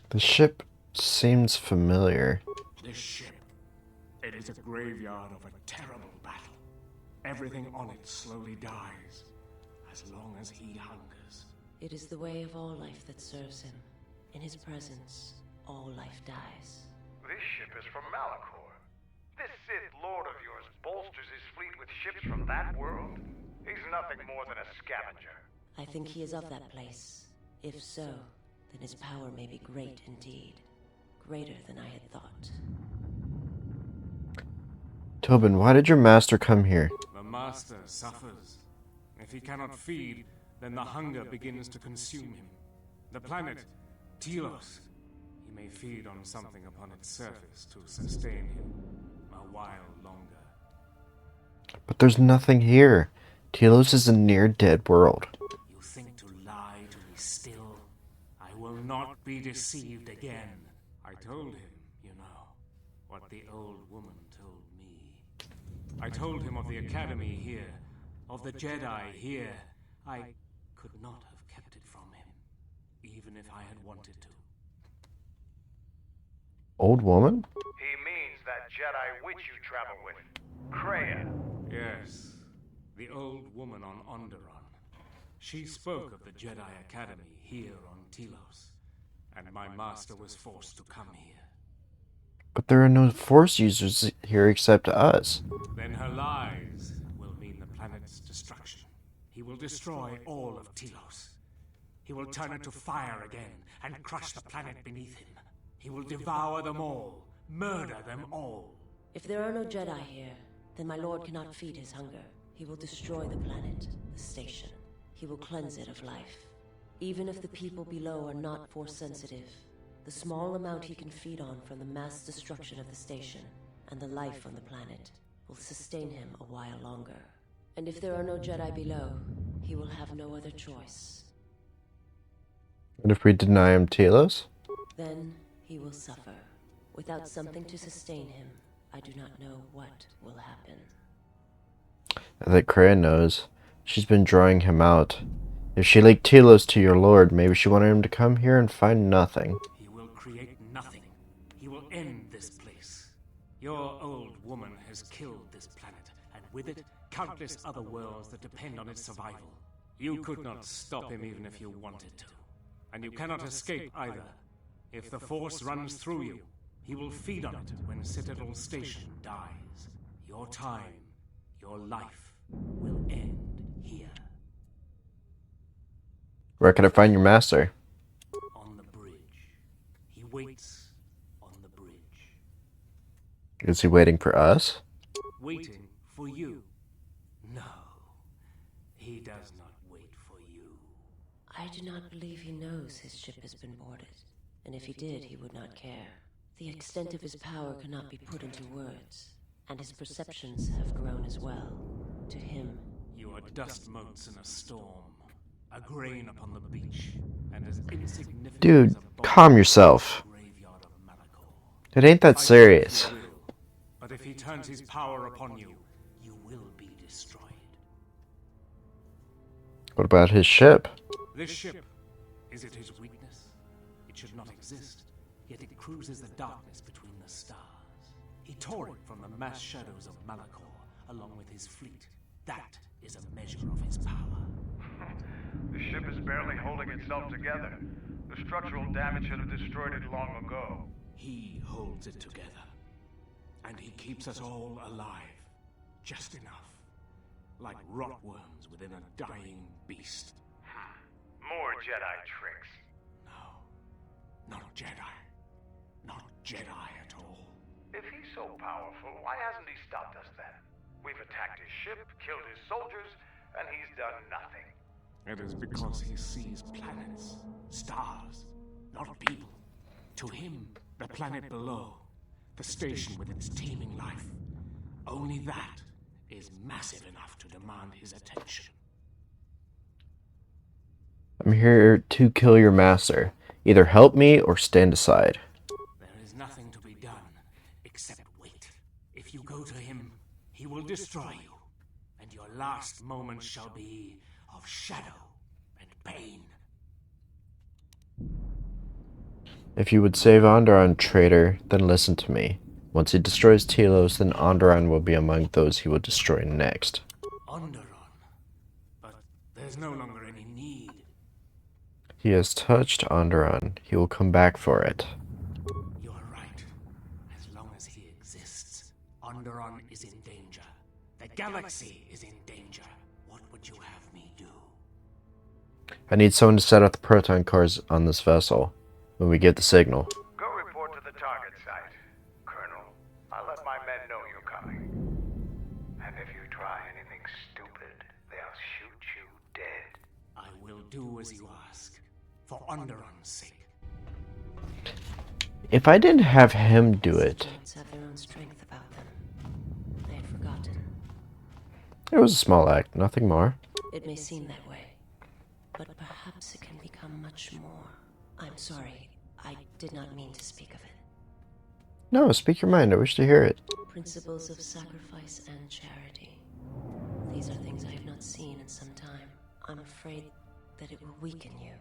The ship seems familiar. This ship, it is a graveyard of a terrible battle. Everything on it slowly dies, as long as he hungers. It is the way of all life that serves him. In his presence, all life dies. This ship is from Malachor. This Sith Lord of yours bolsters his fleet with ships from that world? He's nothing more than a scavenger. I think he is of that place. If so, then his power may be great indeed. Greater than I had thought. Tobin, why did your master come here? The master suffers. If he cannot feed, then the hunger begins to consume him. The planet, Telos, he may feed on something upon its surface to sustain him a while longer. But there's nothing here. Telos is a near-dead world. You think to lie to me still? I will not be deceived again. I told him, you know, what the old woman told me. I told him of the Academy here, of the Jedi here. I could not have kept it from him, even if I had wanted to. Old woman? He means that Jedi witch you travel with, Kreia. Yes, the old woman on Onderon. She spoke of the Jedi Academy here on Telos, and my master was forced to come here. But there are no Force users here except us. Then her lies will mean the planet's destruction. He will destroy all of Telos. He will turn it to fire again and crush the planet beneath him. He will devour them all, murder them all. If there are no Jedi here, then my lord cannot feed his hunger. He will destroy the planet, the station. He will cleanse it of life. Even if the people below are not Force sensitive, the small amount he can feed on from the mass destruction of the station and the life on the planet will sustain him a while longer. And if there are no Jedi below, he will have no other choice. And if we deny him Telos? Then he will suffer. Without something to sustain him, I do not know what will happen. I think Kreia knows. She's been drawing him out. If she linked Telos to your lord, maybe she wanted him to come here and find nothing. He will create nothing. He will end this place. Your old woman has killed this planet, and with it, countless other worlds that depend on its survival. You could not stop him even if you wanted to. And you cannot escape either. If the Force runs through you, he will feed on it when Citadel Station dies. Your time, your life, will end here. Where can I find your master? On the bridge. He waits on the bridge. Is he waiting for us? Waiting for you. No, he does not wait for you. I do not believe he knows his ship has been boarded. And if he did, he would not care. The extent of his power cannot be put into words, and his perceptions have grown as well. To him, you are dust motes in a storm, a grain upon the beach, and as insignificant Dude, as a calm yourself. It ain't that serious. But if he turns his power upon you, you will be destroyed. What about his ship? This ship, is it his weakness? It should not exist, yet it cruises the darkness between the stars. He tore it from the mass shadows of Malachor, along with his fleet. That is a measure of his power. The ship is barely holding itself together. The structural damage should have destroyed it long ago. He holds it together. And he keeps us all alive. Just enough. Like rotworms within a dying beast. More Jedi tricks. Not Jedi. Not Jedi at all. If he's so powerful, why hasn't he stopped us then? We've attacked his ship, killed his soldiers, and he's done nothing. It is because he sees planets, stars, not people. To him, the planet below, The station with its teeming life. Only that is massive enough to demand his attention. I'm here to kill your master. Either help me or stand aside. There is nothing to be done except wait. If you go to him, he will destroy you, and your last moments shall be of shadow and pain. If you would save Onderon, traitor, then listen to me. Once he destroys Telos, then Onderon will be among those he will destroy next. Onderon? But there's no longer any need. He has touched Onderon. He will come back for it. You're right. As long as he exists, Onderon is in danger. The galaxy is in danger. What would you have me do? I need someone to set up the proton cores on this vessel when we get the signal. Go report to the target site. Colonel, I'll let my men know you're coming. And if you try anything stupid, they'll shoot you dead. I will do as you ask. For Onderon's sake. If I didn't have him do it... Have their own strength about them. They had forgotten. It was a small act, nothing more. It may seem that way, but perhaps it can become much more. I'm sorry, I did not mean to speak of it. No, speak your mind, I wish to hear it. Principles of sacrifice and charity. These are things I have not seen in some time. I'm afraid that it will weaken you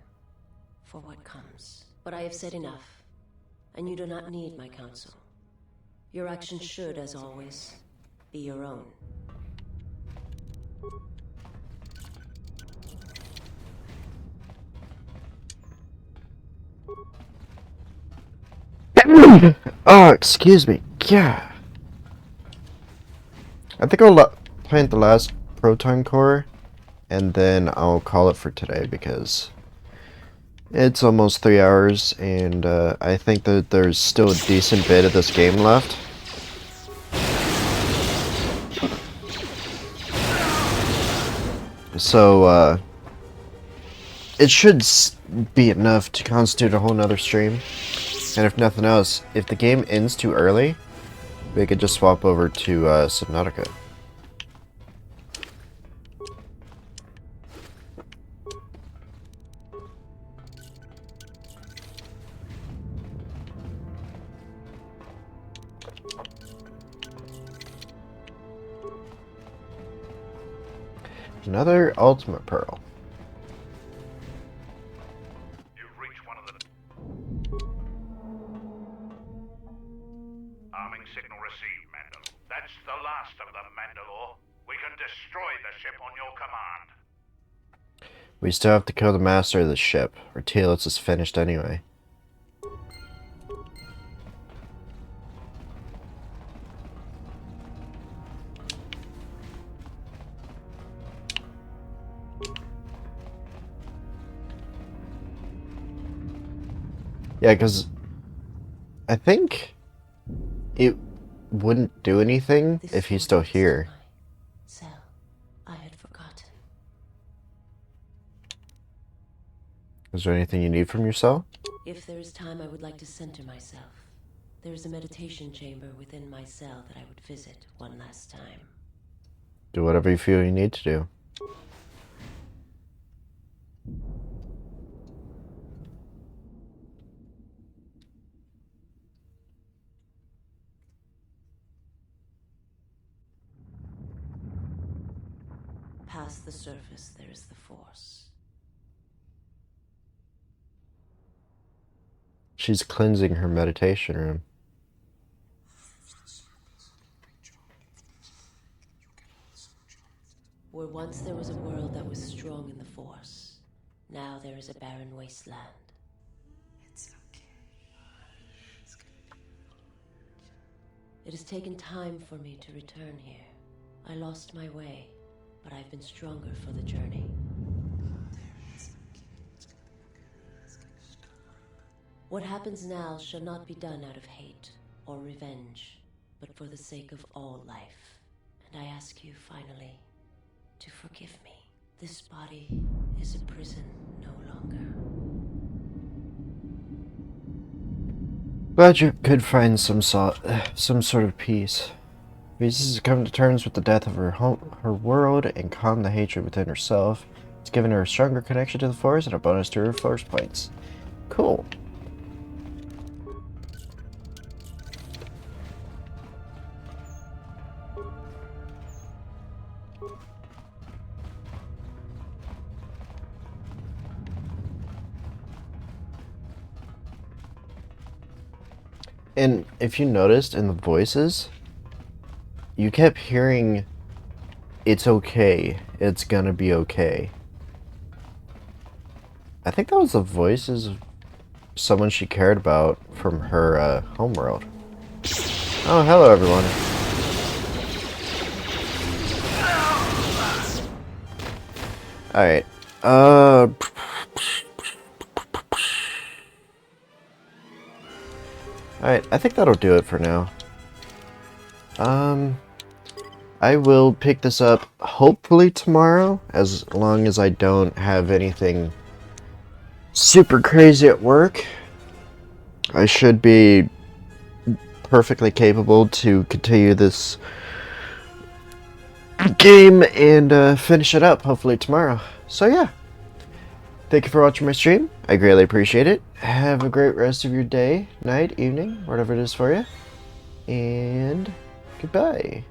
for what comes. But I have said enough, and you do not need my counsel. Your actions should, as always, be your own. Oh, excuse me. Yeah. I think I'll plant the last proton core, and then I'll call it for today because it's almost 3 hours, and I think that there's still a decent bit of this game left. So, it should be enough to constitute a whole nother stream. And if nothing else, if the game ends too early, we could just swap over to Subnautica. Another ultimate pearl. You've reached one of the... Arming signal received, Mandalore. That's the last of them, Mandalore. We can destroy the ship on your command. We still have to kill the master of the ship, or Telos is finished anyway. Yeah, because I think it wouldn't do anything if he's still here. Cell, I had forgotten. Is there anything you need from your cell? If there is time, I would like to center myself. There is a meditation chamber within my cell that I would visit one last time. Do whatever you feel you need to do. Past the surface, there is the Force. She's cleansing her meditation room. Where once there was a world that was strong in the Force, now there is a barren wasteland. It's okay. It has taken time for me to return here. I lost my way, but I've been stronger for the journey. What happens now shall not be done out of hate or revenge, but for the sake of all life. And I ask you finally to forgive me. This body is a prison no longer. Glad you could find some sort of peace. Visas has come to terms with the death of her world and calmed the hatred within herself. It's given her a stronger connection to the force and a bonus to her force points. Cool. And if you noticed in the voices, you kept hearing, "It's okay, it's gonna be okay." I think that was the voices of someone she cared about from her homeworld. Oh, hello everyone. Alright, Alright, I think that'll do it for now. I will pick this up hopefully tomorrow, as long as I don't have anything super crazy at work. I should be perfectly capable to continue this game and finish it up hopefully tomorrow. So yeah, thank you for watching my stream. I greatly appreciate it. Have a great rest of your day, night, evening, whatever it is for you. And goodbye.